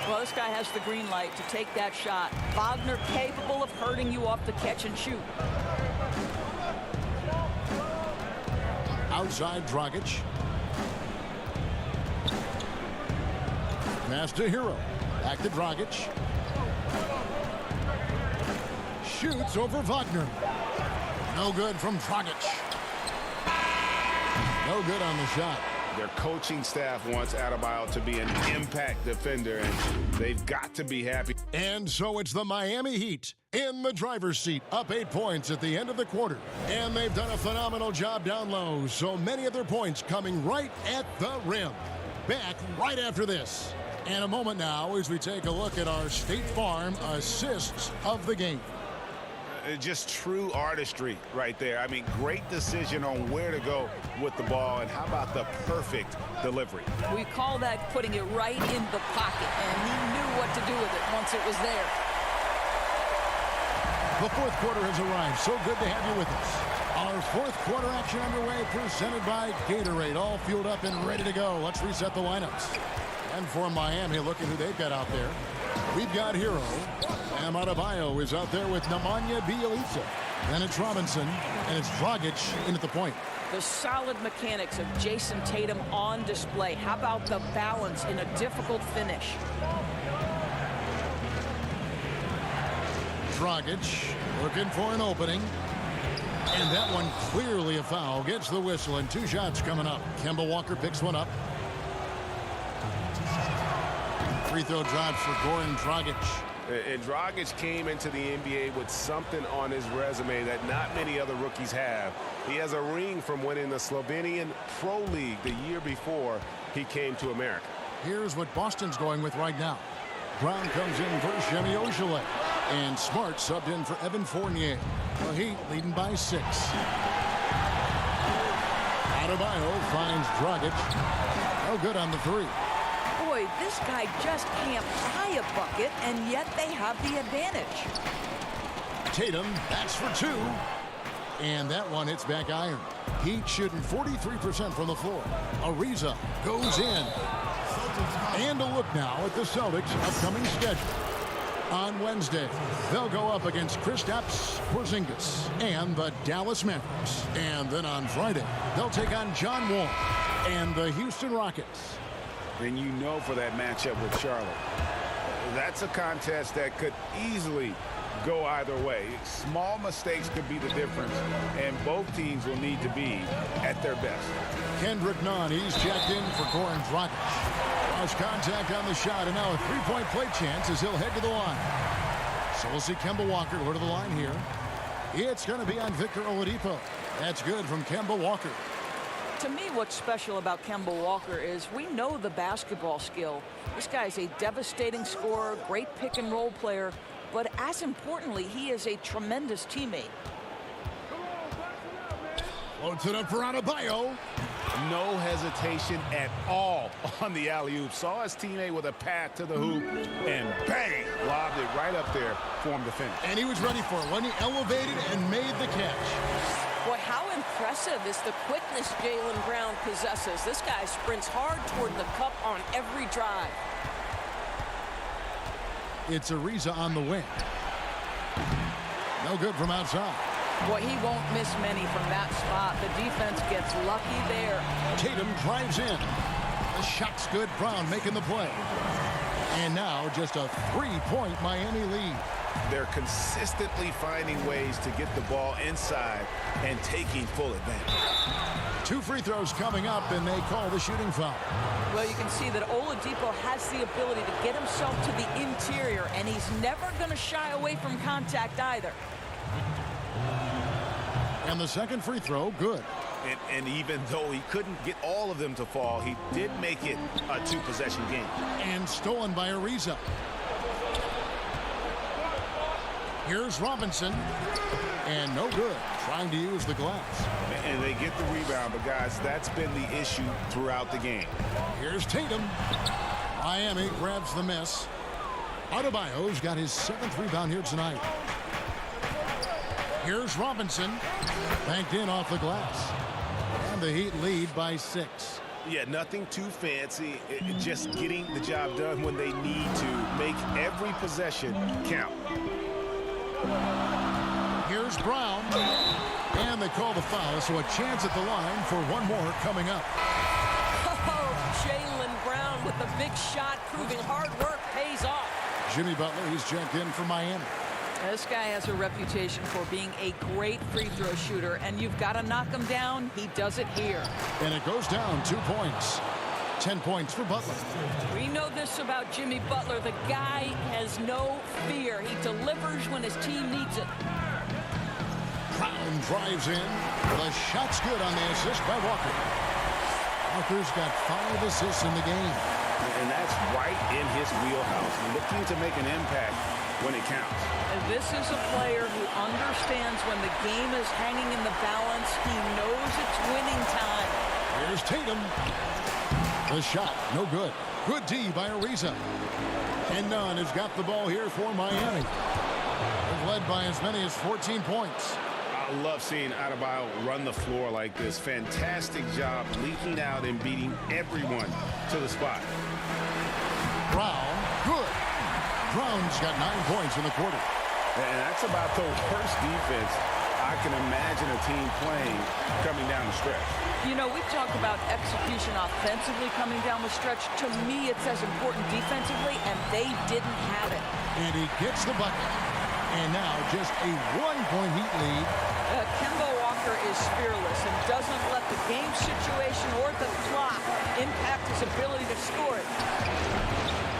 Well, this guy has the green light to take that shot. Wagner capable of hurting you off the catch and shoot. Outside Dragic. Pass to Hero. Back to Dragic. Shoots over Wagner. No good from Dragic. No good on the shot. Their coaching staff wants Adebayo to be an impact defender, and they've got to be happy. And so it's the Miami Heat in the driver's seat, up 8 points at the end of the quarter. And they've done a phenomenal job down low, so many of their points coming right at the rim. Back right after this. And a moment now as we take a look at our State Farm assists of the game. Just true artistry right there. I mean, great decision on where to go with the ball, and how about the perfect delivery? We call that putting it right in the pocket, and he knew what to do with it once it was there. The fourth quarter has arrived. So good to have you with us. Our fourth quarter action underway, presented by Gatorade. All fueled up and ready to go. Let's reset the lineups. And for Miami, look at who they've got out there. We've got Hero. Bam Adebayo is out there with Nemanja Bjelica. Then it's Robinson, and it's Dragic in at the point. The solid mechanics of Jason Tatum on display. How about the balance in a difficult finish? Dragic looking for an opening. And that one clearly a foul. Gets the whistle, and 2 shots coming up. Kemba Walker picks one up. Free throw drops for Goran Dragic. And Dragic came into the NBA with something on his resume that not many other rookies have. He has a ring from winning the Slovenian Pro League the year before he came to America. Here's what Boston's going with right now. Brown comes in for Semi Ojeleye. And Smart subbed in for Evan Fournier. The Heat leading by 6. Adebayo finds Dragic. No good on the 3. Boy, this guy just can't buy a bucket, and yet they have the advantage. Tatum, that's for 2. And that one hits back iron. Heat shooting 43% from the floor. Ariza goes in. And a look now at the Celtics' upcoming schedule. On Wednesday, they'll go up against Kristaps Porzingis and the Dallas Mavericks. And then on Friday, they'll take on John Wall and the Houston Rockets. Then you know for that matchup with Charlotte. That's a contest that could easily go either way. Small mistakes could be the difference, and both teams will need to be at their best. Kendrick Nunn, he's checked in for Goran Dragic. Lost contact on the shot, and now a 3-point play chance as he'll head to the line. So we'll see Kemba Walker go to the line here. It's going to be on Victor Oladipo. That's good from Kemba Walker. To me, what's special about Kemba Walker is we know the basketball skill. This guy's a devastating scorer, great pick-and-roll player, but as importantly, he is a tremendous teammate. Floats it up for Adebayo. No hesitation at all on the alley-oop. Saw his teammate with a path to the hoop, and bang, lobbed it right up there for him to finish. And he was ready for it when he elevated and made the catch. Boy, how impressive is the quickness Jaylen Brown possesses. This guy sprints hard toward the cup on every drive. It's Ariza on the wing. No good from outside. Boy, he won't miss many from that spot. The defense gets lucky there. Tatum drives in. The shot's good. Brown making the play. And now just a 3-point Miami lead. They're consistently finding ways to get the ball inside and taking full advantage. 2 free throws coming up, and they call the shooting foul. Well, you can see that Oladipo has the ability to get himself to the interior, and he's never going to shy away from contact either. And the second free throw, good. And even though he couldn't get all of them to fall, he did make it a 2-possession game. And stolen by Ariza. Here's Robinson. And no good. Trying to use the glass. And they get the rebound, but guys, that's been the issue throughout the game. Here's Tatum. Miami grabs the miss. Adebayo's got his 7th rebound here tonight. Here's Robinson. Banked in off the glass. And the Heat lead by 6. Yeah, nothing too fancy. Just getting the job done when they need to. Make every possession count. Here's Brown. And they call the foul, so a chance at the line for one more coming up. Oh, Jaylen Brown with the big shot, proving hard work pays off. Jimmy Butler, he's checked in for Miami. This guy has a reputation for being a great free throw shooter, and you've got to knock him down. He does it here. And it goes down 2 points. 10 points for Butler. We know this about Jimmy Butler. The guy has no fear. He delivers when his team needs it. Brown drives in. The shot's good on the assist by Walker. Walker's got 5 assists in the game. And that's right in his wheelhouse, looking to make an impact when it counts. And this is a player who understands when the game is hanging in the balance. He knows it's winning time. Here's Tatum. The shot, no good. Good D by Ariza. And Nunn has got the ball here for Miami. They're led by as many as 14 points. I love seeing Adebayo run the floor like this. Fantastic job leaking out and beating everyone to the spot. Brown, good. Brown's got 9 points in the quarter. And that's about the worst defense I can imagine a team playing coming down the stretch. You know, we talk about execution offensively coming down the stretch. To me, it's as important defensively, and they didn't have it. And he gets the bucket. And now just a 1-point Heat lead. Kemba Walker is fearless and doesn't let the game situation or the clock impact his ability to score it.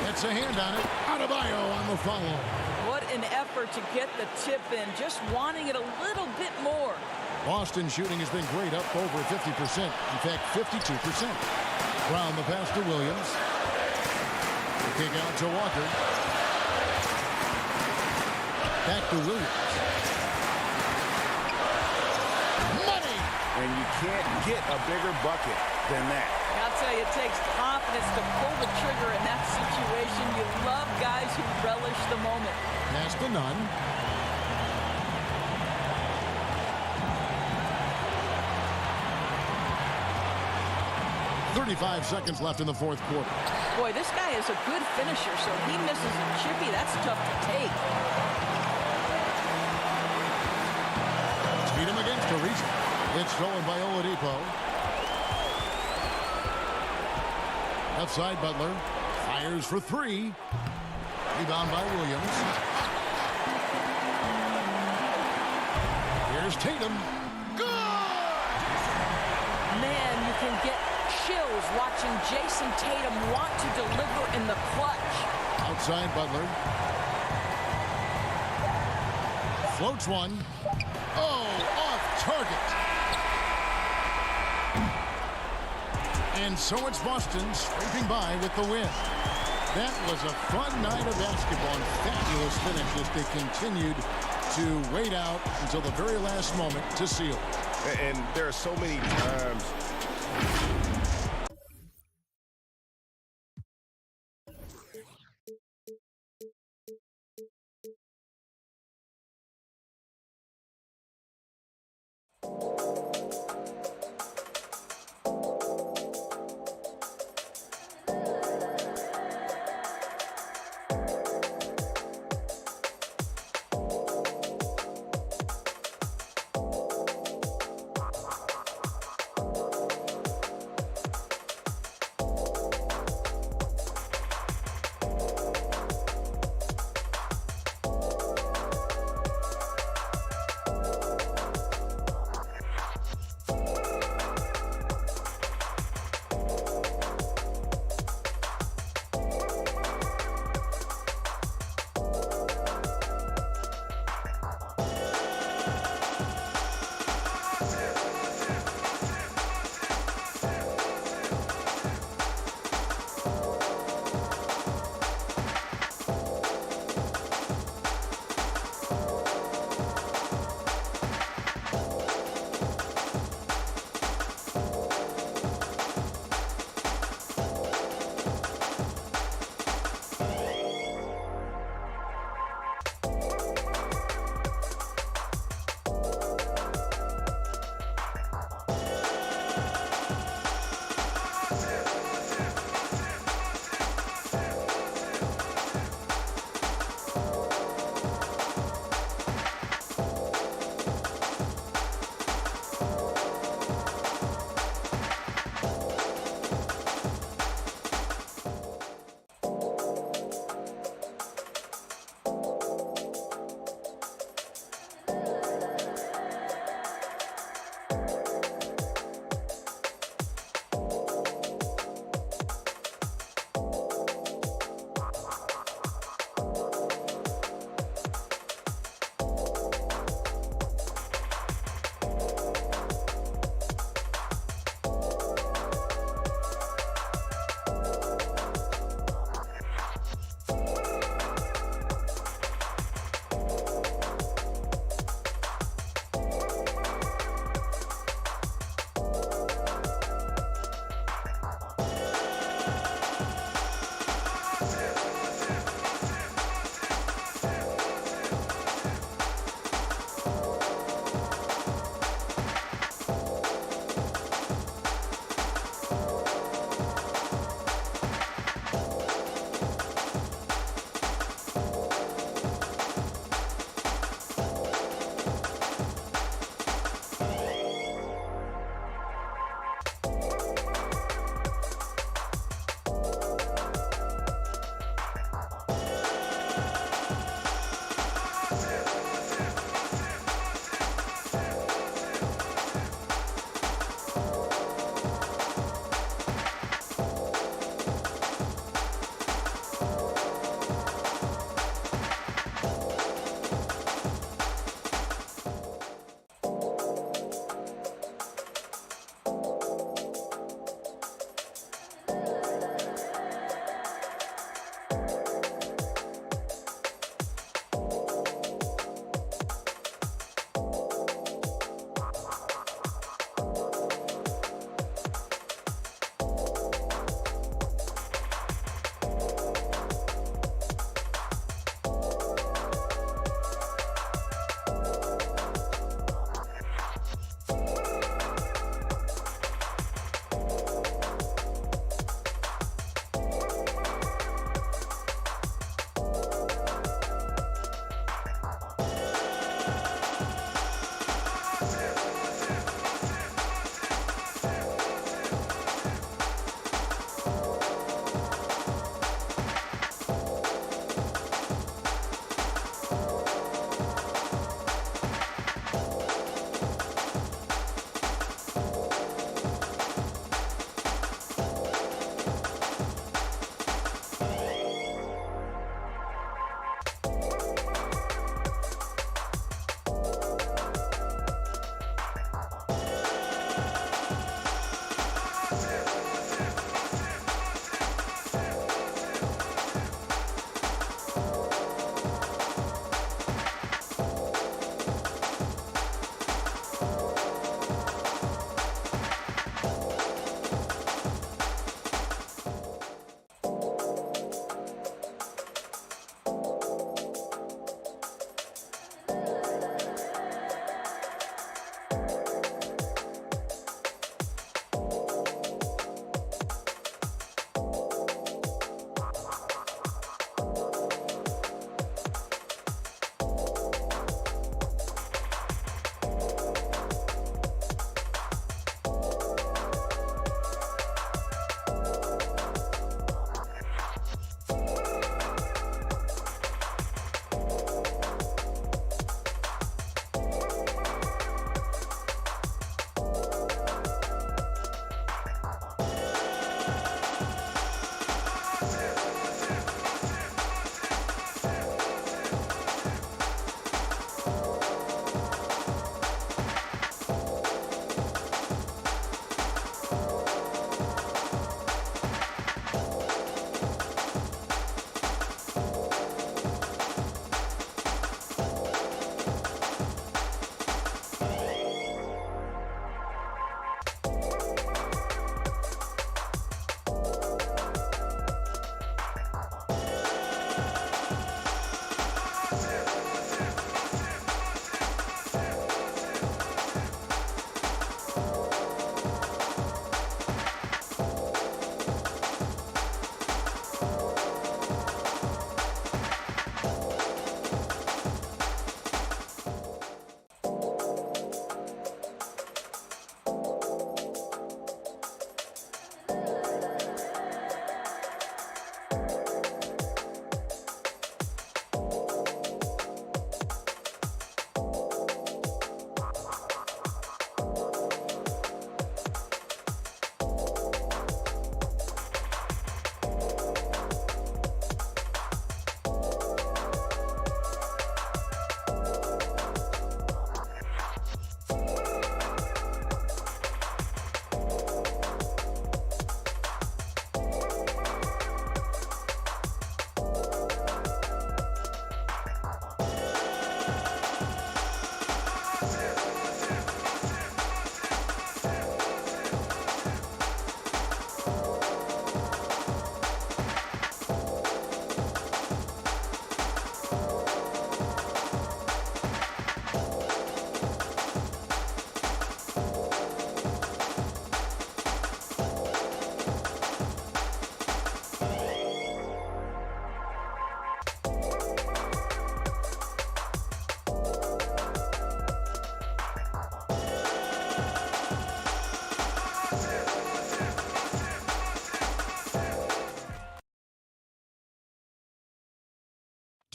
Gets a hand on it. Adebayo on the follow. What an effort to get the tip in, just wanting it a little bit more. Boston shooting has been great, up over 50%. In fact, 52%. Brown the pass to Williams. The kick out to Walker. Back to Williams. Money! And you can't get a bigger bucket than that. I'll tell you, it takes confidence to pull the trigger in that situation. You love guys who relish the moment. Pass to Nunn. .35 seconds left in the fourth quarter. Boy, this guy is a good finisher, so he misses a chippy. That's tough to take. Tatum against Ariza. It's stolen by Oladipo. Outside Butler. Fires for 3. Rebound by Williams. Here's Tatum. Good! Man, you can get chills watching Jason Tatum want to deliver in the clutch. Outside Butler. Floats one. Oh, off target. And so it's Boston scraping by with the win. That was a fun night of basketball and fabulous finish as they continued to wait out until the very last moment to seal. And there are so many times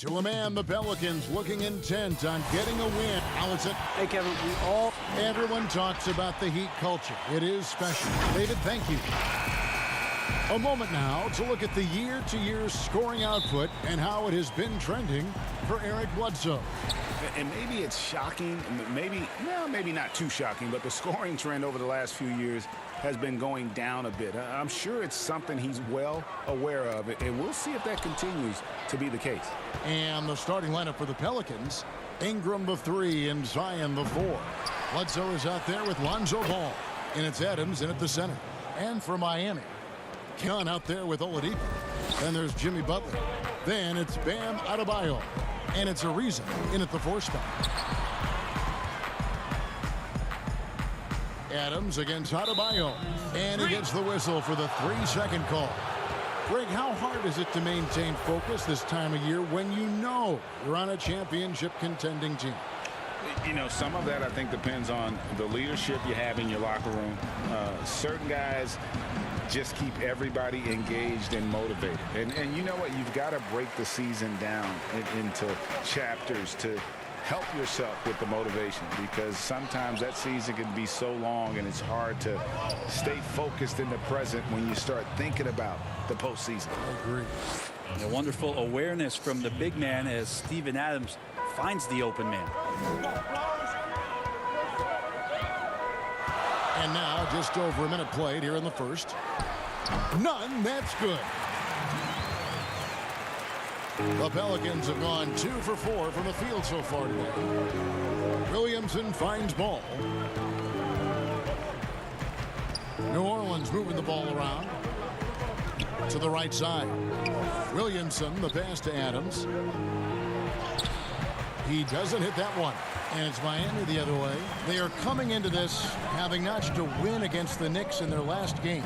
To a man, the Pelicans looking intent on getting a win. Now it's it. Hey, Kevin, Everyone talks about the Heat culture. It is special. David, thank you. A moment now to look at the year-to-year scoring output and how it has been trending for Eric Bledsoe. And maybe it's shocking, maybe not too shocking, but the scoring trend over the last few years has been going down a bit. I'm sure it's something he's well aware of, and we'll see if that continues to be the case. And the starting lineup for the Pelicans, Ingram the 3 and Zion the 4. Bledsoe is out there with Lonzo Ball, and it's Adams in at the center. And for Miami, Gunn out there with Oladipo. Then there's Jimmy Butler. Then it's Bam Adebayo. And it's Ariza in at the 4 spot. Adams against Adebayo. And he gets the whistle for the 3-second call. Greg, how hard is it to maintain focus this time of year when you know you're on a championship contending team? You know, some of that I think depends on the leadership you have in your locker room. Certain guys just keep everybody engaged and motivated. And you know what? You've got to break the season down into chapters to help yourself with the motivation, because sometimes that season can be so long and it's hard to stay focused in the present when you start thinking about the postseason. I agree. A wonderful awareness from the big man as Steven Adams finds the open man. And now just over a minute played here in the first. None. That's good. The Pelicans have gone 2 for 4 from the field so far today. Williamson finds Ball. New Orleans moving the ball around to the right side. Williamson, the pass to Adams. He doesn't hit that one. And it's Miami the other way. They are coming into this having notched a win against the Knicks in their last game.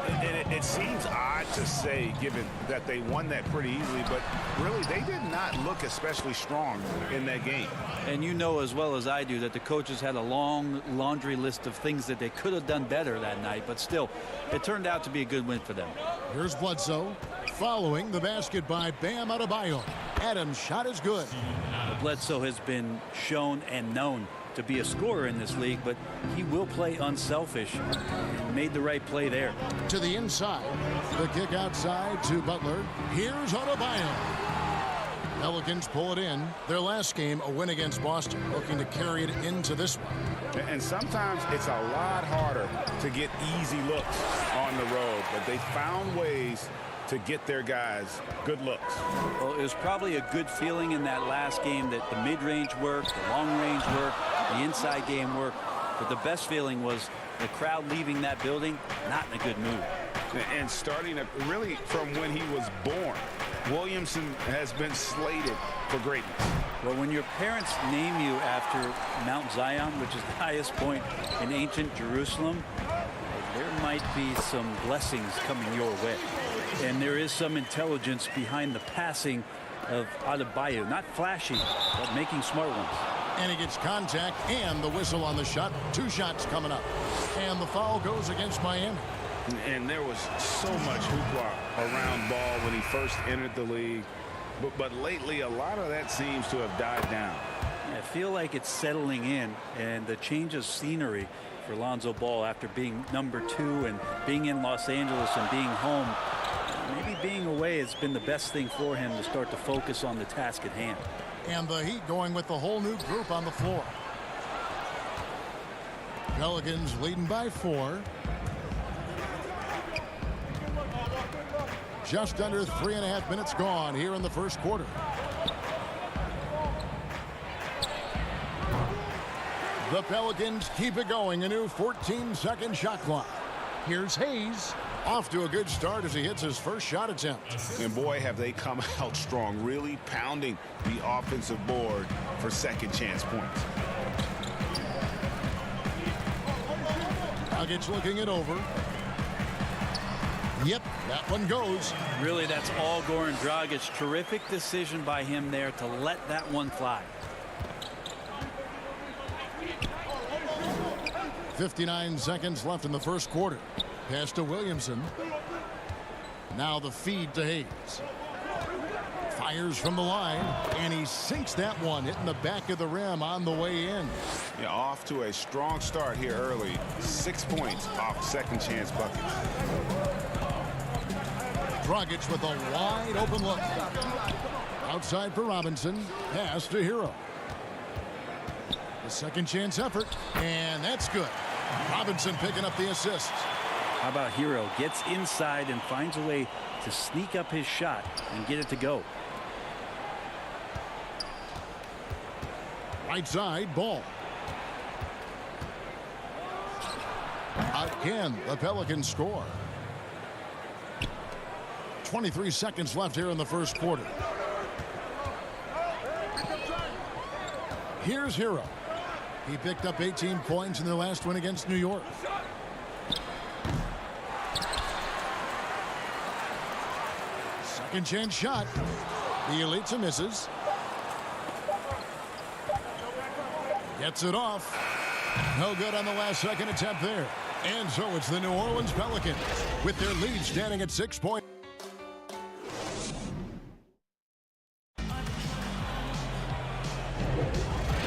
It seems odd to say, given that they won that pretty easily, but really they did not look especially strong in that game. And you know as well as I do that the coaches had a long laundry list of things that they could have done better that night, but still, it turned out to be a good win for them. Here's Bledsoe following the basket by Bam Adebayo. Adams' shot is good. Bledsoe has been shown and known to be a scorer in this league, but he will play unselfish. Made the right play there. To the inside. The kick outside to Butler. Here's Adebayo. Pelicans pull it in. Their last game, a win against Boston, looking to carry it into this one. And sometimes it's a lot harder to get easy looks on the road, but they found ways to get their guys good looks. Well, it was probably a good feeling in that last game that the mid-range worked, the long-range worked, the inside game worked. But the best feeling was the crowd leaving that building not in a good mood. And starting really from when he was born, Williamson has been slated for greatness. Well, when your parents name you after Mount Zion, which is the highest point in ancient Jerusalem, there might be some blessings coming your way. And there is some intelligence behind the passing of Adebayo. Not flashy, but making smart ones. And he gets contact and the whistle on the shot. 2 shots coming up. And the foul goes against Miami. And there was so much hoopla around Ball when he first entered the league. But lately, a lot of that seems to have died down. I feel like it's settling in, and the change of scenery for Lonzo Ball after being number 2 and being in Los Angeles and being home. Maybe being away has been the best thing for him to start to focus on the task at hand. And the Heat going with the whole new group on the floor. Pelicans leading by 4. Just under 3.5 minutes gone here in the first quarter. The Pelicans keep it going. A new 14-second shot clock. Here's Hayes. Off to a good start as he hits his first shot attempt. And boy, have they come out strong, really pounding the offensive board for second chance points. Nuggets looking it over. Yep, that one goes. Really, that's all Goran Dragic. Terrific decision by him there to let that one fly. 59 seconds left in the first quarter. Pass to Williamson. Now the feed to Hayes. Fires from the line, and he sinks that one, hitting the back of the rim on the way in. Yeah, off to a strong start here early. 6 points off second chance buckets. Dragic with a wide open look. Outside for Robinson. Pass to Hero. The second chance effort, and that's good. Robinson picking up the assist. How about Hero gets inside and finds a way to sneak up his shot and get it to go. Right side, Ball. Again, the Pelicans score. 23 seconds left here in the first quarter. Here's Hero. He picked up 18 points in their last win against New York. Second chance shot. Bledsoe misses. Gets it off. No good on the last second attempt there. And so it's the New Orleans Pelicans with their lead standing at 6 points.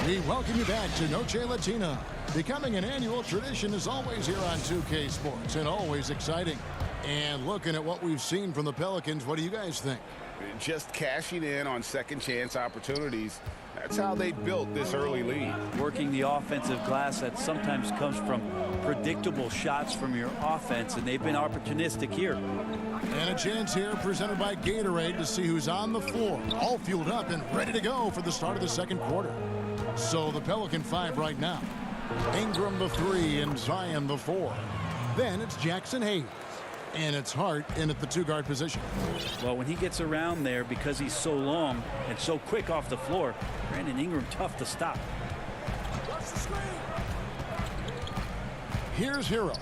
We welcome you back to Noche Latina. Becoming an annual tradition is always here on 2K Sports and always exciting. And looking at what we've seen from the Pelicans, what do you guys think? Just cashing in on second chance opportunities. That's how they built this early lead. Working the offensive glass that sometimes comes from predictable shots from your offense, and they've been opportunistic here. And a chance here presented by Gatorade to see who's on the floor. All fueled up and ready to go for the start of the second quarter. So the Pelican 5 right now. Ingram the 3 and Zion the 4. Then it's Jackson Hayes. And it's Hart in at the 2-guard position. Well, when he gets around there, because he's so long and so quick off the floor, Brandon Ingram tough to stop. Here's Hero.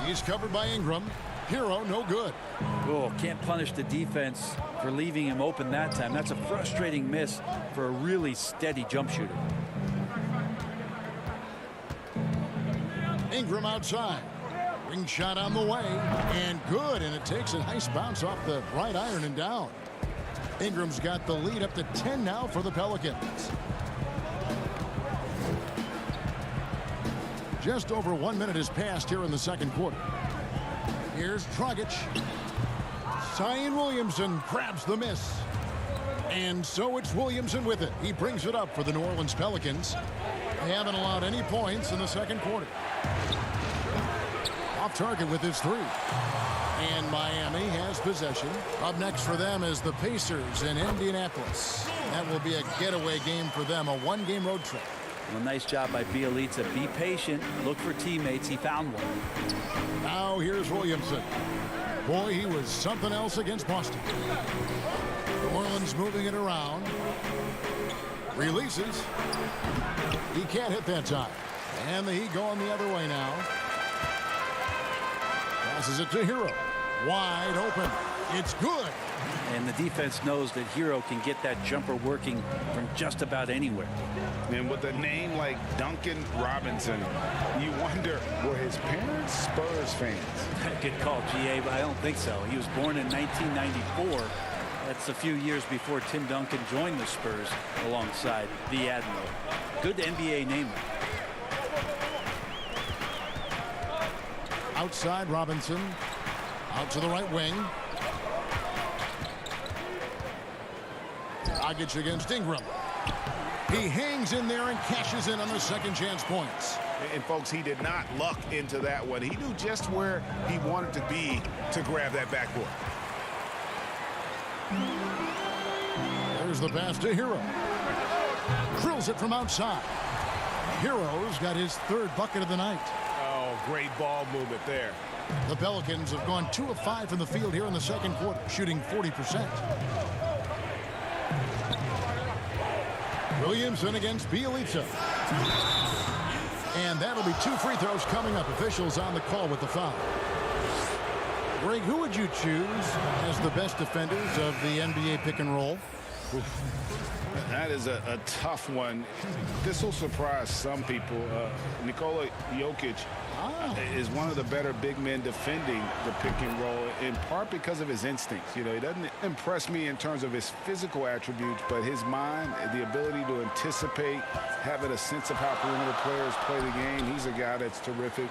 He's covered by Ingram. Hero no good. Oh, can't punish the defense for leaving him open that time. That's a frustrating miss for a really steady jump shooter. Ingram outside. Ring shot on the way, and good, and it takes a nice bounce off the right iron and down. Ingram's got the lead up to 10 now for the Pelicans. Just over 1 minute has passed here in the second quarter. Here's Dragic. Zion Williamson grabs the miss. And so it's Williamson with it. He brings it up for the New Orleans Pelicans. They haven't allowed any points in the second quarter. Off target with his 3. And Miami has possession. Up next for them is the Pacers in Indianapolis. That will be a getaway game for them, a 1-game road trip. Well, nice job by Bledsoe. Be patient. Look for teammates. He found one. Now here's Williamson. Boy, he was something else against Boston. New Orleans moving it around. Releases. He can't hit that time. And the Heat going the other way now. Passes it to Hero. Wide open. It's good. And the defense knows that Hero can get that jumper working from just about anywhere. And with a name like Duncan Robinson, you wonder, were his parents Spurs fans? Good call, GA, but I don't think so. He was born in 1994. That's a few years before Tim Duncan joined the Spurs alongside the Admiral. Good NBA name. Outside Robinson. Out to the right wing. Dragic against Ingram. He hangs in there and cashes in on the second chance points. And folks, he did not luck into that one. He knew just where he wanted to be to grab that backboard. There's the pass to Hero. Drills it from outside. Hero's got his 3rd bucket of the night. Oh, great ball movement there. The Pelicans have gone 2 of 5 from the field here in the second quarter, shooting 40%. Williamson against Bledsoe. And that'll be 2 free throws coming up. Officials on the call with the foul. Greg, who would you choose as the best defenders of the NBA pick and roll? That is a tough one. This will surprise some people. Nikola Jokic is one of the better big men defending the pick and roll, in part because of his instincts. You know, he doesn't impress me in terms of his physical attributes, but his mind, the ability to anticipate, having a sense of how perimeter players play the game. He's a guy that's terrific.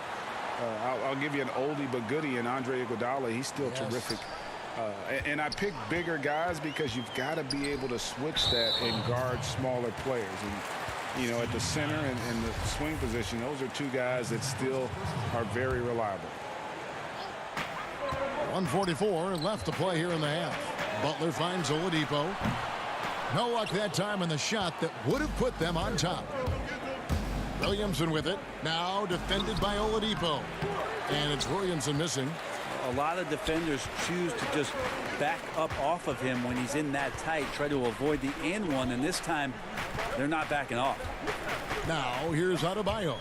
I'll give you an oldie but goodie in Andre Iguodala. He's still terrific. And I pick bigger guys because you've got to be able to switch that and guard smaller players. And, you know, at the center and the swing position, those are two guys that still are very reliable. 1:44 left to play here in the half. Butler finds Oladipo. No luck that time in the shot that would have put them on top. Williamson with it. Now defended by Oladipo. And it's Williamson missing. A lot of defenders choose to just back up off of him when he's in that tight, try to avoid the and one, and this time they're not backing off. Now here's Adebayo.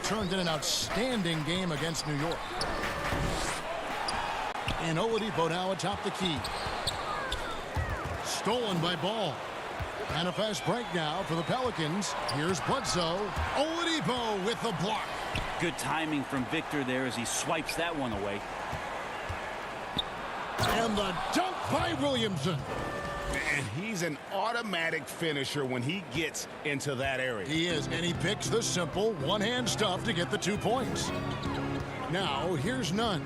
Turned in an outstanding game against New York. And Oladipo now atop the key. Stolen by Ball. And a fast break now for the Pelicans. Here's Bledsoe. Oladipo with the block. Good timing from Victor there as he swipes that one away. And the dunk by Williamson. And he's an automatic finisher when he gets into that area. He is, and he picks the simple one-hand stuff to get the 2 points. Now, here's Nunn.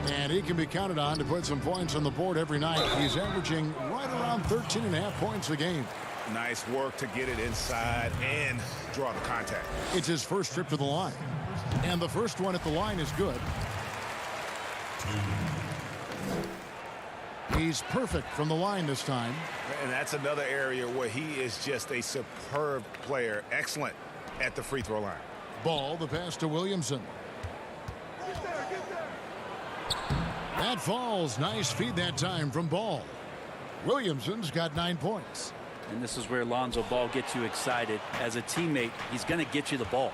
And he can be counted on to put some points on the board every night. He's averaging right around 13.5 points a game. Nice work to get it inside and draw the contact. It's his first trip to the line. And the first one at the line is good. He's perfect from the line this time. And that's another area where he is just a superb player. Excellent at the free throw line. Ball, the pass to Williamson. That falls. Nice feed that time from Ball. Williamson's got 9 points. And this is where Lonzo Ball gets you excited. As a teammate, he's going to get you the ball.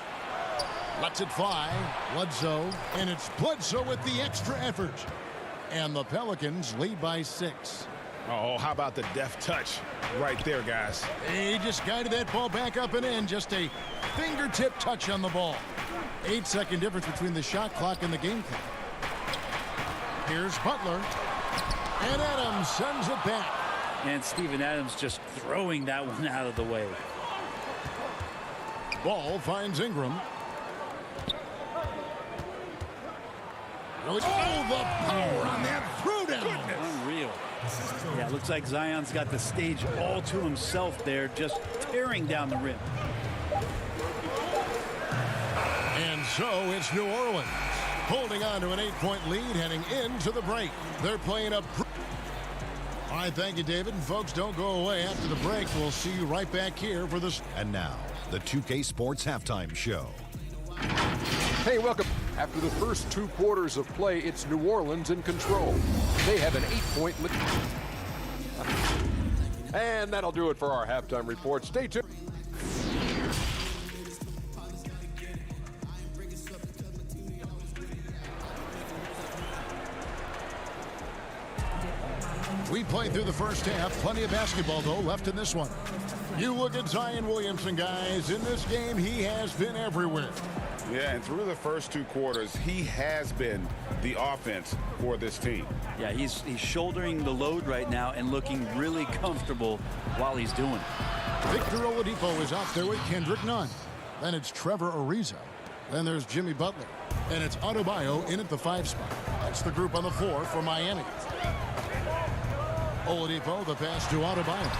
Lets it fly. Bledsoe. And it's Bledsoe with the extra effort. And the Pelicans lead by 6. Oh, how about the deft touch right there, guys? He just guided that ball back up and in. Just a fingertip touch on the ball. 8-second difference between the shot clock and the game clock. Here's Butler. And Adams sends it back. And Steven Adams just throwing that one out of the way. Ball finds Ingram. Oh, the power on that throwdown. Unreal. Yeah, it looks like Zion's got the stage all to himself there, just tearing down the rim. And so it's New Orleans holding on to an 8-point lead heading into the break. They're playing up. All right, thank you, David. And folks, don't go away after the break. We'll see you right back here for this. And now, the 2K Sports Halftime Show. Hey, welcome. After the first 2 quarters of play, it's New Orleans in control. They have an 8-point lead. And that'll do it for our halftime report. Stay tuned. We played through the first half. Plenty of basketball, though, left in this one. You look at Zion Williamson, guys. In this game, he has been everywhere. Yeah, and through the first 2 quarters, he has been the offense for this team. Yeah, he's shouldering the load right now and looking really comfortable while he's doing it. Victor Oladipo is out there with Kendrick Nunn. Then it's Trevor Ariza. Then there's Jimmy Butler. And it's Adebayo in at the 5 spot. That's the group on the floor for Miami. Oladipo, the pass to Adebayo.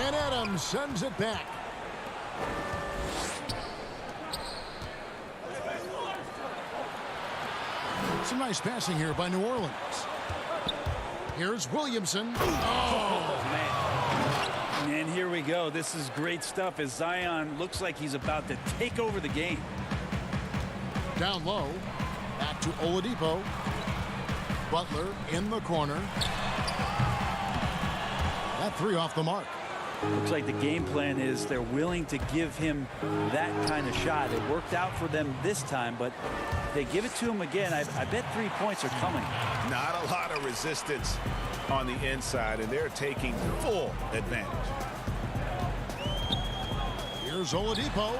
And Adams sends it back. Some nice passing here by New Orleans. Here's Williamson. Oh, man. And here we go. This is great stuff as Zion looks like he's about to take over the game. Down low. Back to Oladipo. Butler in the corner. That 3 off the mark. Looks like the game plan is they're willing to give him that kind of shot. It worked out for them this time, but if they give it to him again, I bet 3 points are coming. Not a lot of resistance on the inside, and they're taking full advantage. Here's Oladipo.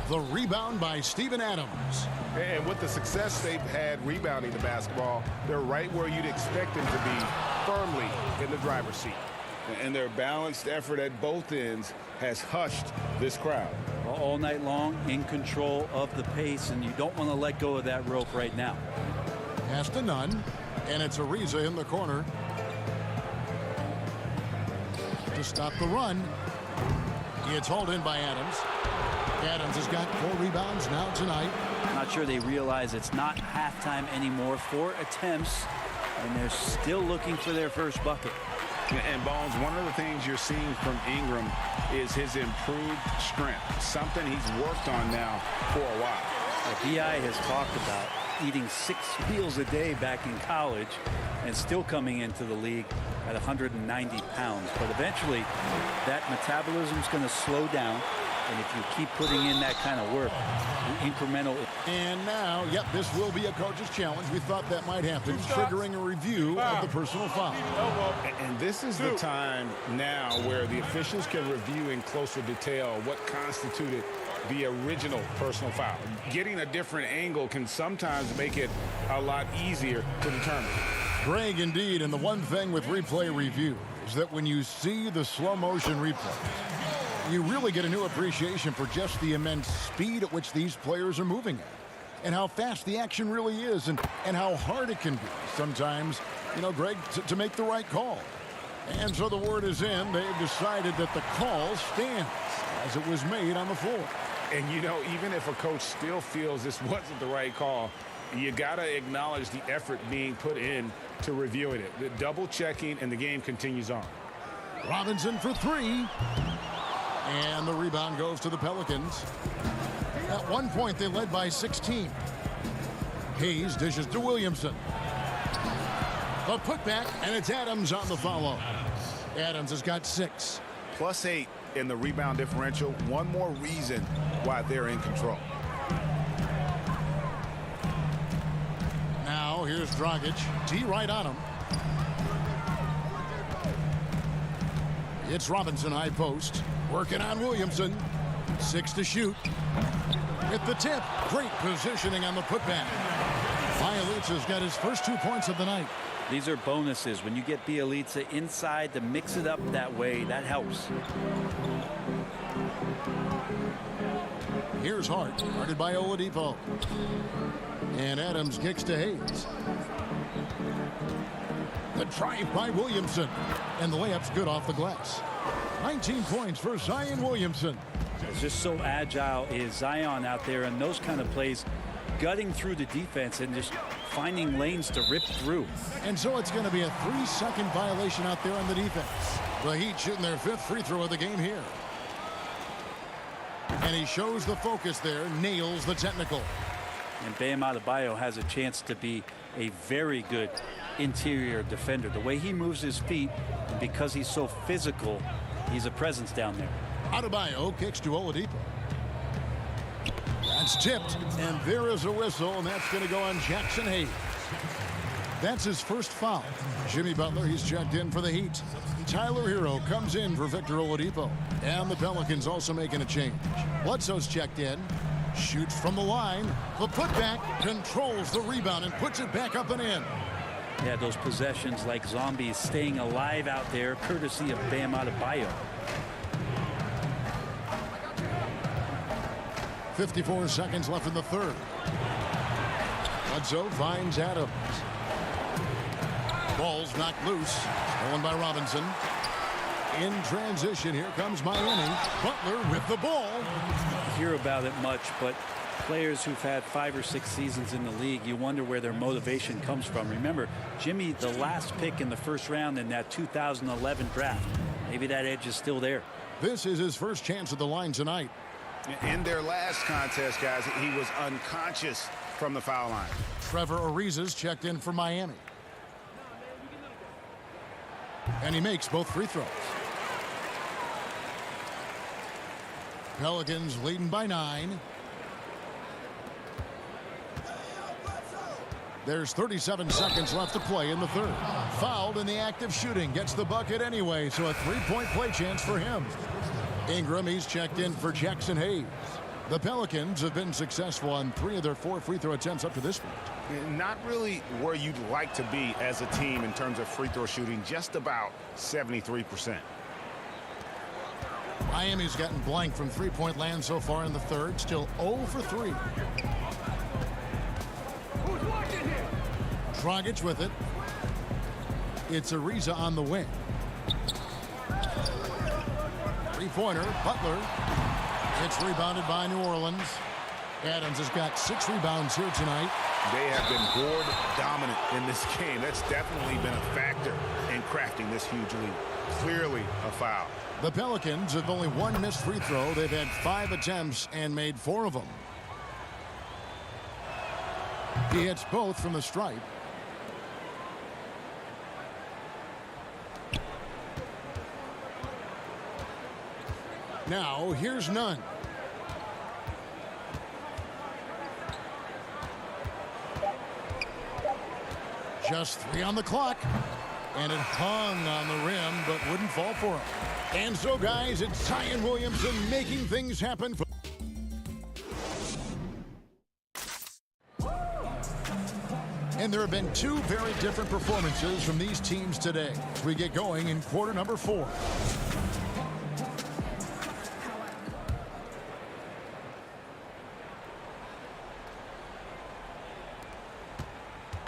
The rebound by Steven Adams. And with the success they've had rebounding the basketball, they're right where you'd expect them to be, firmly in the driver's seat. And their balanced effort at both ends has hushed this crowd. All night long, in control of the pace, and you don't want to let go of that rope right now. Pass to Nunn, and it's Ariza in the corner to stop the run. It's hauled in by Adams. Adams has got 4 rebounds now tonight. Not sure they realize it's not halftime anymore. 4 attempts, and they're still looking for their first bucket. And Bones, one of the things you're seeing from Ingram is his improved strength, something he's worked on now for a while. B.I. has talked about eating 6 meals a day back in college and still coming into the league at 190 pounds. But eventually, that metabolism is going to slow down. And if you keep putting in that kind of work, the incremental. And now, yep, this will be a coach's challenge. We thought that might happen, triggering a review of the personal foul. And this is the time now where the officials can review in closer detail what constituted the original personal foul. Getting a different angle can sometimes make it a lot easier to determine. Greg, indeed, and the one thing with replay review is that when you see the slow motion replay, you really get a new appreciation for just the immense speed at which these players are moving at, and how fast the action really is, and how hard it can be sometimes, you know, Greg, to make the right call. And so the word is in. They've decided that the call stands as it was made on the floor. And, you know, even if a coach still feels this wasn't the right call, you got to acknowledge the effort being put in to reviewing it. The double checking, and the game continues on. Robinson for 3. And the rebound goes to the Pelicans. At one point, they led by 16. Hayes dishes to Williamson. A putback, and it's Adams on the follow. Adams has got 6. +8 in the rebound differential. One more reason why they're in control. Now, here's Dragic. T right on him. It's Robinson, high post. Working on Williamson. 6 to shoot. With the tip. Great positioning on the putback. Bielitsa's got his first 2 points of the night. These are bonuses. When you get Bielitsa inside to mix it up that way, that helps. Here's Hart. Guarded by Oladipo. And Adams kicks to Hayes. The drive by Williamson. And the layup's good off the glass. 19 points for Zion Williamson. It's just so agile is Zion out there in those kind of plays, gutting through the defense and just finding lanes to rip through. And so it's going to be a 3-second violation out there on the defense. The Heat shooting their 5th free throw of the game here. And he shows the focus there, nails the technical. And Bam Adebayo has a chance to be a very good interior defender. The way he moves his feet, and because he's so physical, he's a presence down there. Adebayo kicks to Oladipo. That's tipped, and there is a whistle, and that's going to go on Jackson Hayes. That's his first foul. Jimmy Butler, he's checked in for the Heat. Tyler Hero comes in for Victor Oladipo. And the Pelicans also making a change. Bledsoe's checked in. Shoots from the line. The putback, controls the rebound and puts it back up and in. Yeah, those possessions like zombies staying alive out there, courtesy of Bam Adebayo. 54 seconds left in the third. Bledsoe finds Adams. Ball's knocked loose. Stolen by Robinson. In transition, here comes Miami. Butler with the ball. You hear about it much, but players who've had 5 or 6 seasons in the league, you wonder where their motivation comes from. Remember, Jimmy, the last pick in the first round in that 2011 draft. Maybe that edge is still there. This is his first chance at the line tonight. In their last contest, guys, he was unconscious from the foul line. Trevor Ariza's checked in for Miami. And he makes both free throws. Pelicans leading by 9. There's 37 seconds left to play in the third. Fouled in the act of shooting. Gets the bucket anyway, so a 3-point play chance for him. Ingram, he's checked in for Jackson Hayes. The Pelicans have been successful on 3 of their 4 free throw attempts up to this point. Not really where you'd like to be as a team in terms of free throw shooting, just about 73%. Miami's gotten blank from 3-point land so far in the third. Still 0 for 3. Dragic with it. It's Ariza on the wing. Three-pointer, Butler. It's rebounded by New Orleans. Adams has got 6 rebounds here tonight. They have been board dominant in this game. That's definitely been a factor in crafting this huge lead. Clearly a foul. The Pelicans have only 1 missed free throw. They've had 5 attempts and made 4 of them. He hits both from the stripe. Now, here's Nunn. Just 3 on the clock. And it hung on the rim, but wouldn't fall for him. And so, guys, it's Zion Williamson making things happen. And there have been 2 very different performances from these teams today as we get going in quarter number 4.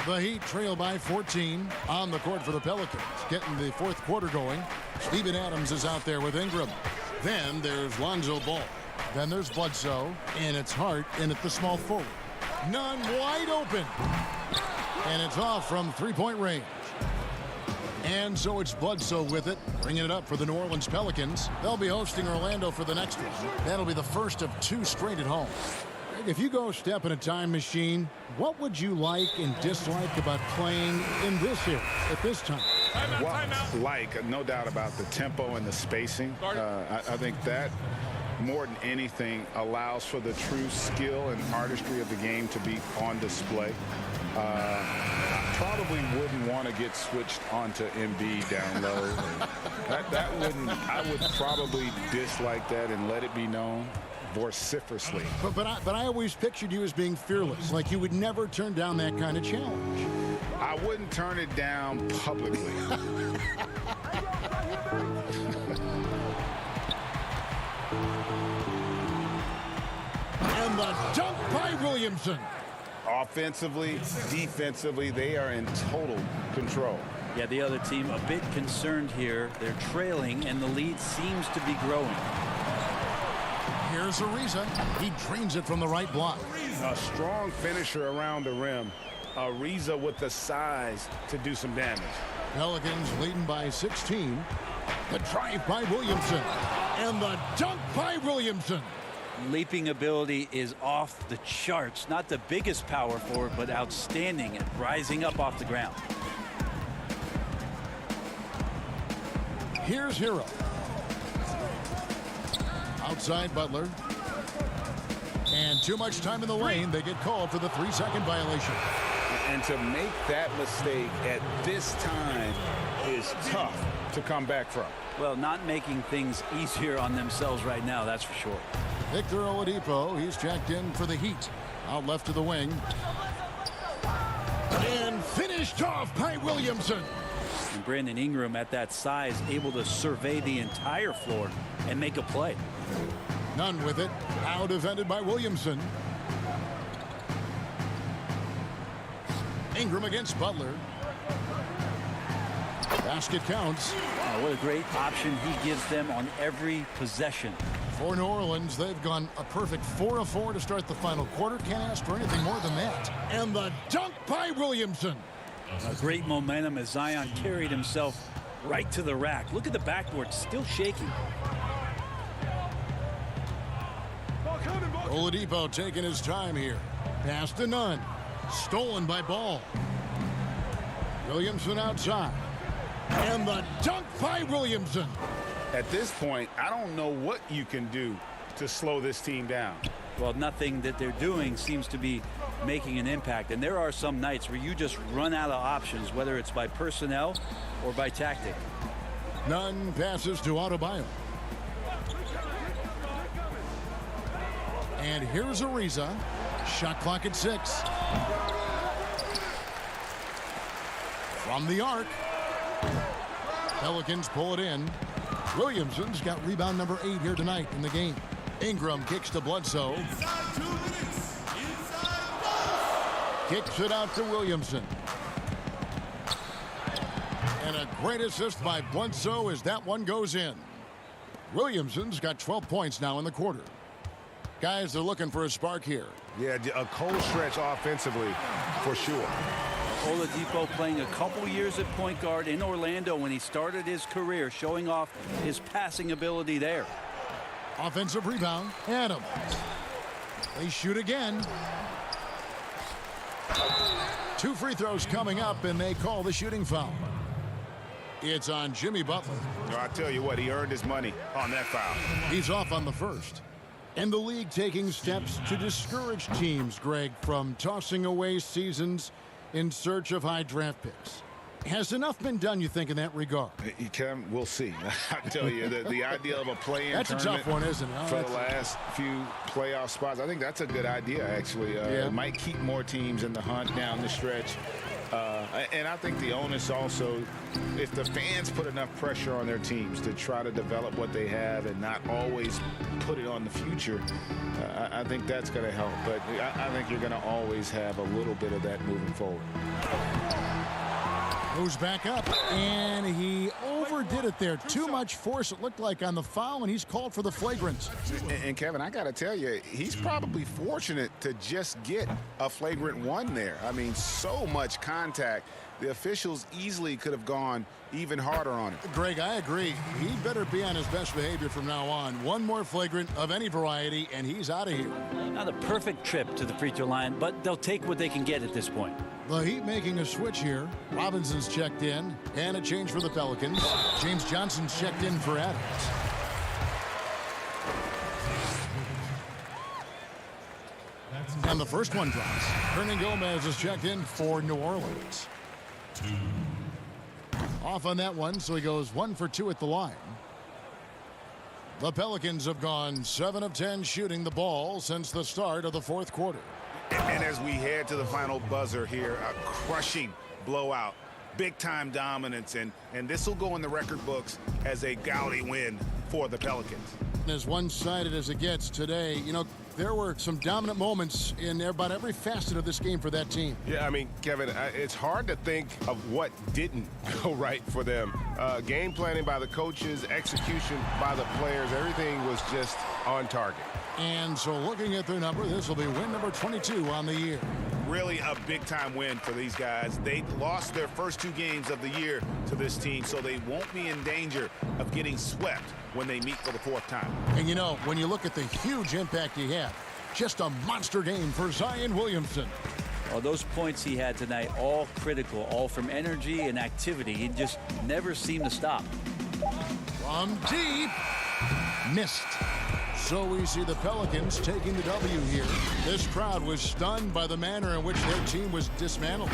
The Heat trail by 14 on the court for the Pelicans, getting the 4th quarter going. Steven Adams is out there with Ingram. Then there's Lonzo Ball. Then there's Bledsoe, and it's Hart in at the small forward. Nunn wide open. And it's off from 3-point range. And so it's Bledsoe with it, bringing it up for the New Orleans Pelicans. They'll be hosting Orlando for the next one. That'll be the first of 2 straight at home. If you go step in a time machine, what would you like and dislike about playing in this era at this time? Like, no doubt about the tempo and the spacing. I think that more than anything allows for the true skill and artistry of the game to be on display. I probably wouldn't want to get switched onto Embiid down low. I would probably dislike that and let it be known vociferously. But I always pictured you as being fearless, like you would never turn down that kind of challenge. I wouldn't turn it down publicly. And the dunk by Williamson. Offensively, defensively, they are in total control. Yeah, the other team a bit concerned here. They're trailing, and the lead seems to be growing. Here's Ariza. He drains it from the right block. A strong finisher around the rim. Ariza with the size to do some damage. Pelicans leading by 16. The drive by Williamson. And the dunk by Williamson. Leaping ability is off the charts. Not the biggest power forward, but outstanding at rising up off the ground. Here's Hero. Outside Butler. And too much time in the lane. They get called for the 3-second violation. And to make that mistake at this time is tough to come back from. Well, not making things easier on themselves right now, that's for sure. Victor Oladipo, he's checked in for the Heat. Out left to the wing. And finished off by Williamson. And Brandon Ingram at that size, able to survey the entire floor and make a play. Nunn with it. Out defended by Williamson. Ingram against Butler. Basket counts. Oh, what a great option he gives them on every possession. For New Orleans, they've gone a perfect 4 of 4 to start the final quarter. Can't ask for anything more than that. And the dunk by Williamson. A great momentum as Zion carried himself right to the rack. Look at the backboard, still shaking. Oladipo taking his time here. Pass to Nunn. Stolen by Ball. Williamson outside. And the dunk by Williamson. At this point, I don't know what you can do to slow this team down. Well, nothing that they're doing seems to be making an impact. And there are some nights where you just run out of options, whether it's by personnel or by tactic. None passes to Adebayo. And here's Ariza. Shot clock at 6. From the arc. Pelicans pull it in. Williamson's got rebound number 8 here tonight in the game. Ingram kicks to Bledsoe. Kicks it out to Williamson. And a great assist by Bledsoe as that one goes in. Williamson's got 12 points now in the quarter. Guys, they're looking for a spark here. Yeah, a cold stretch offensively for sure. Oladipo playing a couple years at point guard in Orlando when he started his career, showing off his passing ability there. Offensive rebound, Adams. They shoot again. 2 free throws coming up, and they call the shooting foul. It's on Jimmy Butler. I tell you what, he earned his money on that foul. He's off on the first. And the league taking steps to discourage teams, Greg, from tossing away seasons in search of high draft picks. Has enough been done, you think, in that regard? We'll see. I tell you, the idea of a play-in that's tournament a tough one, isn't it? for the last few playoff spots, I think that's a good idea, actually. It might keep more teams in the hunt down the stretch. And I think the onus also, if the fans put enough pressure on their teams to try to develop what they have and not always put it on the future, I think that's going to help. But I think you're going to always have a little bit of that moving forward. Moves back up, and he overdid it there. Too much force, it looked like, on the foul, and he's called for the flagrant. And Kevin, I got to tell you, he's probably fortunate to just get a flagrant 1 there. I mean, so much contact. The officials easily could have gone even harder on it. Greg, I agree. He better be on his best behavior from now on. One more flagrant of any variety, and he's out of here. Not a perfect trip to the free throw line, but they'll take what they can get at this point. The Heat making a switch here. Robinson's checked in, and a change for the Pelicans. James Johnson's checked in for Adams. And the first one drops. Hernan Gomez is checked in for New Orleans. Off on that one, so he goes 1 for 2 at the line. The Pelicans have gone 7 of 10 shooting the ball since the start of the fourth quarter. And as we head to the final buzzer here, a crushing blowout, big-time dominance, and this will go in the record books as a gaudy win for the Pelicans. As one-sided as it gets today, you know, there were some dominant moments in about every facet of this game for that team. Yeah, I mean, Kevin, it's hard to think of what didn't go right for them. Game planning by the coaches, execution by the players, everything was just on target. And so looking at their number, this will be win number 22 on the year. Really a big-time win for these guys. They lost their first 2 games of the year to this team, so they won't be in danger of getting swept when they meet for the 4th time. And, you know, when you look at the huge impact he had, just a monster game for Zion Williamson. Well, those points he had tonight, all critical, all from energy and activity. He just never seemed to stop. From deep, missed. So we see the Pelicans taking the W here. This crowd was stunned by the manner in which their team was dismantled.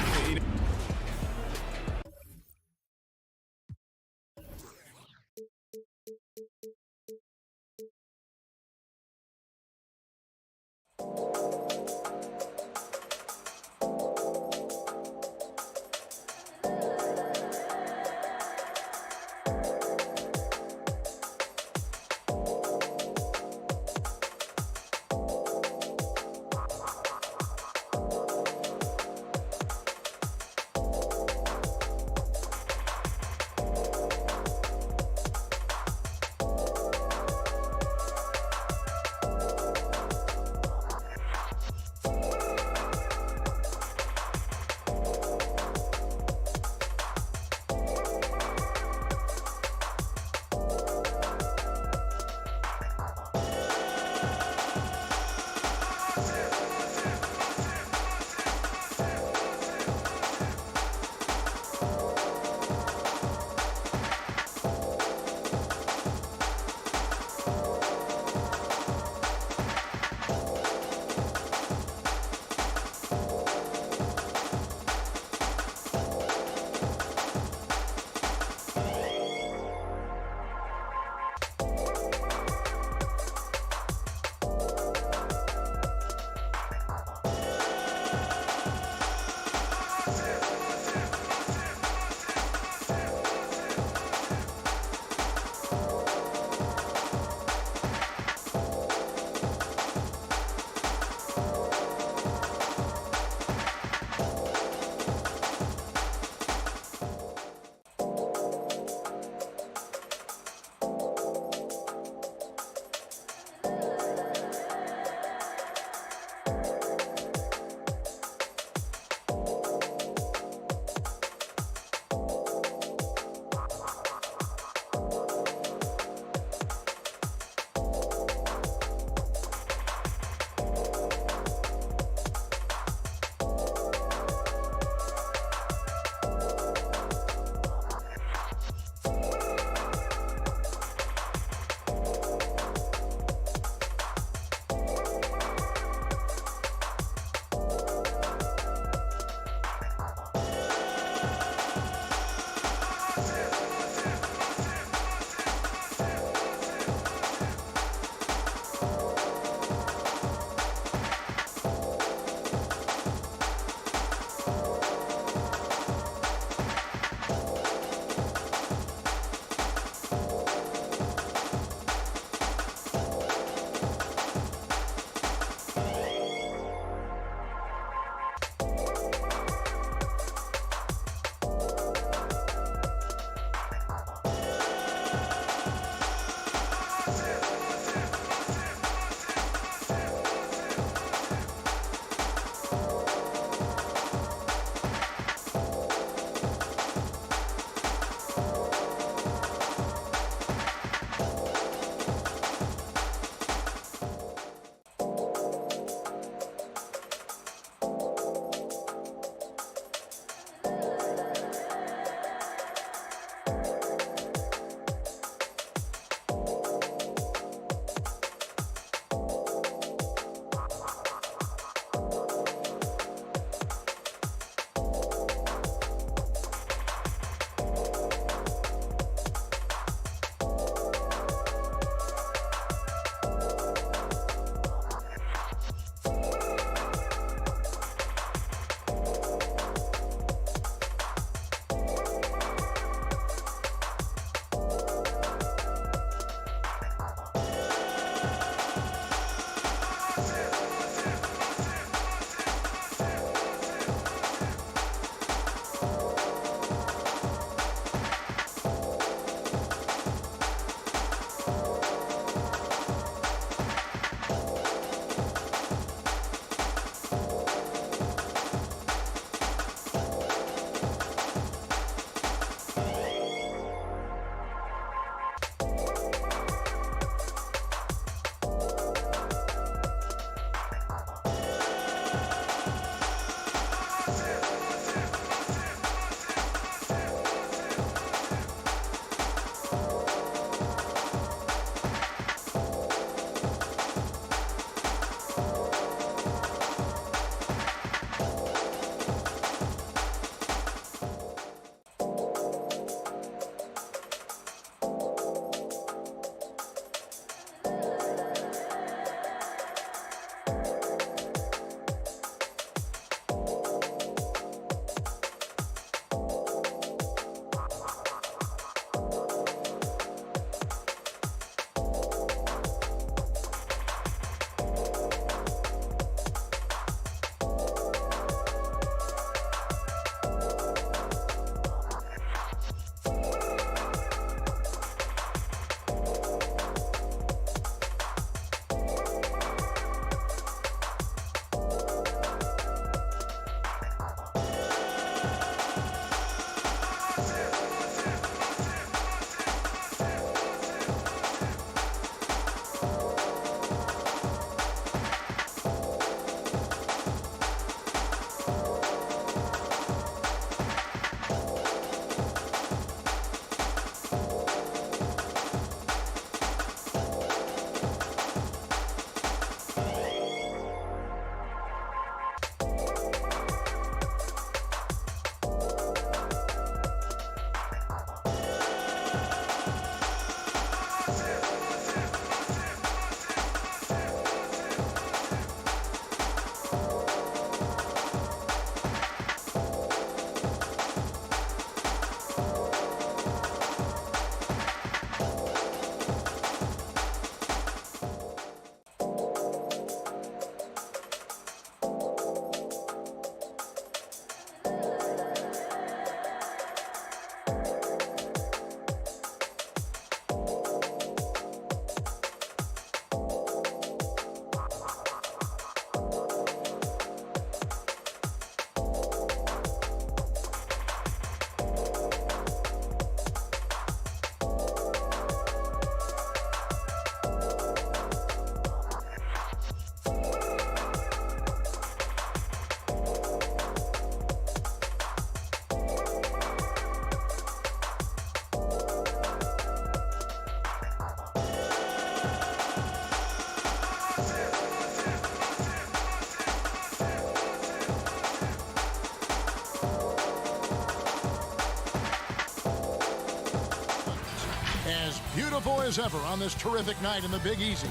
beautiful as ever on this terrific night in the Big Easy.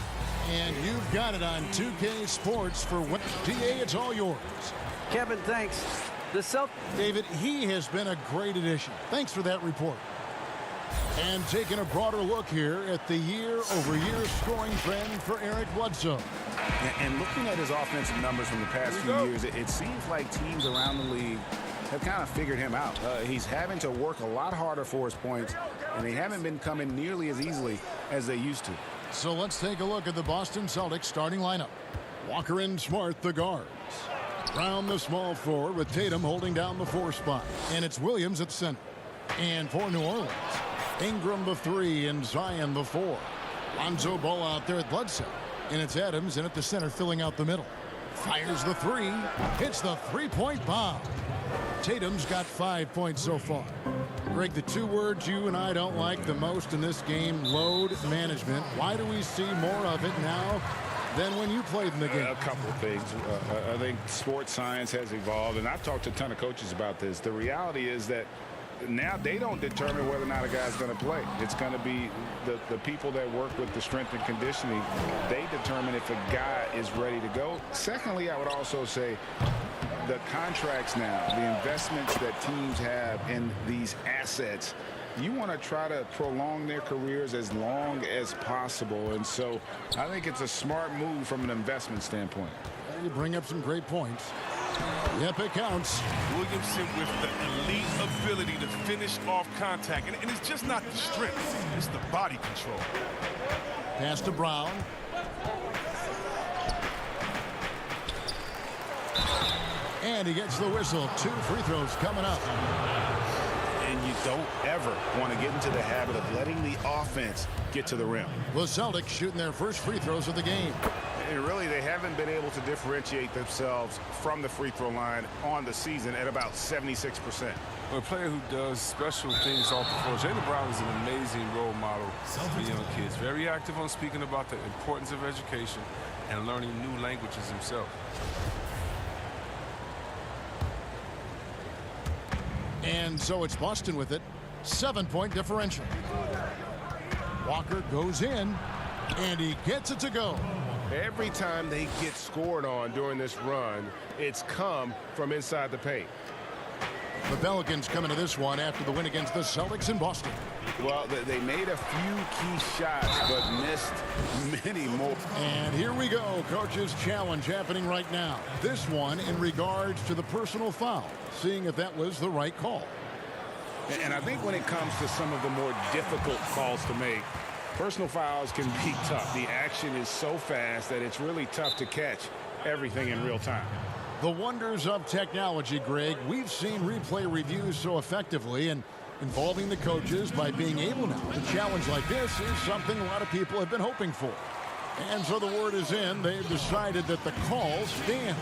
And you've got it on 2K Sports for what? DA, it's all yours. Kevin, thanks. The Celtics. David, he has been a great addition. Thanks for that report. And taking a broader look here at the year-over-year scoring trend for Eric Bledsoe. And looking at his offensive numbers from the past few years, it seems like teams around the league have kind of figured him out. He's having to work a lot harder for his points, and they haven't been coming nearly as easily as they used to. So let's take a look at the Boston Celtics starting lineup. Walker and Smart, the guards. Brown, the small forward, with Tatum holding down the 4 spot. And it's Williams at center. And for New Orleans, Ingram the 3 and Zion the 4. Lonzo Ball out there at Bledsoe. And it's Adams in at the center filling out the middle. Fires the 3. Hits the 3-point bomb. Tatum's got 5 points so far. Greg, the 2 words you and I don't like the most in this game, load management. Why do we see more of it now than when you played in the game? A couple of things. I think sports science has evolved, and I've talked to a ton of coaches about this. The reality is that now they don't determine whether or not a guy's going to play. It's going to be the people that work with the strength and conditioning. They determine if a guy is ready to go. Secondly, I would also say the contracts now, the investments that teams have in these assets, you want to try to prolong their careers as long as possible. And so I think it's a smart move from an investment standpoint. You bring up some great points. Yep, it counts. Williamson with the elite ability to finish off contact. And it's just not the strength, it's the body control. Pass to Brown. And he gets the whistle. 2 free throws coming up. And you don't ever want to get into the habit of letting the offense get to the rim. The Celtics shooting their first free throws of the game. And really, they haven't been able to differentiate themselves from the free throw line on the season at about 76%. For a player who does special things off the floor, Jaylen Brown is an amazing role model for young kids. Very active on speaking about the importance of education and learning new languages himself. And so it's Boston with it. 7-point differential. Walker goes in, and he gets it to go. Every time they get scored on during this run, it's come from inside the paint. The Pelicans coming to this one after the win against the Celtics in Boston. Well, they made a few key shots, but missed many more. And here we go. Coach's challenge happening right now. This one in regards to the personal foul, seeing if that was the right call. And I think when it comes to some of the more difficult calls to make, personal fouls can be tough. The action is so fast that it's really tough to catch everything in real time. The wonders of technology, Greg. We've seen replay reviews so effectively, and involving the coaches by being able now to challenge like this is something a lot of people have been hoping for. And so the word is in. They've decided that the call stands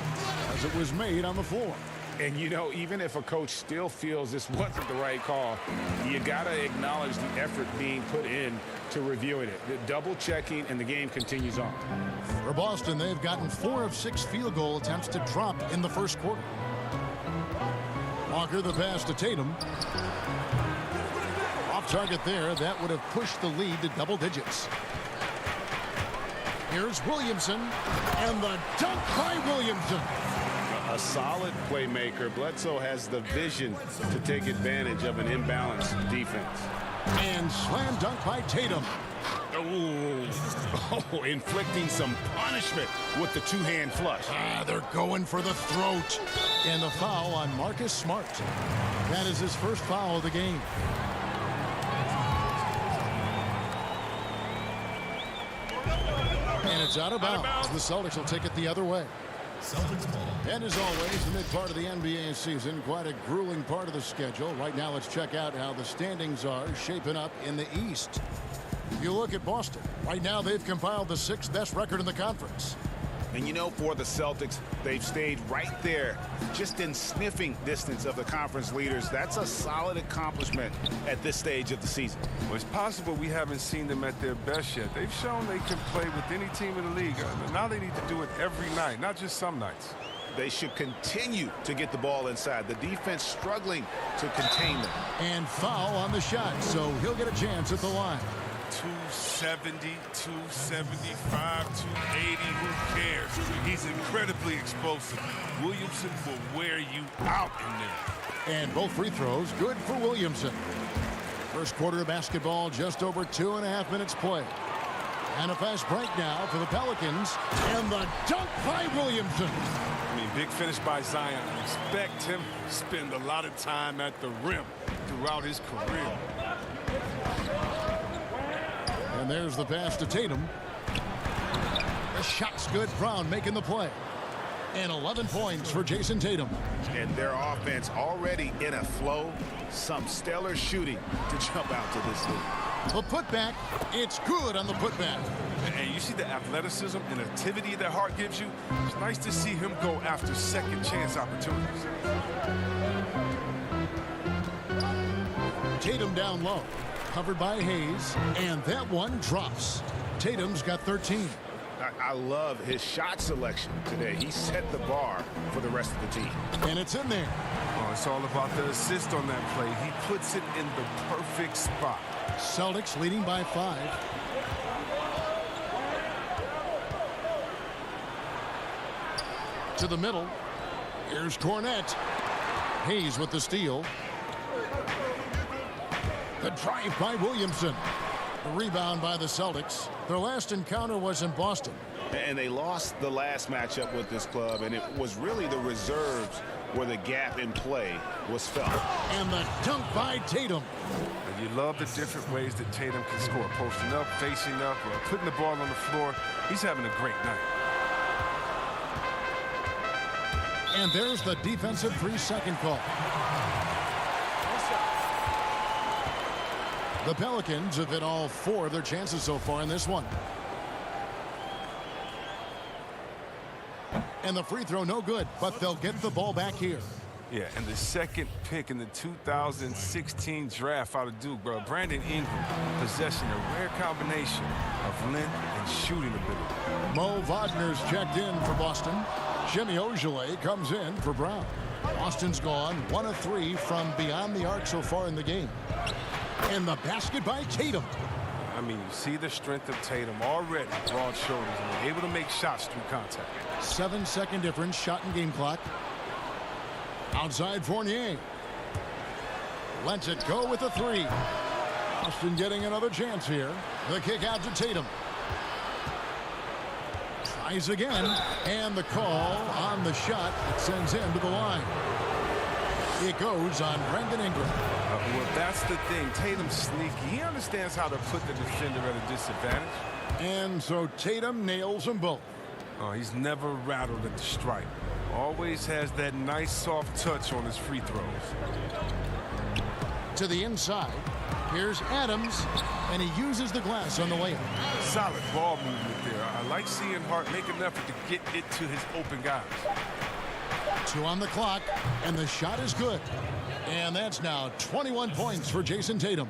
as it was made on the floor. And, you know, even if a coach still feels this wasn't the right call, you got to acknowledge the effort being put in to reviewing it. The double checking, and the game continues on. For Boston, they've gotten 4 of 6 field goal attempts to drop in the first quarter. Walker the pass to Tatum. Off target there. That would have pushed the lead to double digits. Here's Williamson, and the dunk by Williamson. A solid playmaker. Bledsoe has the vision to take advantage of an imbalanced defense. And slam dunk by Tatum. Oh, inflicting some punishment with the two-hand flush. They're going for the throat. And the foul on Marcus Smart. That is his first foul of the game. And it's out of bounds. The Celtics will take it the other way. And as always, the mid part of the NBA season, quite a grueling part of the schedule. Right now, let's check out how the standings are shaping up in the East. If you look at Boston, right now they've compiled the 6th best record in the conference. And you know, for the Celtics, they've stayed right there, just in sniffing distance of the conference leaders. That's a solid accomplishment at this stage of the season. Well, it's possible we haven't seen them at their best yet. They've shown they can play with any team in the league. Now they need to do it every night, not just some nights. They should continue to get the ball inside. The defense struggling to contain them. And foul on the shot, so he'll get a chance at the line. 270, 275, 280, who cares? He's incredibly explosive. Williamson will wear you out in there. And both free throws good for Williamson. First quarter of basketball, just over 2.5 minutes play. And a fast break now for the Pelicans. And the dunk by Williamson. I mean, big finish by Zion. Expect him to spend a lot of time at the rim throughout his career. And there's the pass to Tatum. The shot's good. Brown making the play. And 11 points for Jason Tatum. And their offense already in a flow. Some stellar shooting to jump out to this lead. The putback, it's good on the putback. And you see the athleticism and activity that Hart gives you. It's nice to see him go after second chance opportunities. Tatum down low, covered by Hayes, and that one drops. Tatum's got 13. I love his shot selection today. He set the bar for the rest of the team. And it's in there. Oh, it's all about the assist on that play. He puts it in the perfect spot. Celtics leading by 5. To the middle. Here's Cornette. Hayes with the steal. The drive by Williamson. The rebound by the Celtics. Their last encounter was in Boston. And they lost the last matchup with this club, and it was really the reserves where the gap in play was felt. And the dunk by Tatum. And you love the different ways that Tatum can score. Posting up, facing up, or putting the ball on the floor. He's having a great night. And there's the defensive 3-second call. The Pelicans have hit all 4 of their chances so far in this one. And the free throw no good, but they'll get the ball back here. Yeah, and the second pick in the 2016 draft out of Duke, bro. Brandon Ingram possessing a rare combination of length and shooting ability. Mo Wagner's checked in for Boston. Jimmy Ojeleye comes in for Brown. Boston's gone 1 of 3 from beyond the arc so far in the game. And the basket by Tatum. I mean, you see the strength of Tatum already. Broad shoulders and able to make shots through contact. 7-second difference, shot and game clock. Outside Fournier. Lets it go with a 3. Boston getting another chance here. The kick out to Tatum. Tries again. And the call on the shot sends him to the line. It goes on Brandon Ingram. Well, that's the thing. Tatum's sneaky. He understands how to put the defender at a disadvantage. And so Tatum nails them both. Oh, he's never rattled at the stripe. Always has that nice soft touch on his free throws. To the inside. Here's Adams. And he uses the glass on the layup. Solid ball movement there. I like seeing Hart make an effort to get it to his open guys. 2 on the clock, and the shot is good. And that's now 21 points for Jason Tatum.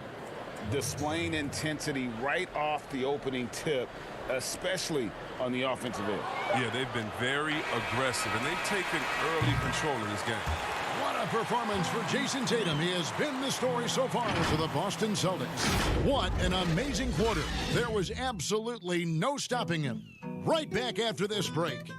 Displaying intensity right off the opening tip, especially on the offensive end. Yeah, they've been very aggressive, and they've taken early control of this game. What a performance for Jason Tatum. He has been the story so far for the Boston Celtics. What an amazing quarter. There was absolutely no stopping him. Right back after this break.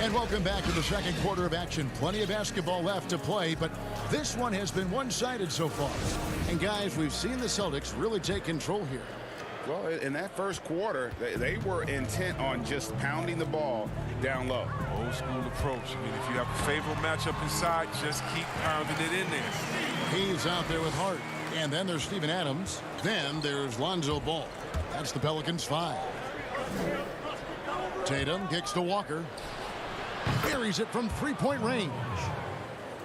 And welcome back to the second quarter of action. Plenty of basketball left to play, but this one has been one-sided so far. And guys, we've seen the Celtics really take control here. Well, in that first quarter, they were intent on just pounding the ball down low. Old school approach. I mean, if you have a favorable matchup inside, just keep pounding it in there. He's out there with Hart. And then there's Steven Adams. Then there's Lonzo Ball. That's the Pelicans 5. Tatum kicks to Walker. Buries it from 3-point range.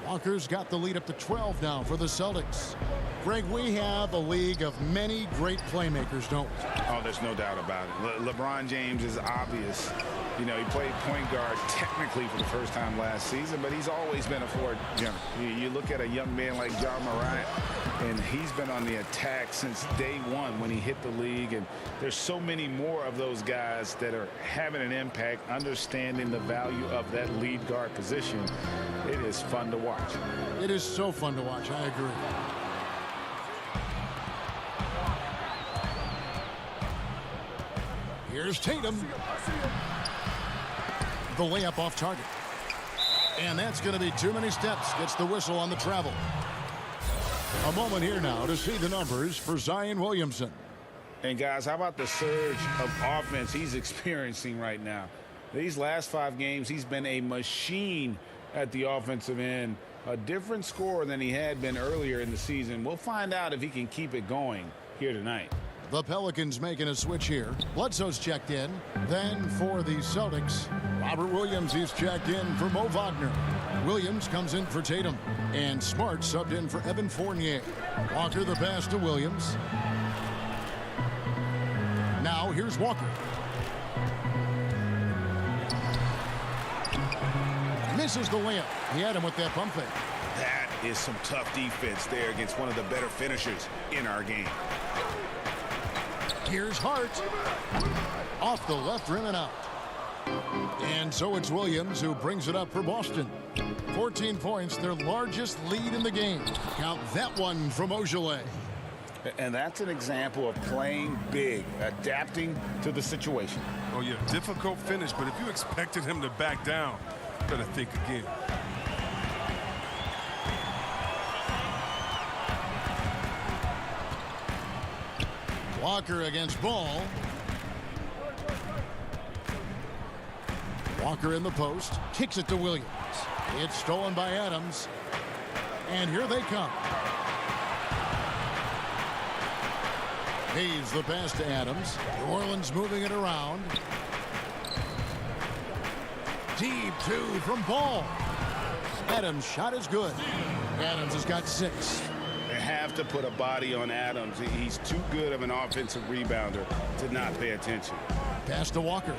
Walker's got the lead up to 12 now for the Celtics. Greg, we have a league of many great playmakers, don't we? Oh, there's no doubt about it. LeBron James is obvious. You know, he played point guard technically for the first time last season, but he's always been a floor general. You look at a young man like Ja Morant, and he's been on the attack since day one when he hit the league. And there's so many more of those guys that are having an impact, understanding the value of that lead guard position. It is fun to watch. It is so fun to watch. I agree. Here's Tatum. The layup off target. And that's going to be too many steps. Gets the whistle on the travel. A moment here now to see the numbers for Zion Williamson. And guys, how about the surge of offense he's experiencing right now? These last 5 games, he's been a machine at the offensive end. A different scorer than he had been earlier in the season. We'll find out if he can keep it going here tonight. The Pelicans making a switch here. Bledsoe's checked in. Then for the Celtics, Robert Williams, he's checked in for Mo Wagner. Williams comes in for Tatum. And Smart subbed in for Evan Fournier. Walker the pass to Williams. Now here's Walker. Misses the layup. He had him with that pump fake. That is some tough defense there against one of the better finishers in our game. Here's Hart. Off the left rim and out. And so it's Williams who brings it up for Boston. 14 points, their largest lead in the game. Count that one from Ogilvy. And that's an example of playing big, adapting to the situation. Oh, yeah, difficult finish, but if you expected him to back down, better think again. Walker against Ball. Walker in the post. Kicks it to Williams. It's stolen by Adams. And here they come. Hayes the pass to Adams. New Orleans moving it around. Deep 2 from Ball. Adams' shot is good. Adams has got 6. They have to put a body on Adams. He's too good of an offensive rebounder to not pay attention. Pass to Walker.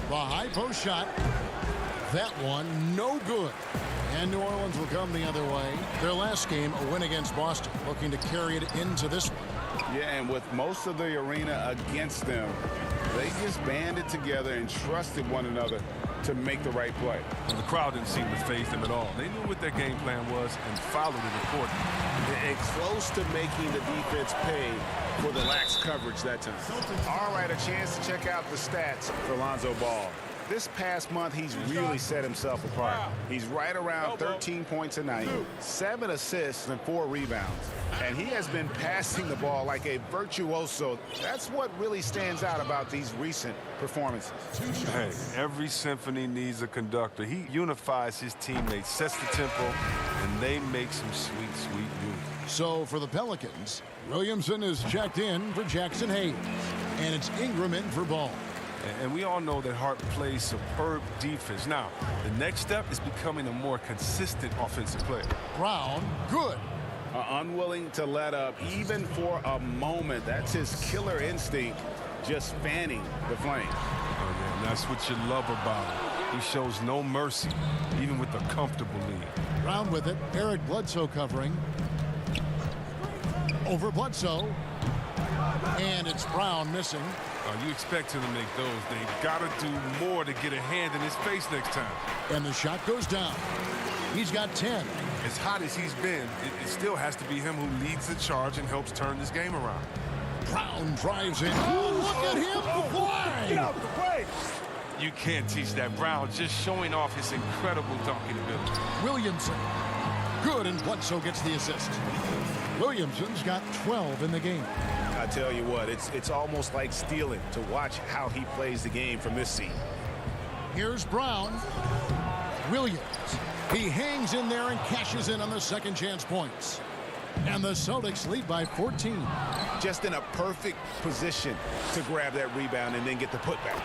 The high post shot. That one no good. And New Orleans will come the other way. Their last game, a win against Boston, looking to carry it into this one. Yeah, and with most of the arena against them, they just banded together and trusted one another to make the right play. And the crowd didn't seem to faze them at all. They knew what their game plan was and followed it accordingly. And close to making the defense pay for the lax coverage that time. All right, a chance to check out the stats for Lonzo Ball. This past month, he's really set himself apart. He's right around 13 points a night, 7 assists, and 4 rebounds. And he has been passing the ball like a virtuoso. That's what really stands out about these recent performances. Hey, every symphony needs a conductor. He unifies his teammates, sets the tempo, and they make some sweet, sweet music. So for the Pelicans, Williamson is checked in for Jackson Hayes. And it's Ingram in for Ball. And we all know that Hart plays superb defense. Now, the next step is becoming a more consistent offensive player. Brown, good. Unwilling to let up even for a moment. That's his killer instinct, just fanning the flame. Oh, yeah, and that's what you love about him. He shows no mercy, even with a comfortable lead. Brown with it. Eric Bledsoe covering. Over Bledsoe. And it's Brown missing. You expect him to make those. They've got to do more to get a hand in his face next time. And the shot goes down. He's got 10. As hot as he's been, it still has to be him who leads the charge and helps turn this game around. Brown drives in. Oh, look at him fly! Get out the way! You can't teach that. Brown just showing off his incredible dunking ability. Williamson. Good, and Bledsoe gets the assist. Williamson's got 12 in the game. I tell you what, it's almost like stealing to watch how he plays the game from this seat. Here's Brown. Williams. He hangs in there and cashes in on the second chance points. And the Celtics lead by 14. Just in a perfect position to grab that rebound and then get the putback.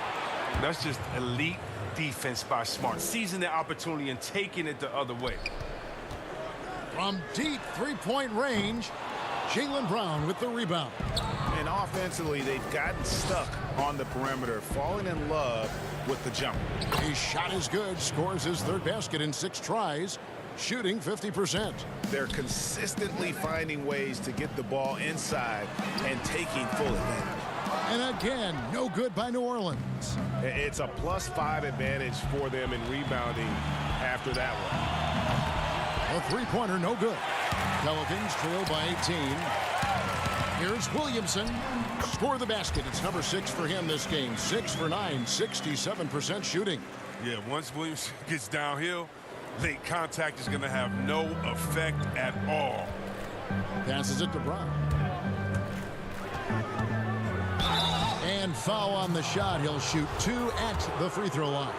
That's just elite defense by Smart. Seizing the opportunity and taking it the other way. From deep three-point range, Jaylen Brown with the rebound. And offensively, they've gotten stuck on the perimeter, falling in love with the jump. His shot is good, scores his third basket in 6 tries. shooting 50%. They're consistently finding ways to get the ball inside and taking full advantage. And again, no good by New Orleans. It's a +5 advantage for them in rebounding after that one. A three-pointer, no good. Pelicans trail by 18. Here's Williamson. Score the basket. It's number 6 for him this game. 6 for 9, 67% shooting. Yeah, once Williamson gets downhill, late contact is going to have no effect at all. Passes it to Brown. And foul on the shot. He'll shoot 2 at the free throw line.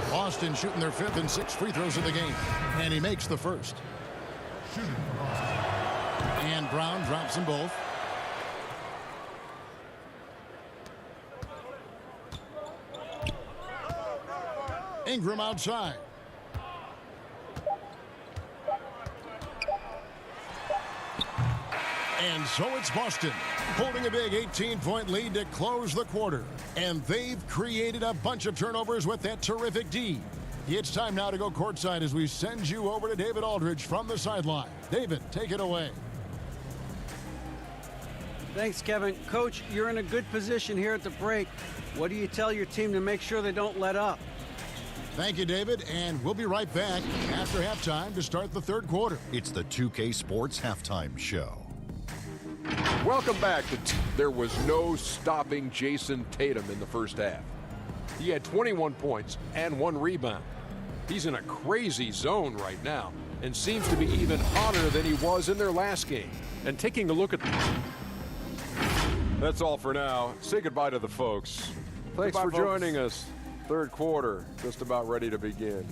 Boston shooting their 5th and 6th free throws of the game. And he makes the first. And Brown drops them both. Ingram outside. And so it's Boston holding a big 18-point lead to close the quarter. And they've created a bunch of turnovers with that terrific D. It's time now to go courtside as we send you over to David Aldridge from the sideline. David, take it away. Thanks, Kevin. Coach, you're in a good position here at the break. What do you tell your team to make sure they don't let up? Thank you, David, and we'll be right back after halftime to start the third quarter. It's the 2K Sports Halftime Show. Welcome back. There was no stopping Jason Tatum in the first half. He had 21 points and 1 rebound. He's in a crazy zone right now and seems to be even hotter than he was in their last game. And taking a look at... That's all for now. Say goodbye to the folks. Thanks for joining us. Third quarter, just about ready to begin.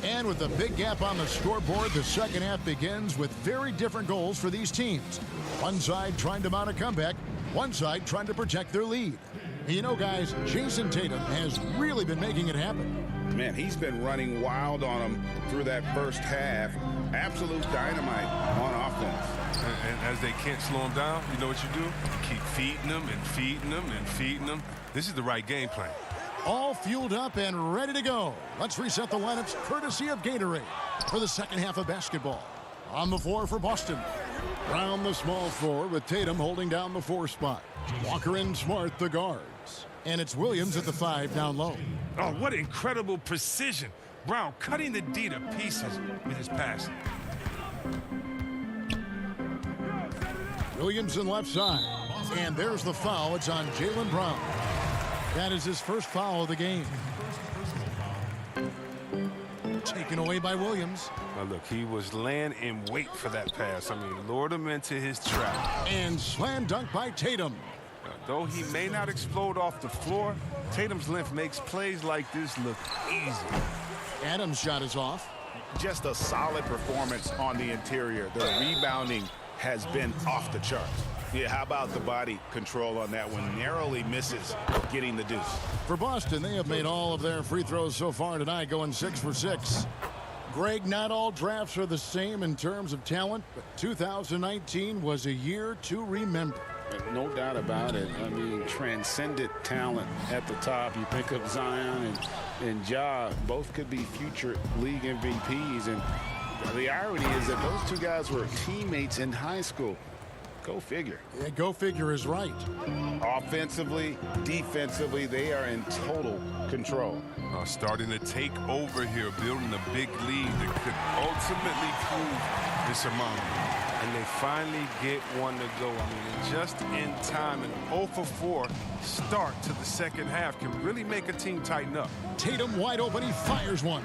And with a big gap on the scoreboard, the second half begins with very different goals for these teams. One side trying to mount a comeback, one side trying to protect their lead. You know, guys, Jason Tatum has really been making it happen. Man, he's been running wild on them through that first half. Absolute dynamite on offense. And as they can't slow him down, you know what you do? Keep feeding them and feeding them and feeding them. This is the right game plan. All fueled up and ready to go. Let's reset the lineups courtesy of Gatorade for the second half of basketball. On the floor for Boston. Brown the small forward with Tatum holding down the 4 spot. Walker and Smart the guards. And it's Williams at the 5 down low. Oh, what incredible precision. Brown cutting the D to pieces with his pass. Williamson left side. And there's the foul. It's on Jaylen Brown. That is his first foul of the game. Taken away by Williams. Now look, he was laying in wait for that pass. I mean, lured him into his trap. And slam dunk by Tatum. Though he may not explode off the floor, Tatum's length makes plays like this look easy. Adams' shot is off. Just a solid performance on the interior. The rebounding has been off the charts. Yeah, how about the body control on that one? Narrowly misses getting the deuce. For Boston, they have made all of their free throws so far tonight, going 6 for 6. Greg, not all drafts are the same in terms of talent, but 2019 was a year to remember. No doubt about it. I mean, transcendent talent at the top. You pick up Zion and Ja, both could be future league MVPs. And the irony is that those two guys were teammates in high school. Go figure. Yeah, go figure is right. Offensively, defensively, they are in total control. Starting to take over here, building a big lead that could ultimately prove insurmountable. And they finally get one to go. I mean, just in time, an 0 for 4 start to the second half can really make a team tighten up. Tatum wide open, he fires one.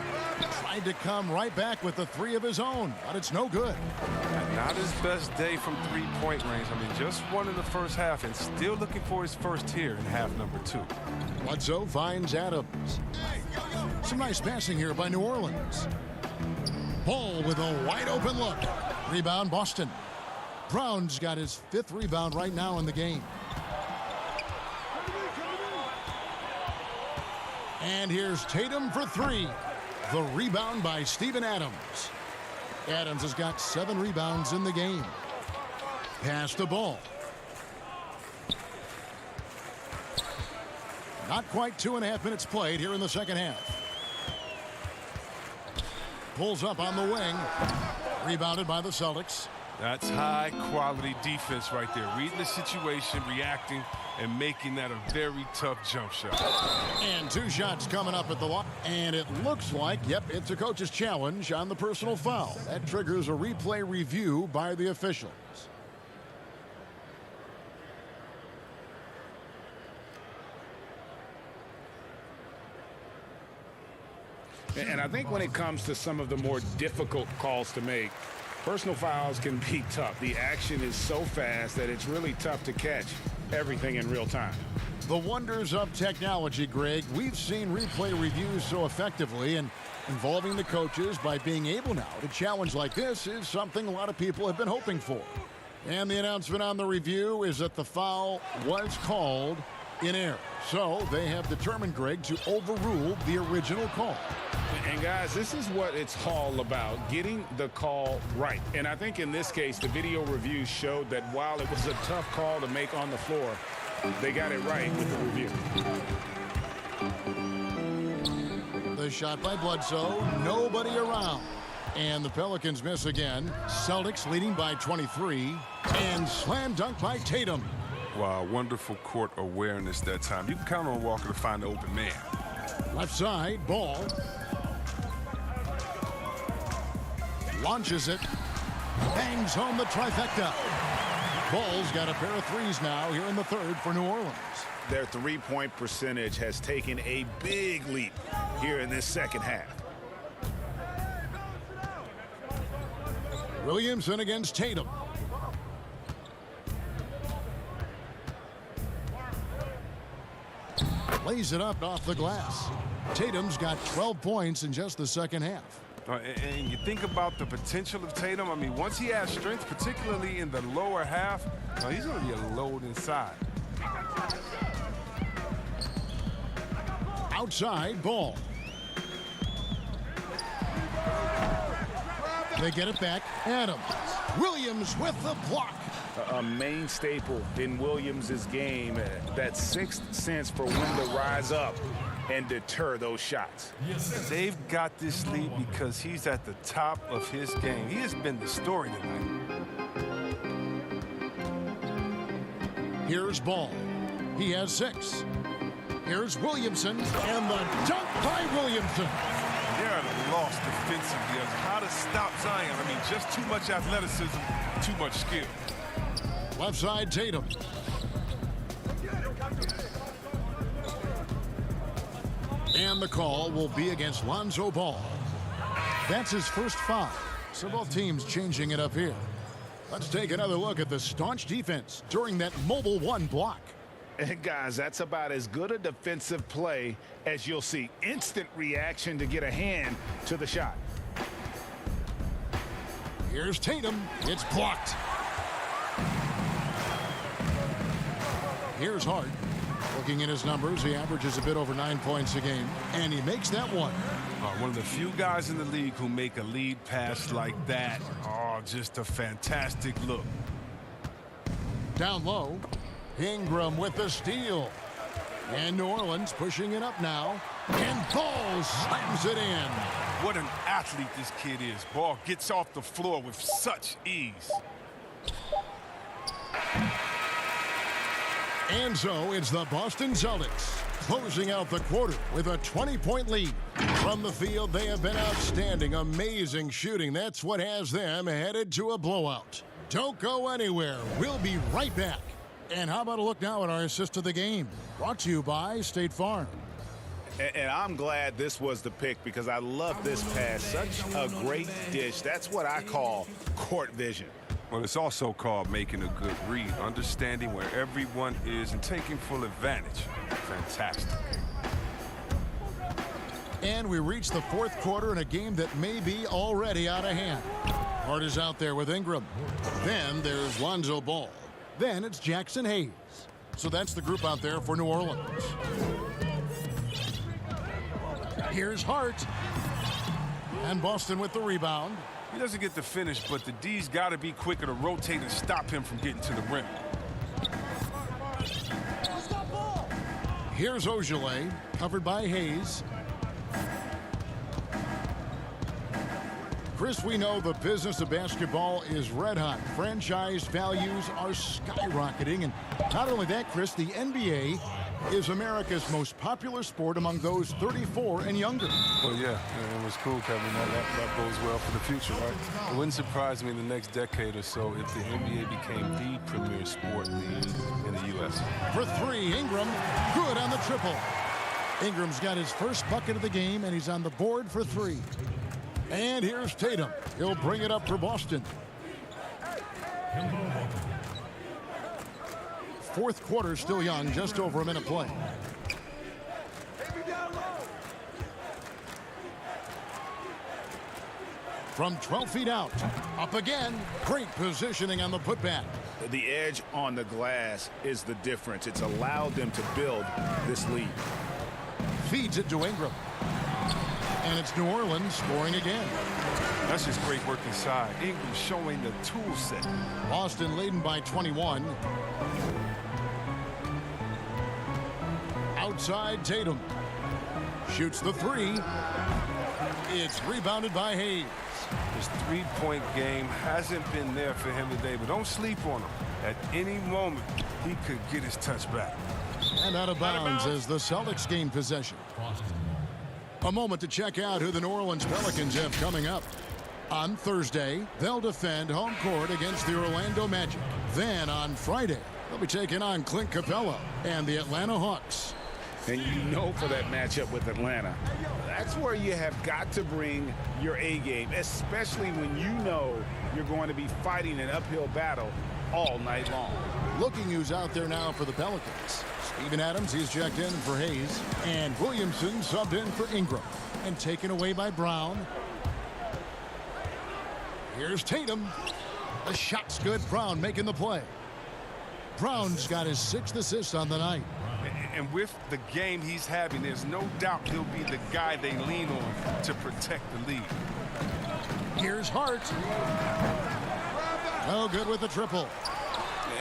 Tried to come right back with the 3 of his own, but it's no good. And not his best day from three-point range. I mean, just one in the first half and still looking for his first here in half number 2. Bledsoe finds Adams. Some nice passing here by New Orleans. Ball with a wide open look. Rebound Boston. Brown's got his 5th rebound right now in the game. And here's Tatum for 3. The rebound by Steven Adams. Adams has got 7 rebounds in the game. Pass the ball. Not quite 2.5 minutes played here in the second half. Pulls up on the wing. Rebounded by the Celtics. That's high-quality defense right there. Reading the situation, reacting, and making that a very tough jump shot. And 2 shots coming up at the line. And it looks like, yep, it's a coach's challenge on the personal foul. That triggers a replay review by the officials. And I think when it comes to some of the more difficult calls to make, personal fouls can be tough. The action is so fast that it's really tough to catch everything in real time. The wonders of technology, Greg. We've seen replay reviews so effectively, and involving the coaches by being able now to challenge like this is something a lot of people have been hoping for. And the announcement on the review is that the foul was called in error. So they have determined, Greg, to overrule the original call. And guys, this is what it's all about, getting the call right. And I think in this case, the video review showed that while it was a tough call to make on the floor, they got it right with the review. The shot by Bledsoe, nobody around. And the Pelicans miss again. Celtics leading by 23. And slam dunk by Tatum. Wow, wonderful court awareness that time. You can count on Walker to find the open man. Left side, Ball. Launches it. Bangs home the trifecta. Ball's got a pair of threes now here in the third for New Orleans. Their three-point percentage has taken a big leap here in this second half. Williamson against Tatum. Lays it up off the glass. Tatum's got 12 points in just the second half. And you think about the potential of Tatum. I mean, once he has strength, particularly in the lower half, he's going to be a load inside. Outside, Ball. They get it back. Adams. Williams with the block. A main staple in Williams' game, that sixth sense for when to rise up and deter those shots. They've got this lead because he's at the top of his game. He has been the story tonight. Here's Ball. He has 6. Here's Williamson, and the dunk by Williamson. They're at a loss defensively of how to stop Zion. I mean, just too much athleticism, too much skill. Left side, Tatum. And the call will be against Lonzo Ball. That's his first foul. So both teams changing it up here. Let's take another look at the staunch defense during that mobile 1 block. And guys, that's about as good a defensive play as you'll see. Instant reaction to get a hand to the shot. Here's Tatum. It's blocked. Here's Hart. Looking at his numbers, he averages a bit over 9 points a game, and he makes that one. One of the few guys in the league who make a lead pass like that. Oh, just a fantastic look. Down low, Ingram with the steal. And New Orleans pushing it up now. And Ball slams it in. What an athlete this kid is. Ball gets off the floor with such ease. And so it's the Boston Celtics closing out the quarter with a 20-point lead. From the field, they have been outstanding, amazing shooting. That's what has them headed to a blowout. Don't go anywhere. We'll be right back. And how about a look now at our assist of the game? Brought to you by State Farm. And I'm glad this was the pick because I love this pass. Such a great dish. That's what I call court vision. Well, it's also called making a good read, understanding where everyone is and taking full advantage. Fantastic. And we reach the fourth quarter in a game that may be already out of hand. Hart is out there with Ingram. Then there's Lonzo Ball. Then it's Jackson Hayes. So that's the group out there for New Orleans. Here's Hart. And Boston with the rebound. He doesn't get the finish, but the D's got to be quicker to rotate and stop him from getting to the rim. Here's Ogilvy, covered by Hayes. Chris, we know the business of basketball is red hot. Franchise values are skyrocketing. And not only that, Chris, the NBA is America's most popular sport among those 34 and younger. Well, yeah, it was cool, Kevin. That bodes well for the future, right? It wouldn't surprise me in the next decade or so if the NBA became the premier sport league in the U.S. For three, Ingram, good on the triple. Ingram's got his first bucket of the game, and he's on the board for three. And here's Tatum. He'll bring it up for Boston. Fourth quarter still young, just over a minute play. From 12 feet out, up again. Great positioning on the putback. The edge on the glass is the difference. It's allowed them to build this lead. Feeds it to Ingram. And it's New Orleans scoring again. That's just great work inside. Ingram showing the tool set. Boston leading by 21. Outside Tatum. Shoots the three. It's rebounded by Hayes. His three-point game hasn't been there for him today, but don't sleep on him. At any moment, he could get his touch back. And out of bounds as the Celtics gain possession. A moment to check out who the New Orleans Pelicans have coming up. On Thursday, they'll defend home court against the Orlando Magic. Then on Friday, they'll be taking on Clint Capella and the Atlanta Hawks. And you know for that matchup with Atlanta, that's where you have got to bring your A game, especially when you know you're going to be fighting an uphill battle all night long. Looking who's out there now for the Pelicans. Steven Adams, he's checked in for Hayes. And Williamson subbed in for Ingram. And taken away by Brown. Here's Tatum. The shot's good. Brown making the play. Brown's got his 6th assist on the night. And with the game he's having, there's no doubt he'll be the guy they lean on to protect the lead. Here's Hart. No good with the triple.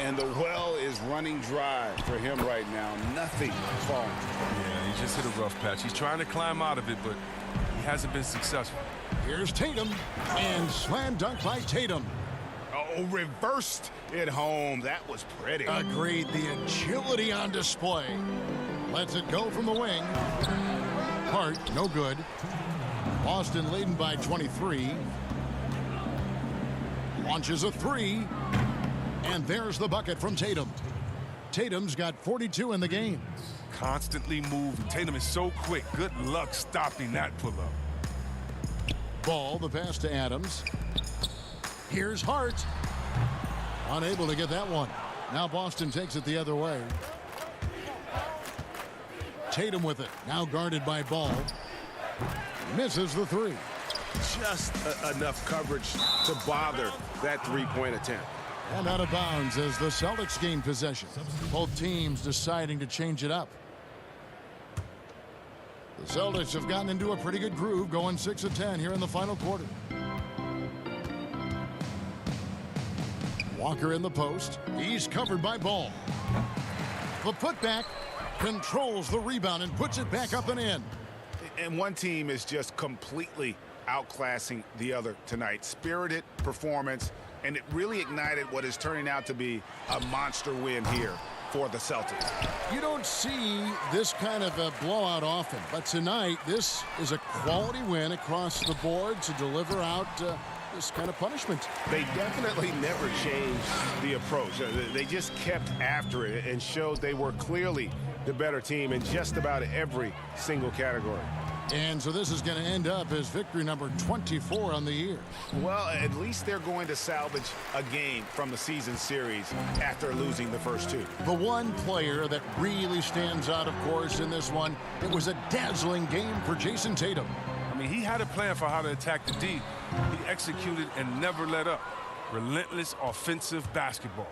And the well is running dry for him right now. Nothing falling. Yeah, he just hit a rough patch. He's trying to climb out of it, but he hasn't been successful. Here's Tatum. And slam dunk by Tatum. Oh, reversed it home. That was pretty. Agreed. The agility on display. Lets it go from the wing. Hart, no good. Boston leading by 23. Launches a three. And there's the bucket from Tatum. Tatum's got 42 in the game. Constantly moving. Tatum is so quick. Good luck stopping that pull-up. Ball, the pass to Adams. Here's Hart. Unable to get that one. Now Boston takes it the other way. Tatum with it. Now guarded by Ball. Misses the three. Just enough coverage to bother that three-point attempt. And out of bounds as the Celtics gain possession. Both teams deciding to change it up. The Celtics have gotten into a pretty good groove, going 6 of 10 here in the final quarter. Walker in the post. He's covered by Ball. The putback controls the rebound and puts it back up and in. And one team is just completely outclassing the other tonight. Spirited performance, and it really ignited what is turning out to be a monster win here for the Celtics. You don't see this kind of a blowout often, but tonight this is a quality win across the board to deliver out this kind of punishment. They definitely never changed the approach. They just kept after it and showed they were clearly the better team in just about every single category. And so this is going to end up as victory number 24 on the year. Well, at least they're going to salvage a game from the season series after losing the first two. The one player that really stands out, of course, in this one, it was a dazzling game for Jason Tatum. I mean, he had a plan for how to attack the D. He executed and never let up. Relentless offensive basketball.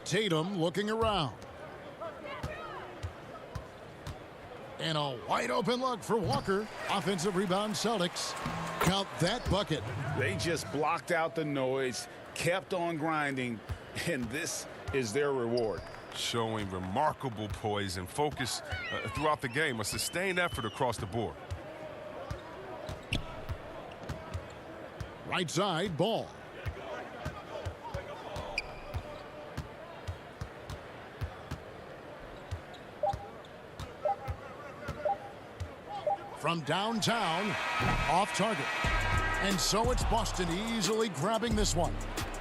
Tatum looking around. And a wide open look for Walker. Offensive rebound Celtics. Count that bucket. They just blocked out the noise, kept on grinding, and this is their reward. Showing remarkable poise and focus throughout the game. A sustained effort across the board. Right side, Ball. From downtown, off target. And so it's Boston easily grabbing this one.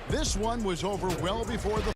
This one was over well before the...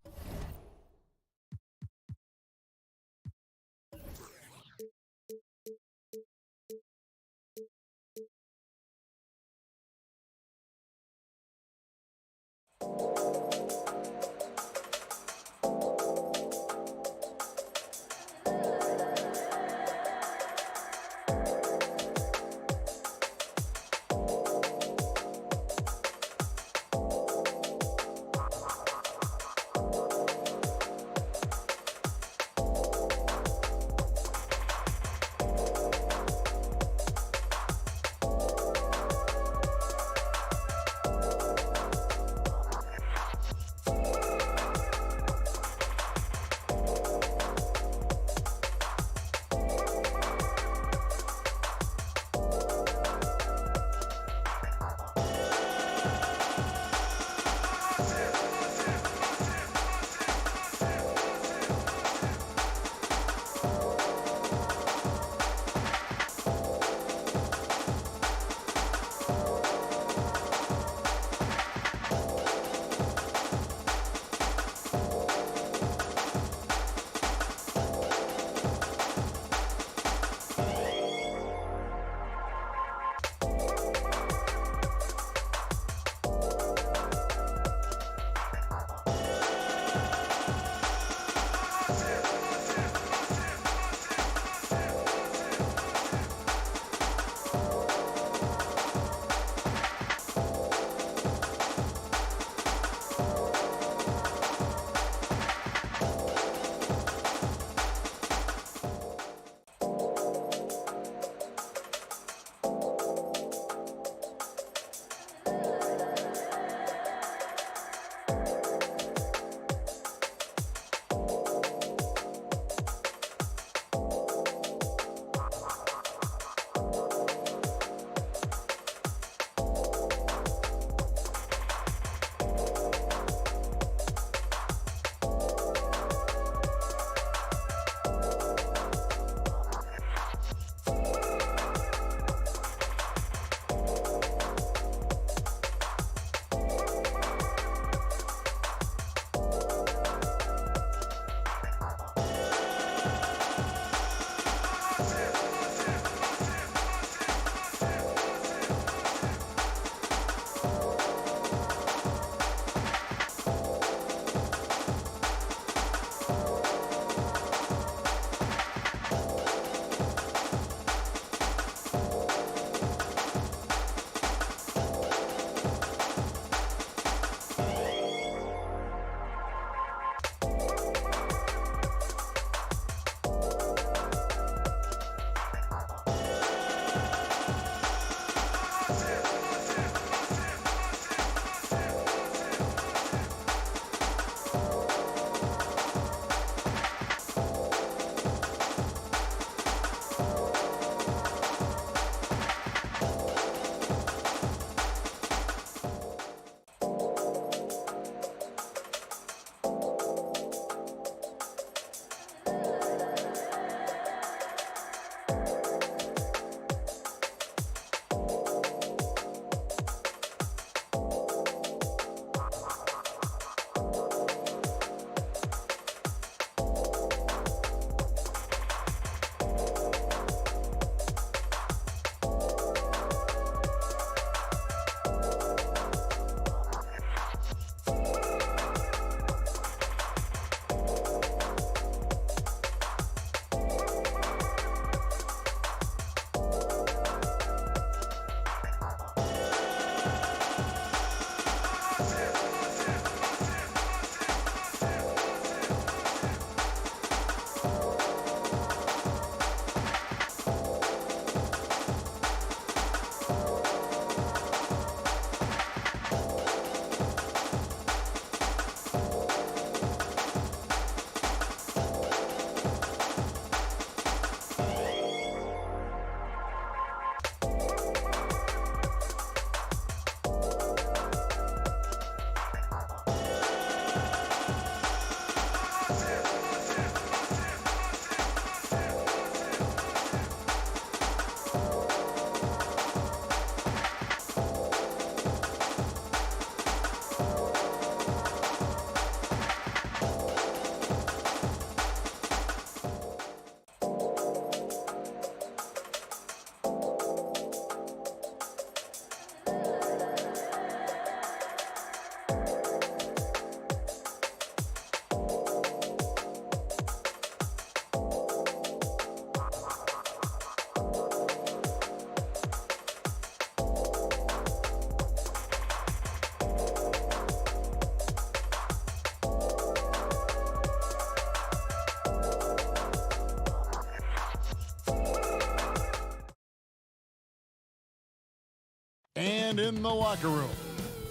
And in the locker room,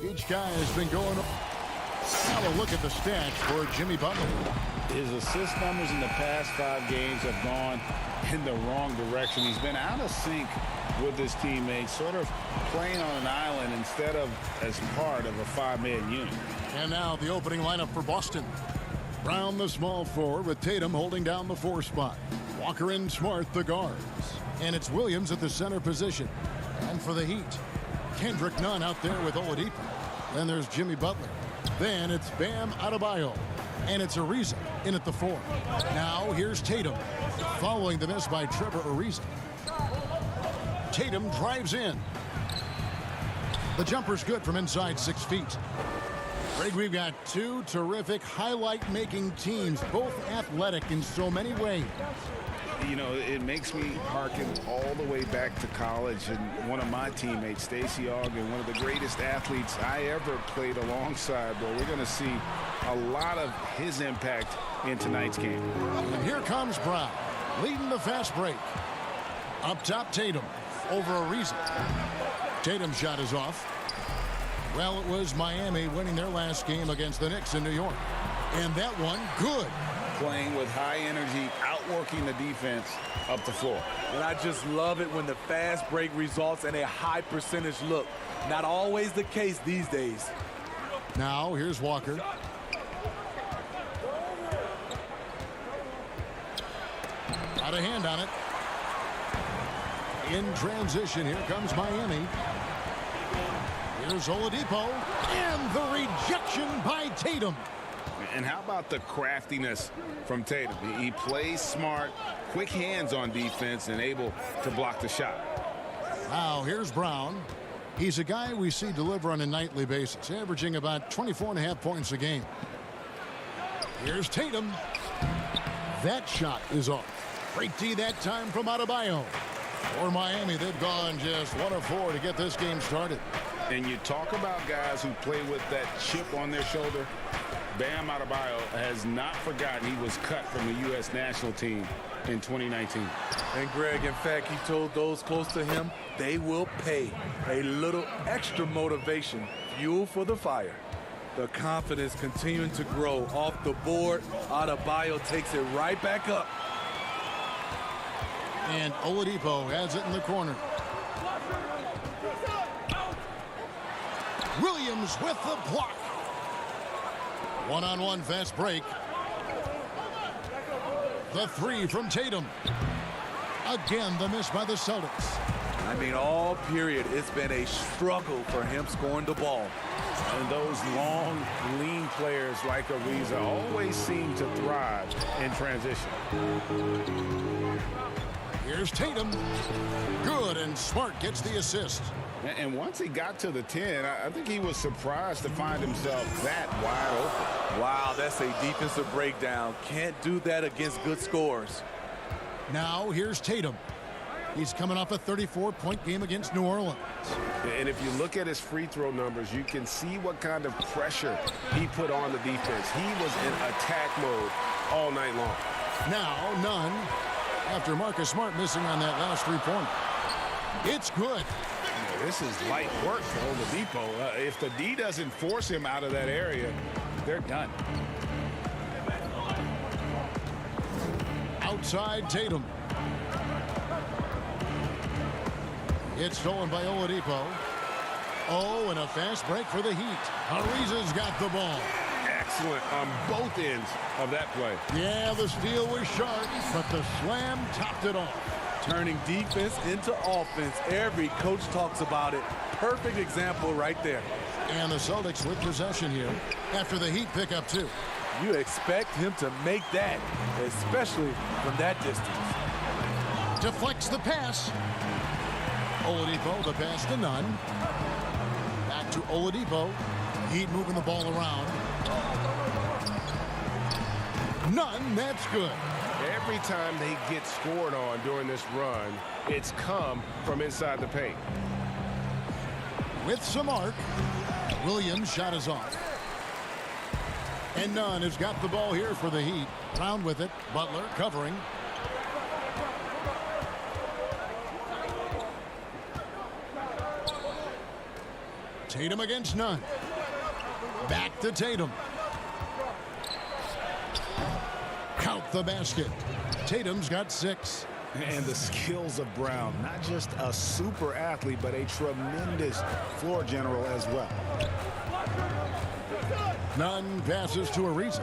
each guy has been going. Now a look at the stats for Jimmy Butler. His assist numbers in the past 5 games have gone in the wrong direction. He's been out of sync with his teammates, sort of playing on an island instead of as part of a 5-man unit. And now the opening lineup for Boston. Brown, the small forward, with Tatum holding down the 4 spot. Walker and Smart, the guards. And it's Williams at the center position. And for the Heat, Kendrick Nunn out there with Oladipo. Then there's Jimmy Butler. Then it's Bam Adebayo. And it's Ariza in at the 4. Now here's Tatum, following the miss by Trevor Ariza. Tatum drives in. The jumper's good from inside 6 feet. Greg, we've got 2 terrific highlight-making teams, both athletic in so many ways. You know, it makes me hearken all the way back to college, and one of my teammates, Stacey Ogden, one of the greatest athletes I ever played alongside. But we're going to see a lot of his impact in tonight's game. And here comes Brown, leading the fast break. Up top, Tatum over Ariza. Tatum's shot is off. Well, it was Miami winning their last game against the Knicks in New York. And that one, good. Playing with high energy, outworking the defense up the floor. And I just love it when the fast break results in a high percentage look. Not always the case these days. Now, here's Walker. Got a hand on it. In transition, here comes Miami. Here's Oladipo, and the rejection by Tatum. And how about the craftiness from Tatum? He plays smart, quick hands on defense, and able to block the shot. Now, here's Brown. He's a guy we see deliver on a nightly basis, averaging about 24.5 points a game. Here's Tatum. That shot is off. Great D that time from Adebayo. For Miami, they've gone just 1 of 4 to get this game started. And you talk about guys who play with that chip on their shoulder. Bam Adebayo has not forgotten he was cut from the U.S. national team in 2019. And Greg, in fact, he told those close to him they will pay. A little extra motivation, fuel for the fire. The confidence continuing to grow off the board. Adebayo takes it right back up. And Oladipo has it in the corner. Williams with the block. One-on-one fast break. The 3 from Tatum. Again, the miss by the Celtics. I mean, all period, it's been a struggle for him scoring the ball. And those long, lean players like Ariza always seem to thrive in transition. Here's Tatum. Good, and Smart gets the assist. And once he got to the 10, I think he was surprised to find himself that wide open. Wow, that's a defensive breakdown. Can't do that against good scores. Now here's Tatum. He's coming off a 34-point game against New Orleans. And if you look at his free throw numbers, you can see what kind of pressure he put on the defense. He was in attack mode all night long. Now Nunn, after Marcus Smart missing on that last 3-pointer. It's good. This is light work for Oladipo. If the D doesn't force him out of that area, they're done. Outside Tatum. It's stolen by Oladipo. Oh, and a fast break for the Heat. Ariza's got the ball. Excellent on both ends of that play. Yeah, the steal was sharp, but the slam topped it off. Turning defense into offense. Every coach talks about it. Perfect example right there. And the Celtics with possession here after the Heat pick up 2. You expect him to make that, especially from that distance. Deflects the pass. Oladipo, the pass to Nunn. Back to Oladipo. Heat moving the ball around. Nunn, that's good. Every time they get scored on during this run, it's come from inside the paint. With some arc, Williams' shot is off. And Nunn has got the ball here for the Heat. Brown with it. Butler covering. Tatum against none. Back to Tatum. Count the basket. Tatum's got 6. And the skills of Brown, not just a super athlete, but a tremendous floor general as well. None passes to Ariza.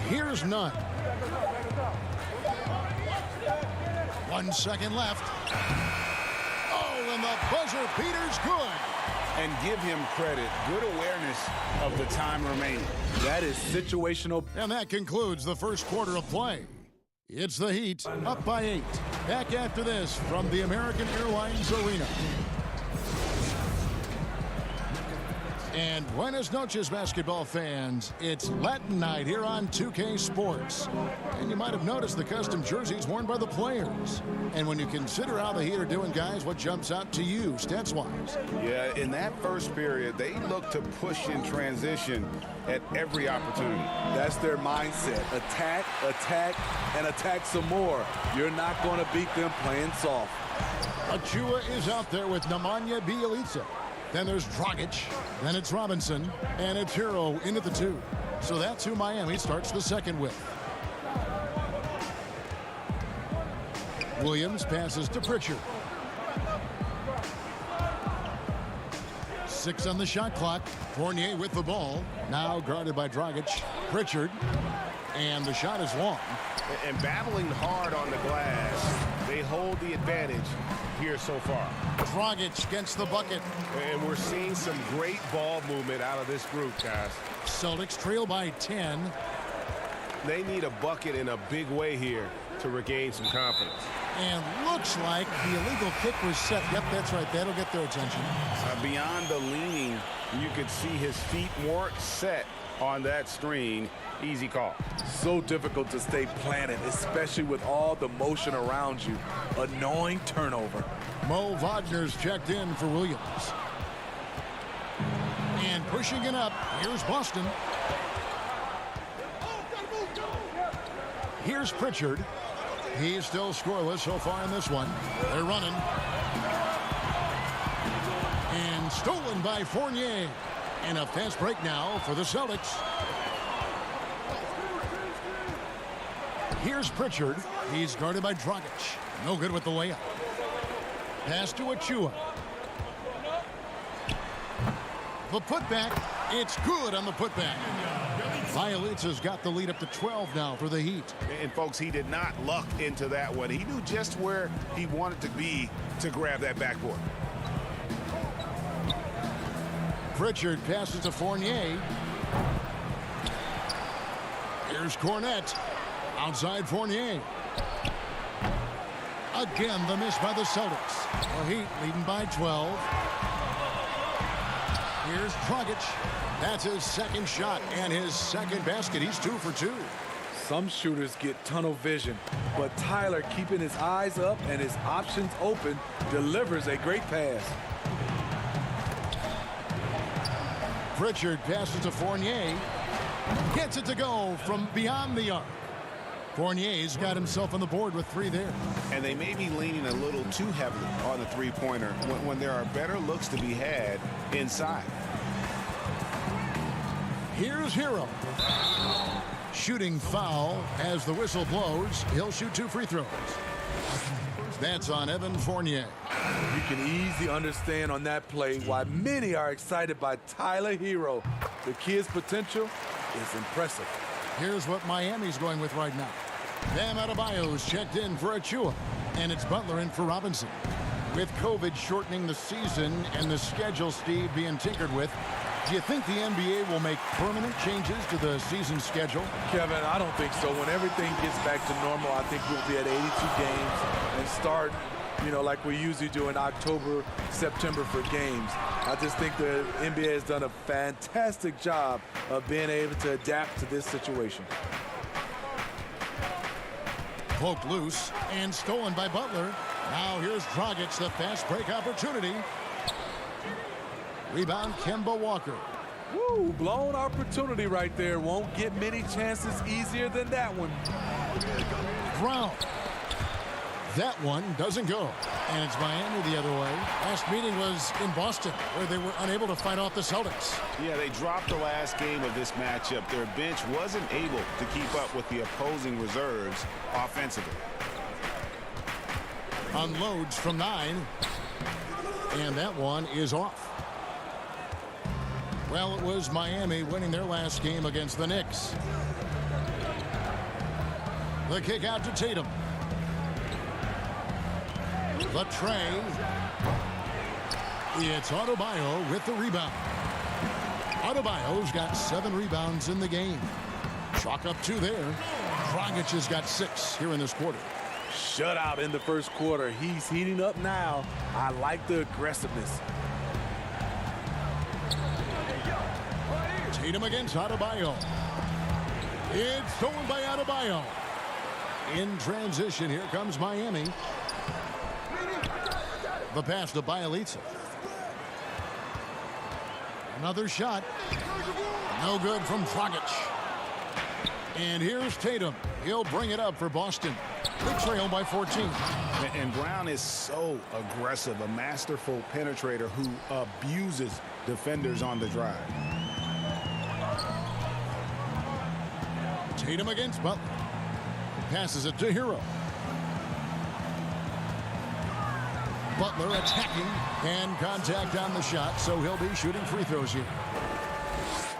Here's Nunn. 1 second left. Oh, and the buzzer beater's good. And give him credit. Good awareness of the time remaining. That is situational. And that concludes the first quarter of play. It's the Heat, up by 8. Back after this from the American Airlines Arena. And buenas noches, basketball fans. It's Latin night here on 2K Sports. And you might have noticed the custom jerseys worn by the players. And when you consider how the Heat are doing, guys, what jumps out to you, stats-wise? Yeah, in that first period, they look to push in transition at every opportunity. That's their mindset. Attack, attack, and attack some more. You're not going to beat them playing soft. Achua is out there with Nemanja Bjelica. Then there's Dragic, then it's Robinson, and it's Hero into the 2. So that's who Miami starts the second with. Williams passes to Pritchard. 6 on the shot clock. Fournier with the ball. Now guarded by Dragic. Pritchard. And the shot is long. And battling hard on the glass, they hold the advantage here so far. Dragic against the bucket. And we're seeing some great ball movement out of this group, guys. Celtics trail by 10. They need a bucket in a big way here to regain some confidence. And looks like the illegal kick was set. Yep, that's right. That'll get their attention. Beyond the leaning, you could see his feet weren't set on that screen. Easy call. So difficult to stay planted, especially with all the motion around you. Annoying turnover. Mo Wagner's checked in for Williams. And pushing it up, here's Boston. Here's Pritchard. He's still scoreless so far in this one. They're running. And stolen by Fournier. And a fast break now for the Celtics. Here's Pritchard. He's guarded by Dragic. No good with the layup. Pass to Achua. The putback. It's good on the putback. Bjelica's got the lead up to 12 now for the Heat. And folks, he did not luck into that one. He knew just where he wanted to be to grab that backboard. Pritchard passes to Fournier. Here's Cornette. Outside Fournier. Again, the miss by the Celtics. The Heat leading by 12. Here's Dragic. That's his second shot and his second basket. He's 2 for 2. Some shooters get tunnel vision, but Tyler, keeping his eyes up and his options open, delivers a great pass. Pritchard passes to Fournier. Gets it to go from beyond the arc. Fournier's got himself on the board with 3 there. And they may be leaning a little too heavily on the three-pointer when there are better looks to be had inside. Here's Hero. Shooting foul as the whistle blows. He'll shoot 2 free throws. That's on Evan Fournier. You can easily understand on that play why many are excited by Tyler Hero. The kid's potential is impressive. Here's what Miami's going with right now. Bam Adebayo's checked in for Achua, and it's Butler in for Robinson. With COVID shortening the season and the schedule, Steve, being tinkered with, do you think the NBA will make permanent changes to the season schedule? Kevin, I don't think so. When everything gets back to normal, I think we'll be at 82 games and start, like we usually do in October, September for games. I just think the NBA has done a fantastic job of being able to adapt to this situation. Poked loose and stolen by Butler. Now here's Dragic, the fast break opportunity. Rebound, Kemba Walker. Woo, blown opportunity right there. Won't get many chances easier than that one. Brown. That one doesn't go. And it's Miami the other way. Last meeting was in Boston, where they were unable to fight off the Celtics. Yeah, they dropped the last game of this matchup. Their bench wasn't able to keep up with the opposing reserves offensively. Unloads from 9. And that one is off. Well, it was Miami winning their last game against the Knicks. The kick out to Tatum. The tray. It's Adebayo with the rebound. Adebayo's got 7 rebounds in the game. Chalk up 2 there. Dragic has got 6 here in this quarter. Shutout in the first quarter. He's heating up now. I like the aggressiveness. Tatum against Adebayo. It's stolen by Adebayo. In transition, here comes Miami. The pass to Bielitsa. Another shot. No good from Dragic. And here's Tatum. He'll bring it up for Boston. They trail by 14. And Brown is so aggressive, a masterful penetrator who abuses defenders on the drive. Tatum against Butler. Passes it to Hero. Butler attacking and contact on the shot, so he'll be shooting free throws here.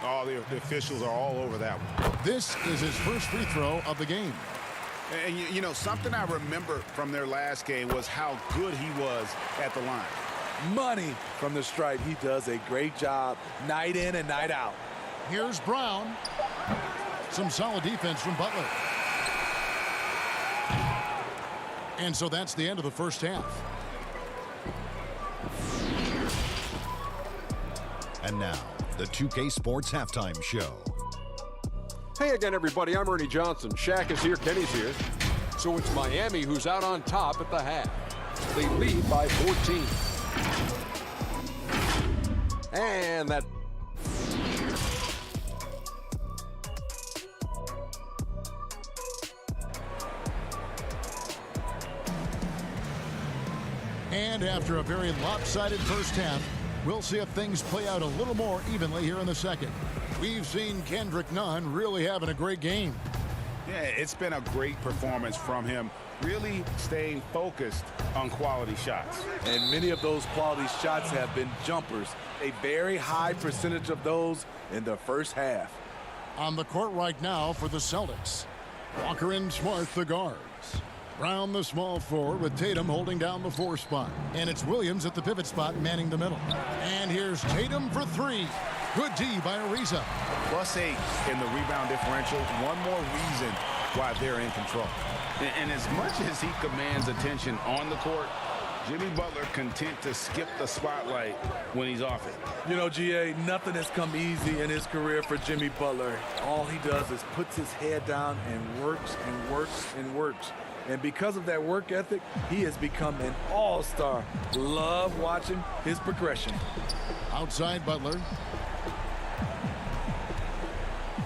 Oh, the officials are all over that one. This is his first free throw of the game. And you know, something I remember from their last game was how good he was at the line. Money from the stripe. He does a great job night in and night out. Here's Brown. Some solid defense from Butler. And so that's the end of the first half. And now, the 2K Sports Halftime Show. Hey again, everybody. I'm Ernie Johnson. Shaq is here. Kenny's here. So it's Miami who's out on top at the half. They lead by 14. And that... And after a very lopsided first half, we'll see if things play out a little more evenly here in the second. We've seen Kendrick Nunn really having a great game. Yeah, it's been a great performance from him, really staying focused on quality shots. And many of those quality shots have been jumpers. A very high percentage of those in the first half. On the court right now for the Celtics. Walker and Smart, the guards. Brown, the small forward, with Tatum holding down the 4 spot. And it's Williams at the pivot spot, manning the middle. And here's Tatum for 3. Good D by Ariza. +8 in the rebound differential. One more reason why they're in control. And as much as he commands attention on the court, Jimmy Butler content to skip the spotlight when he's off it. You know, GA, nothing has come easy in his career for Jimmy Butler. All he does is puts his head down and works and works and works. And because of that work ethic, he has become an all-star. Love watching his progression. Outside Butler.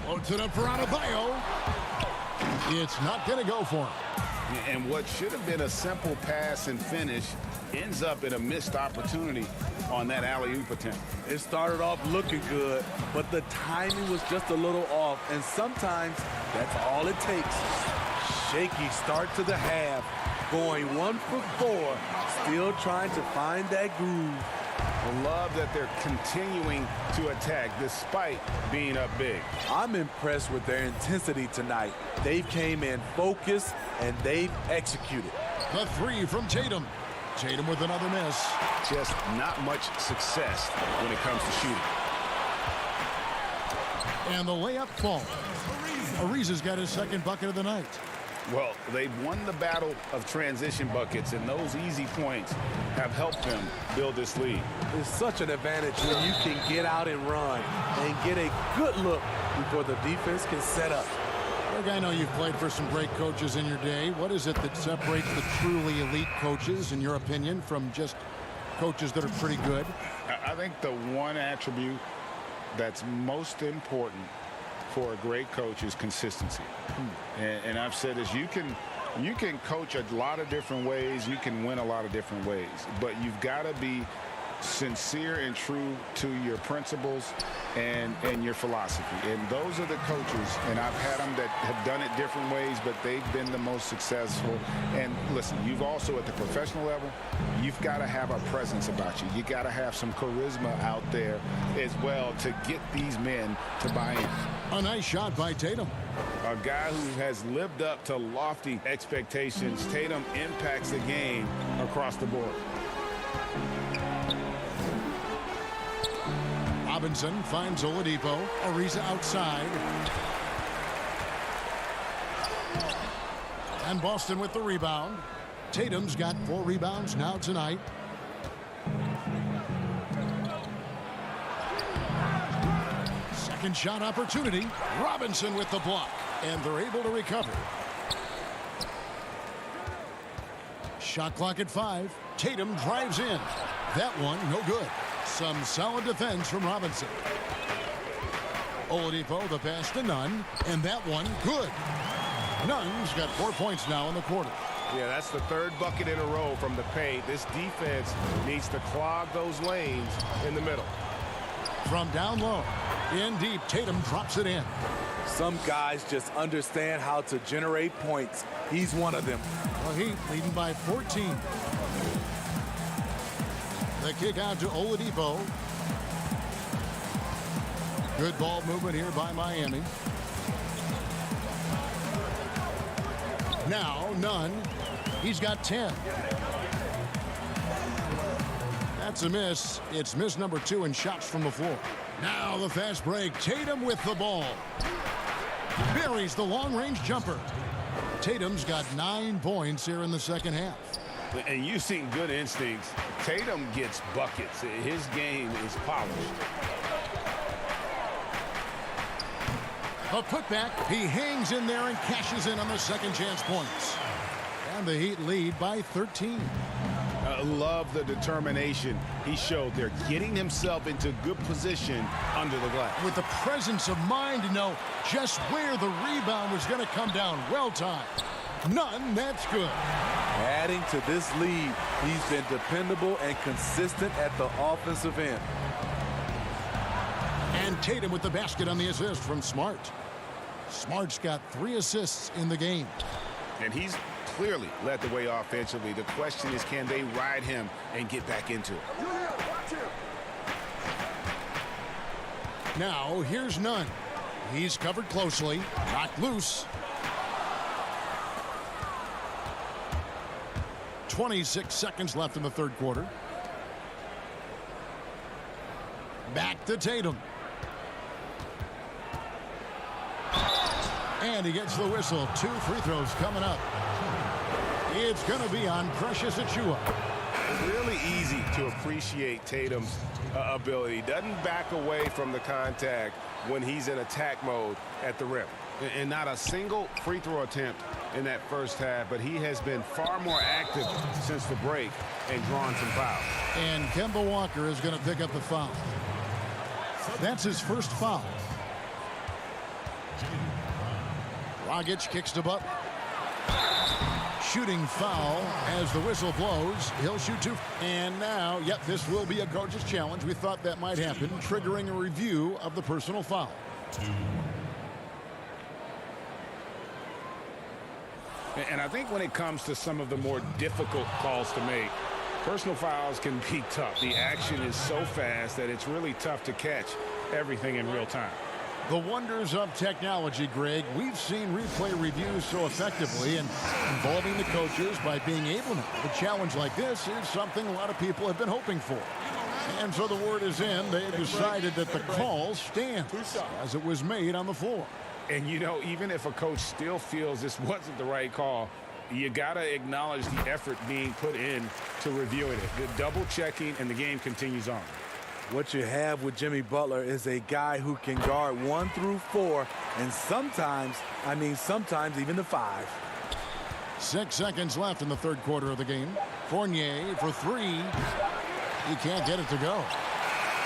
Floats it up for Adebayo. It's not going to go for him. And what should have been a simple pass and finish ends up in a missed opportunity on that alley-oop attempt. It started off looking good, but the timing was just a little off. And sometimes that's all it takes. Shaky start to the half, going 1 for 4, still trying to find that groove. I love that they're continuing to attack despite being up big. I'm impressed with their intensity tonight. They came in focused and they've executed. The 3 from Tatum. Tatum with another miss. Just not much success when it comes to shooting. And the layup falls. Ariza's got his second bucket of the night. Well, they've won the battle of transition buckets, and those easy points have helped them build this lead. It's such an advantage when you can get out and run and get a good look before the defense can set up. Look, I know you've played for some great coaches in your day. What is it that separates the truly elite coaches, in your opinion, from just coaches that are pretty good? I think the one attribute that's most important for a great coach is consistency. And I've said this, you can You can coach a lot of different ways. You can win a lot of different ways. But you've got to be sincere and true to your principles and your philosophy. And those are the coaches, and I've had them that have done it different ways, but they've been the most successful. And listen, you've also at the professional level, you've got to have a presence about you. You got to have some charisma out there as well to get these men to buy in. A nice shot by Tatum. A guy who has lived up to lofty expectations. Tatum impacts the game across the board. Robinson finds Oladipo. Ariza outside. And Boston with the rebound. Tatum's got 4 rebounds now tonight. Second shot opportunity. Robinson with the block. And they're able to recover. Shot clock at 5. Tatum drives in. That one no good. Some solid defense from Robinson. Oladipo, the pass to Nunn, and that one good. Nunn's got 4 points now in the quarter. Yeah, that's the 3rd bucket in a row from the paint. This defense needs to clog those lanes in the middle. From down low, in deep, Tatum drops it in. Some guys just understand how to generate points. He's one of them. The Heat leading by 14. The kick out to Oladipo. Good ball movement here by Miami. Now Nunn. He's got 10. That's a miss. It's miss number 2 in shots from the floor. Now the fast break. Tatum with the ball. Buries the long-range jumper. Tatum's got 9 points here in the second half. And you've seen good instincts. Tatum gets buckets. His game is polished. A putback. He hangs in there and cashes in on the second chance points. And the Heat lead by 13. Love the determination he showed there, getting himself into good position under the glass. With the presence of mind to know just where the rebound was going to come down. Well timed. None, that's good. Adding to this lead, he's been dependable and consistent at the offensive end. And Tatum with the basket on the assist from Smart. Smart's got 3 assists in the game. And he's clearly led the way offensively. The question is, can they ride him and get back into it? Now, here's Nunn. He's covered closely. Knocked loose. 26 seconds left in the third quarter. Back to Tatum. And he gets the whistle. 2 free throws coming up. It's going to be on Precious Achiuwa. Really easy to appreciate Tatum's ability. Doesn't back away from the contact when he's in attack mode at the rim. And not a single free throw attempt in that first half, but he has been far more active since the break and drawn some fouls. And Kemba Walker is going to pick up the foul. That's his first foul. Dragic kicks to Butler. Shooting foul as the whistle blows. He'll shoot 2. And now, yep, this will be a coach's challenge. We thought that might happen, triggering a review of the personal foul. And I think when it comes to some of the more difficult calls to make, personal fouls can be tough. The action is so fast that it's really tough to catch everything in real time. The wonders of technology, Greg. We've seen replay reviews so effectively and involving the coaches by being able to. A challenge like this is something a lot of people have been hoping for. And so the word is in. They decided that the call stands as it was made on the floor. And, you know, even if a coach still feels this wasn't the right call, you got to acknowledge the effort being put in to reviewing it. The double checking, and the game continues on. What you have with Jimmy Butler is a guy who can guard 1 through 4, and sometimes even the 5. 6 seconds left in the third quarter of the game. Fournier for 3. He can't get it to go.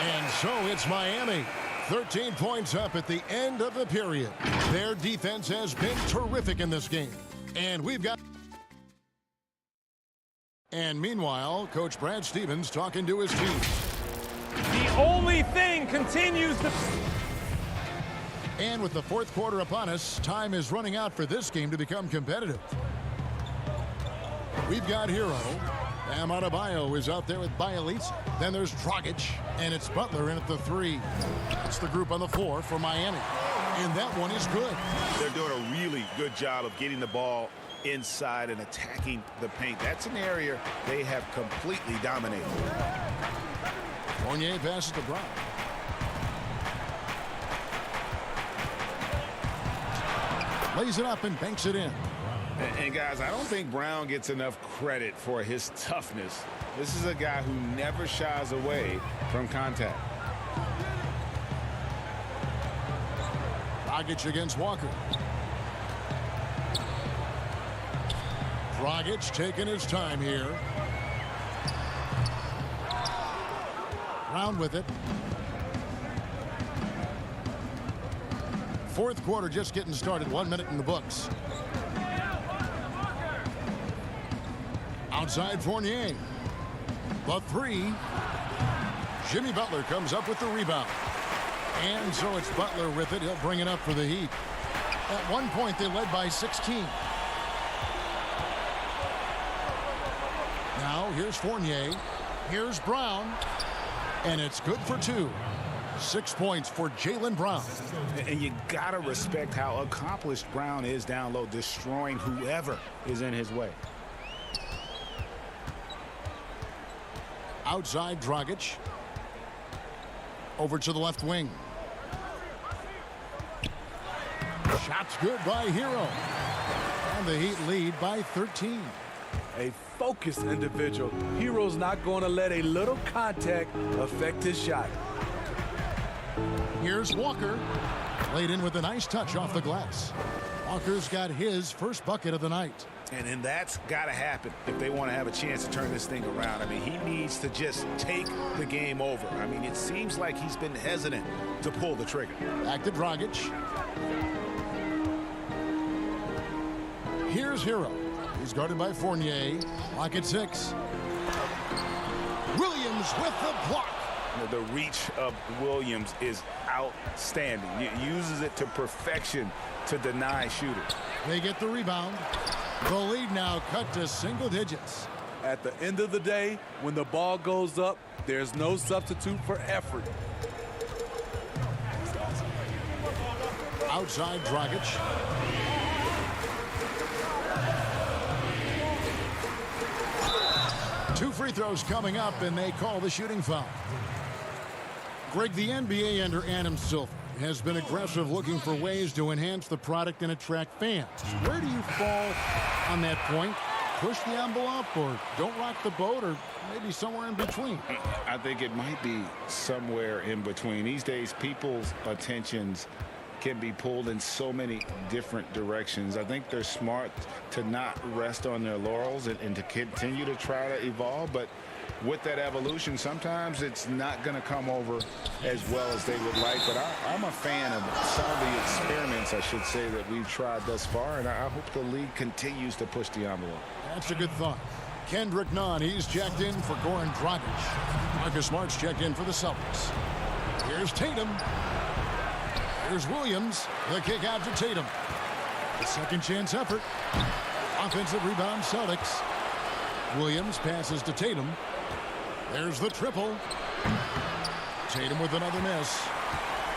And so it's Miami. 13 points up at the end of the period. Their defense has been terrific in this game. And we've got And meanwhile, Coach Brad Stevens talking to his team. The only thing continues to... And with the fourth quarter upon us, time is running out for this game to become competitive. We've got Hero. Bam Adebayo is out there with Bielitsa. Then there's Dragic, and it's Butler in at the 3. That's the group on the floor for Miami. And that one is good. They're doing a really good job of getting the ball inside and attacking the paint. That's an area they have completely dominated. Fournier passes to Brown. Lays it up and banks it in. And guys, I don't think Brown gets enough credit for his toughness. This is a guy who never shies away from contact. Dragic against Walker. Dragic taking his time here. Brown with it. Fourth quarter just getting started. 1 minute in the books. Outside Fournier. The 3. Jimmy Butler comes up with the rebound. And so it's Butler with it. He'll bring it up for the Heat. At one point, they led by 16. Now, here's Fournier. Here's Brown. And it's good for 2. 6 points for Jaylen Brown. And you got to respect how accomplished Brown is down low, destroying whoever is in his way. Outside Dragic. Over to the left wing. Shot's good by Hero. And the Heat lead by 13. A focused individual. Hero's not going to let a little contact affect his shot. Here's Walker. Laid in with a nice touch off the glass. Walker's got his first bucket of the night. And that's got to happen if they want to have a chance to turn this thing around. I mean, he needs to just take the game over. I mean, it seems like he's been hesitant to pull the trigger. Back to Dragic. Here's Hero. He's guarded by Fournier. Lock at 6. Williams with the block. The reach of Williams is outstanding. He uses it to perfection to deny shooters. They get the rebound. The lead now cut to single digits. At the end of the day, when the ball goes up, there's no substitute for effort. Outside Dragic. Two free throws coming up, and they call the shooting foul. Greg, the NBA under Adam Silver has been aggressive, looking for ways to enhance the product and attract fans. Where do you fall on that point? Push the envelope, or don't rock the boat, or maybe somewhere in between? I think it might be somewhere in between. These days, people's attentions can be pulled in so many different directions. I think they're smart to not rest on their laurels and to continue to try to evolve. But with that evolution, sometimes it's not going to come over as well as they would like. But I'm a fan of some of the experiments, I should say, that we've tried thus far. And I hope the league continues to push the envelope. That's a good thought. Kendrick Nunn, he's checked in for Goran Dragic. Marcus Smart's checked in for the Celtics. Here's Tatum. Here's Williams. The kick out to Tatum. The second chance effort. Offensive rebound, Celtics. Williams passes to Tatum. There's the triple. Tatum with another miss.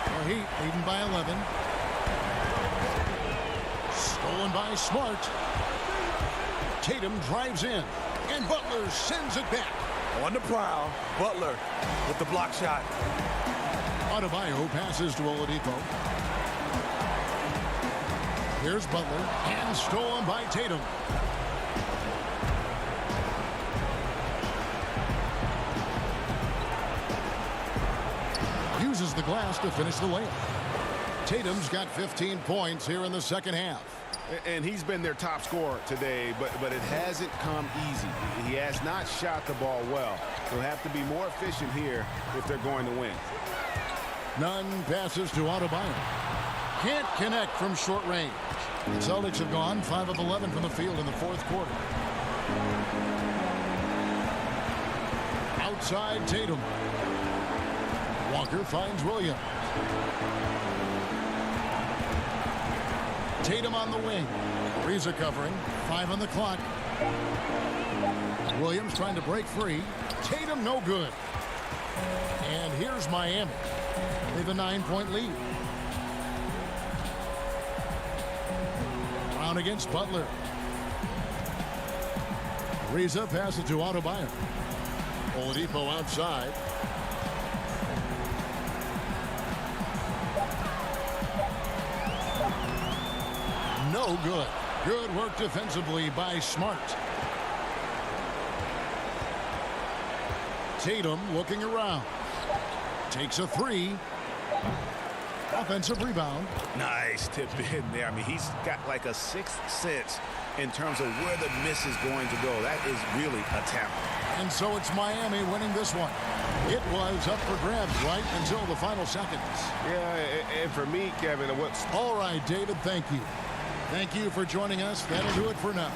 The Heat leading by 11. Stolen by Smart. Tatum drives in, and Butler sends it back. On the prowl, Butler with the block shot. Adebayo passes to Oladipo. Here's Butler, and stolen by Tatum. Uses the glass to finish the layup. Tatum's got 15 points here in the second half. And he's been their top scorer today, but it hasn't come easy. He has not shot the ball well. He'll have to be more efficient here if they're going to win. Nunn passes to Adebayo. Can't connect from short range. The Celtics have gone 5 of 11 from the field in the fourth quarter. outside Tatum. Walker finds Williams. Tatum on the wing. Ariza covering. 5 on the clock. Williams trying to break free. Tatum no good. And here's Miami. They have a 9-point lead. Brown against Butler. Ariza passes to Adebayo. Oladipo outside. No good. Good work defensively by Smart. Tatum looking around. Takes a 3. Offensive rebound. Nice tip in there. I mean, he's got like a sixth sense in terms of where the miss is going to go. That is really a talent. And so it's Miami winning this one. It was up for grabs right until the final seconds. Yeah, and for me, Kevin, what's... All right, David, thank you. Thank you for joining us. That'll do it for now.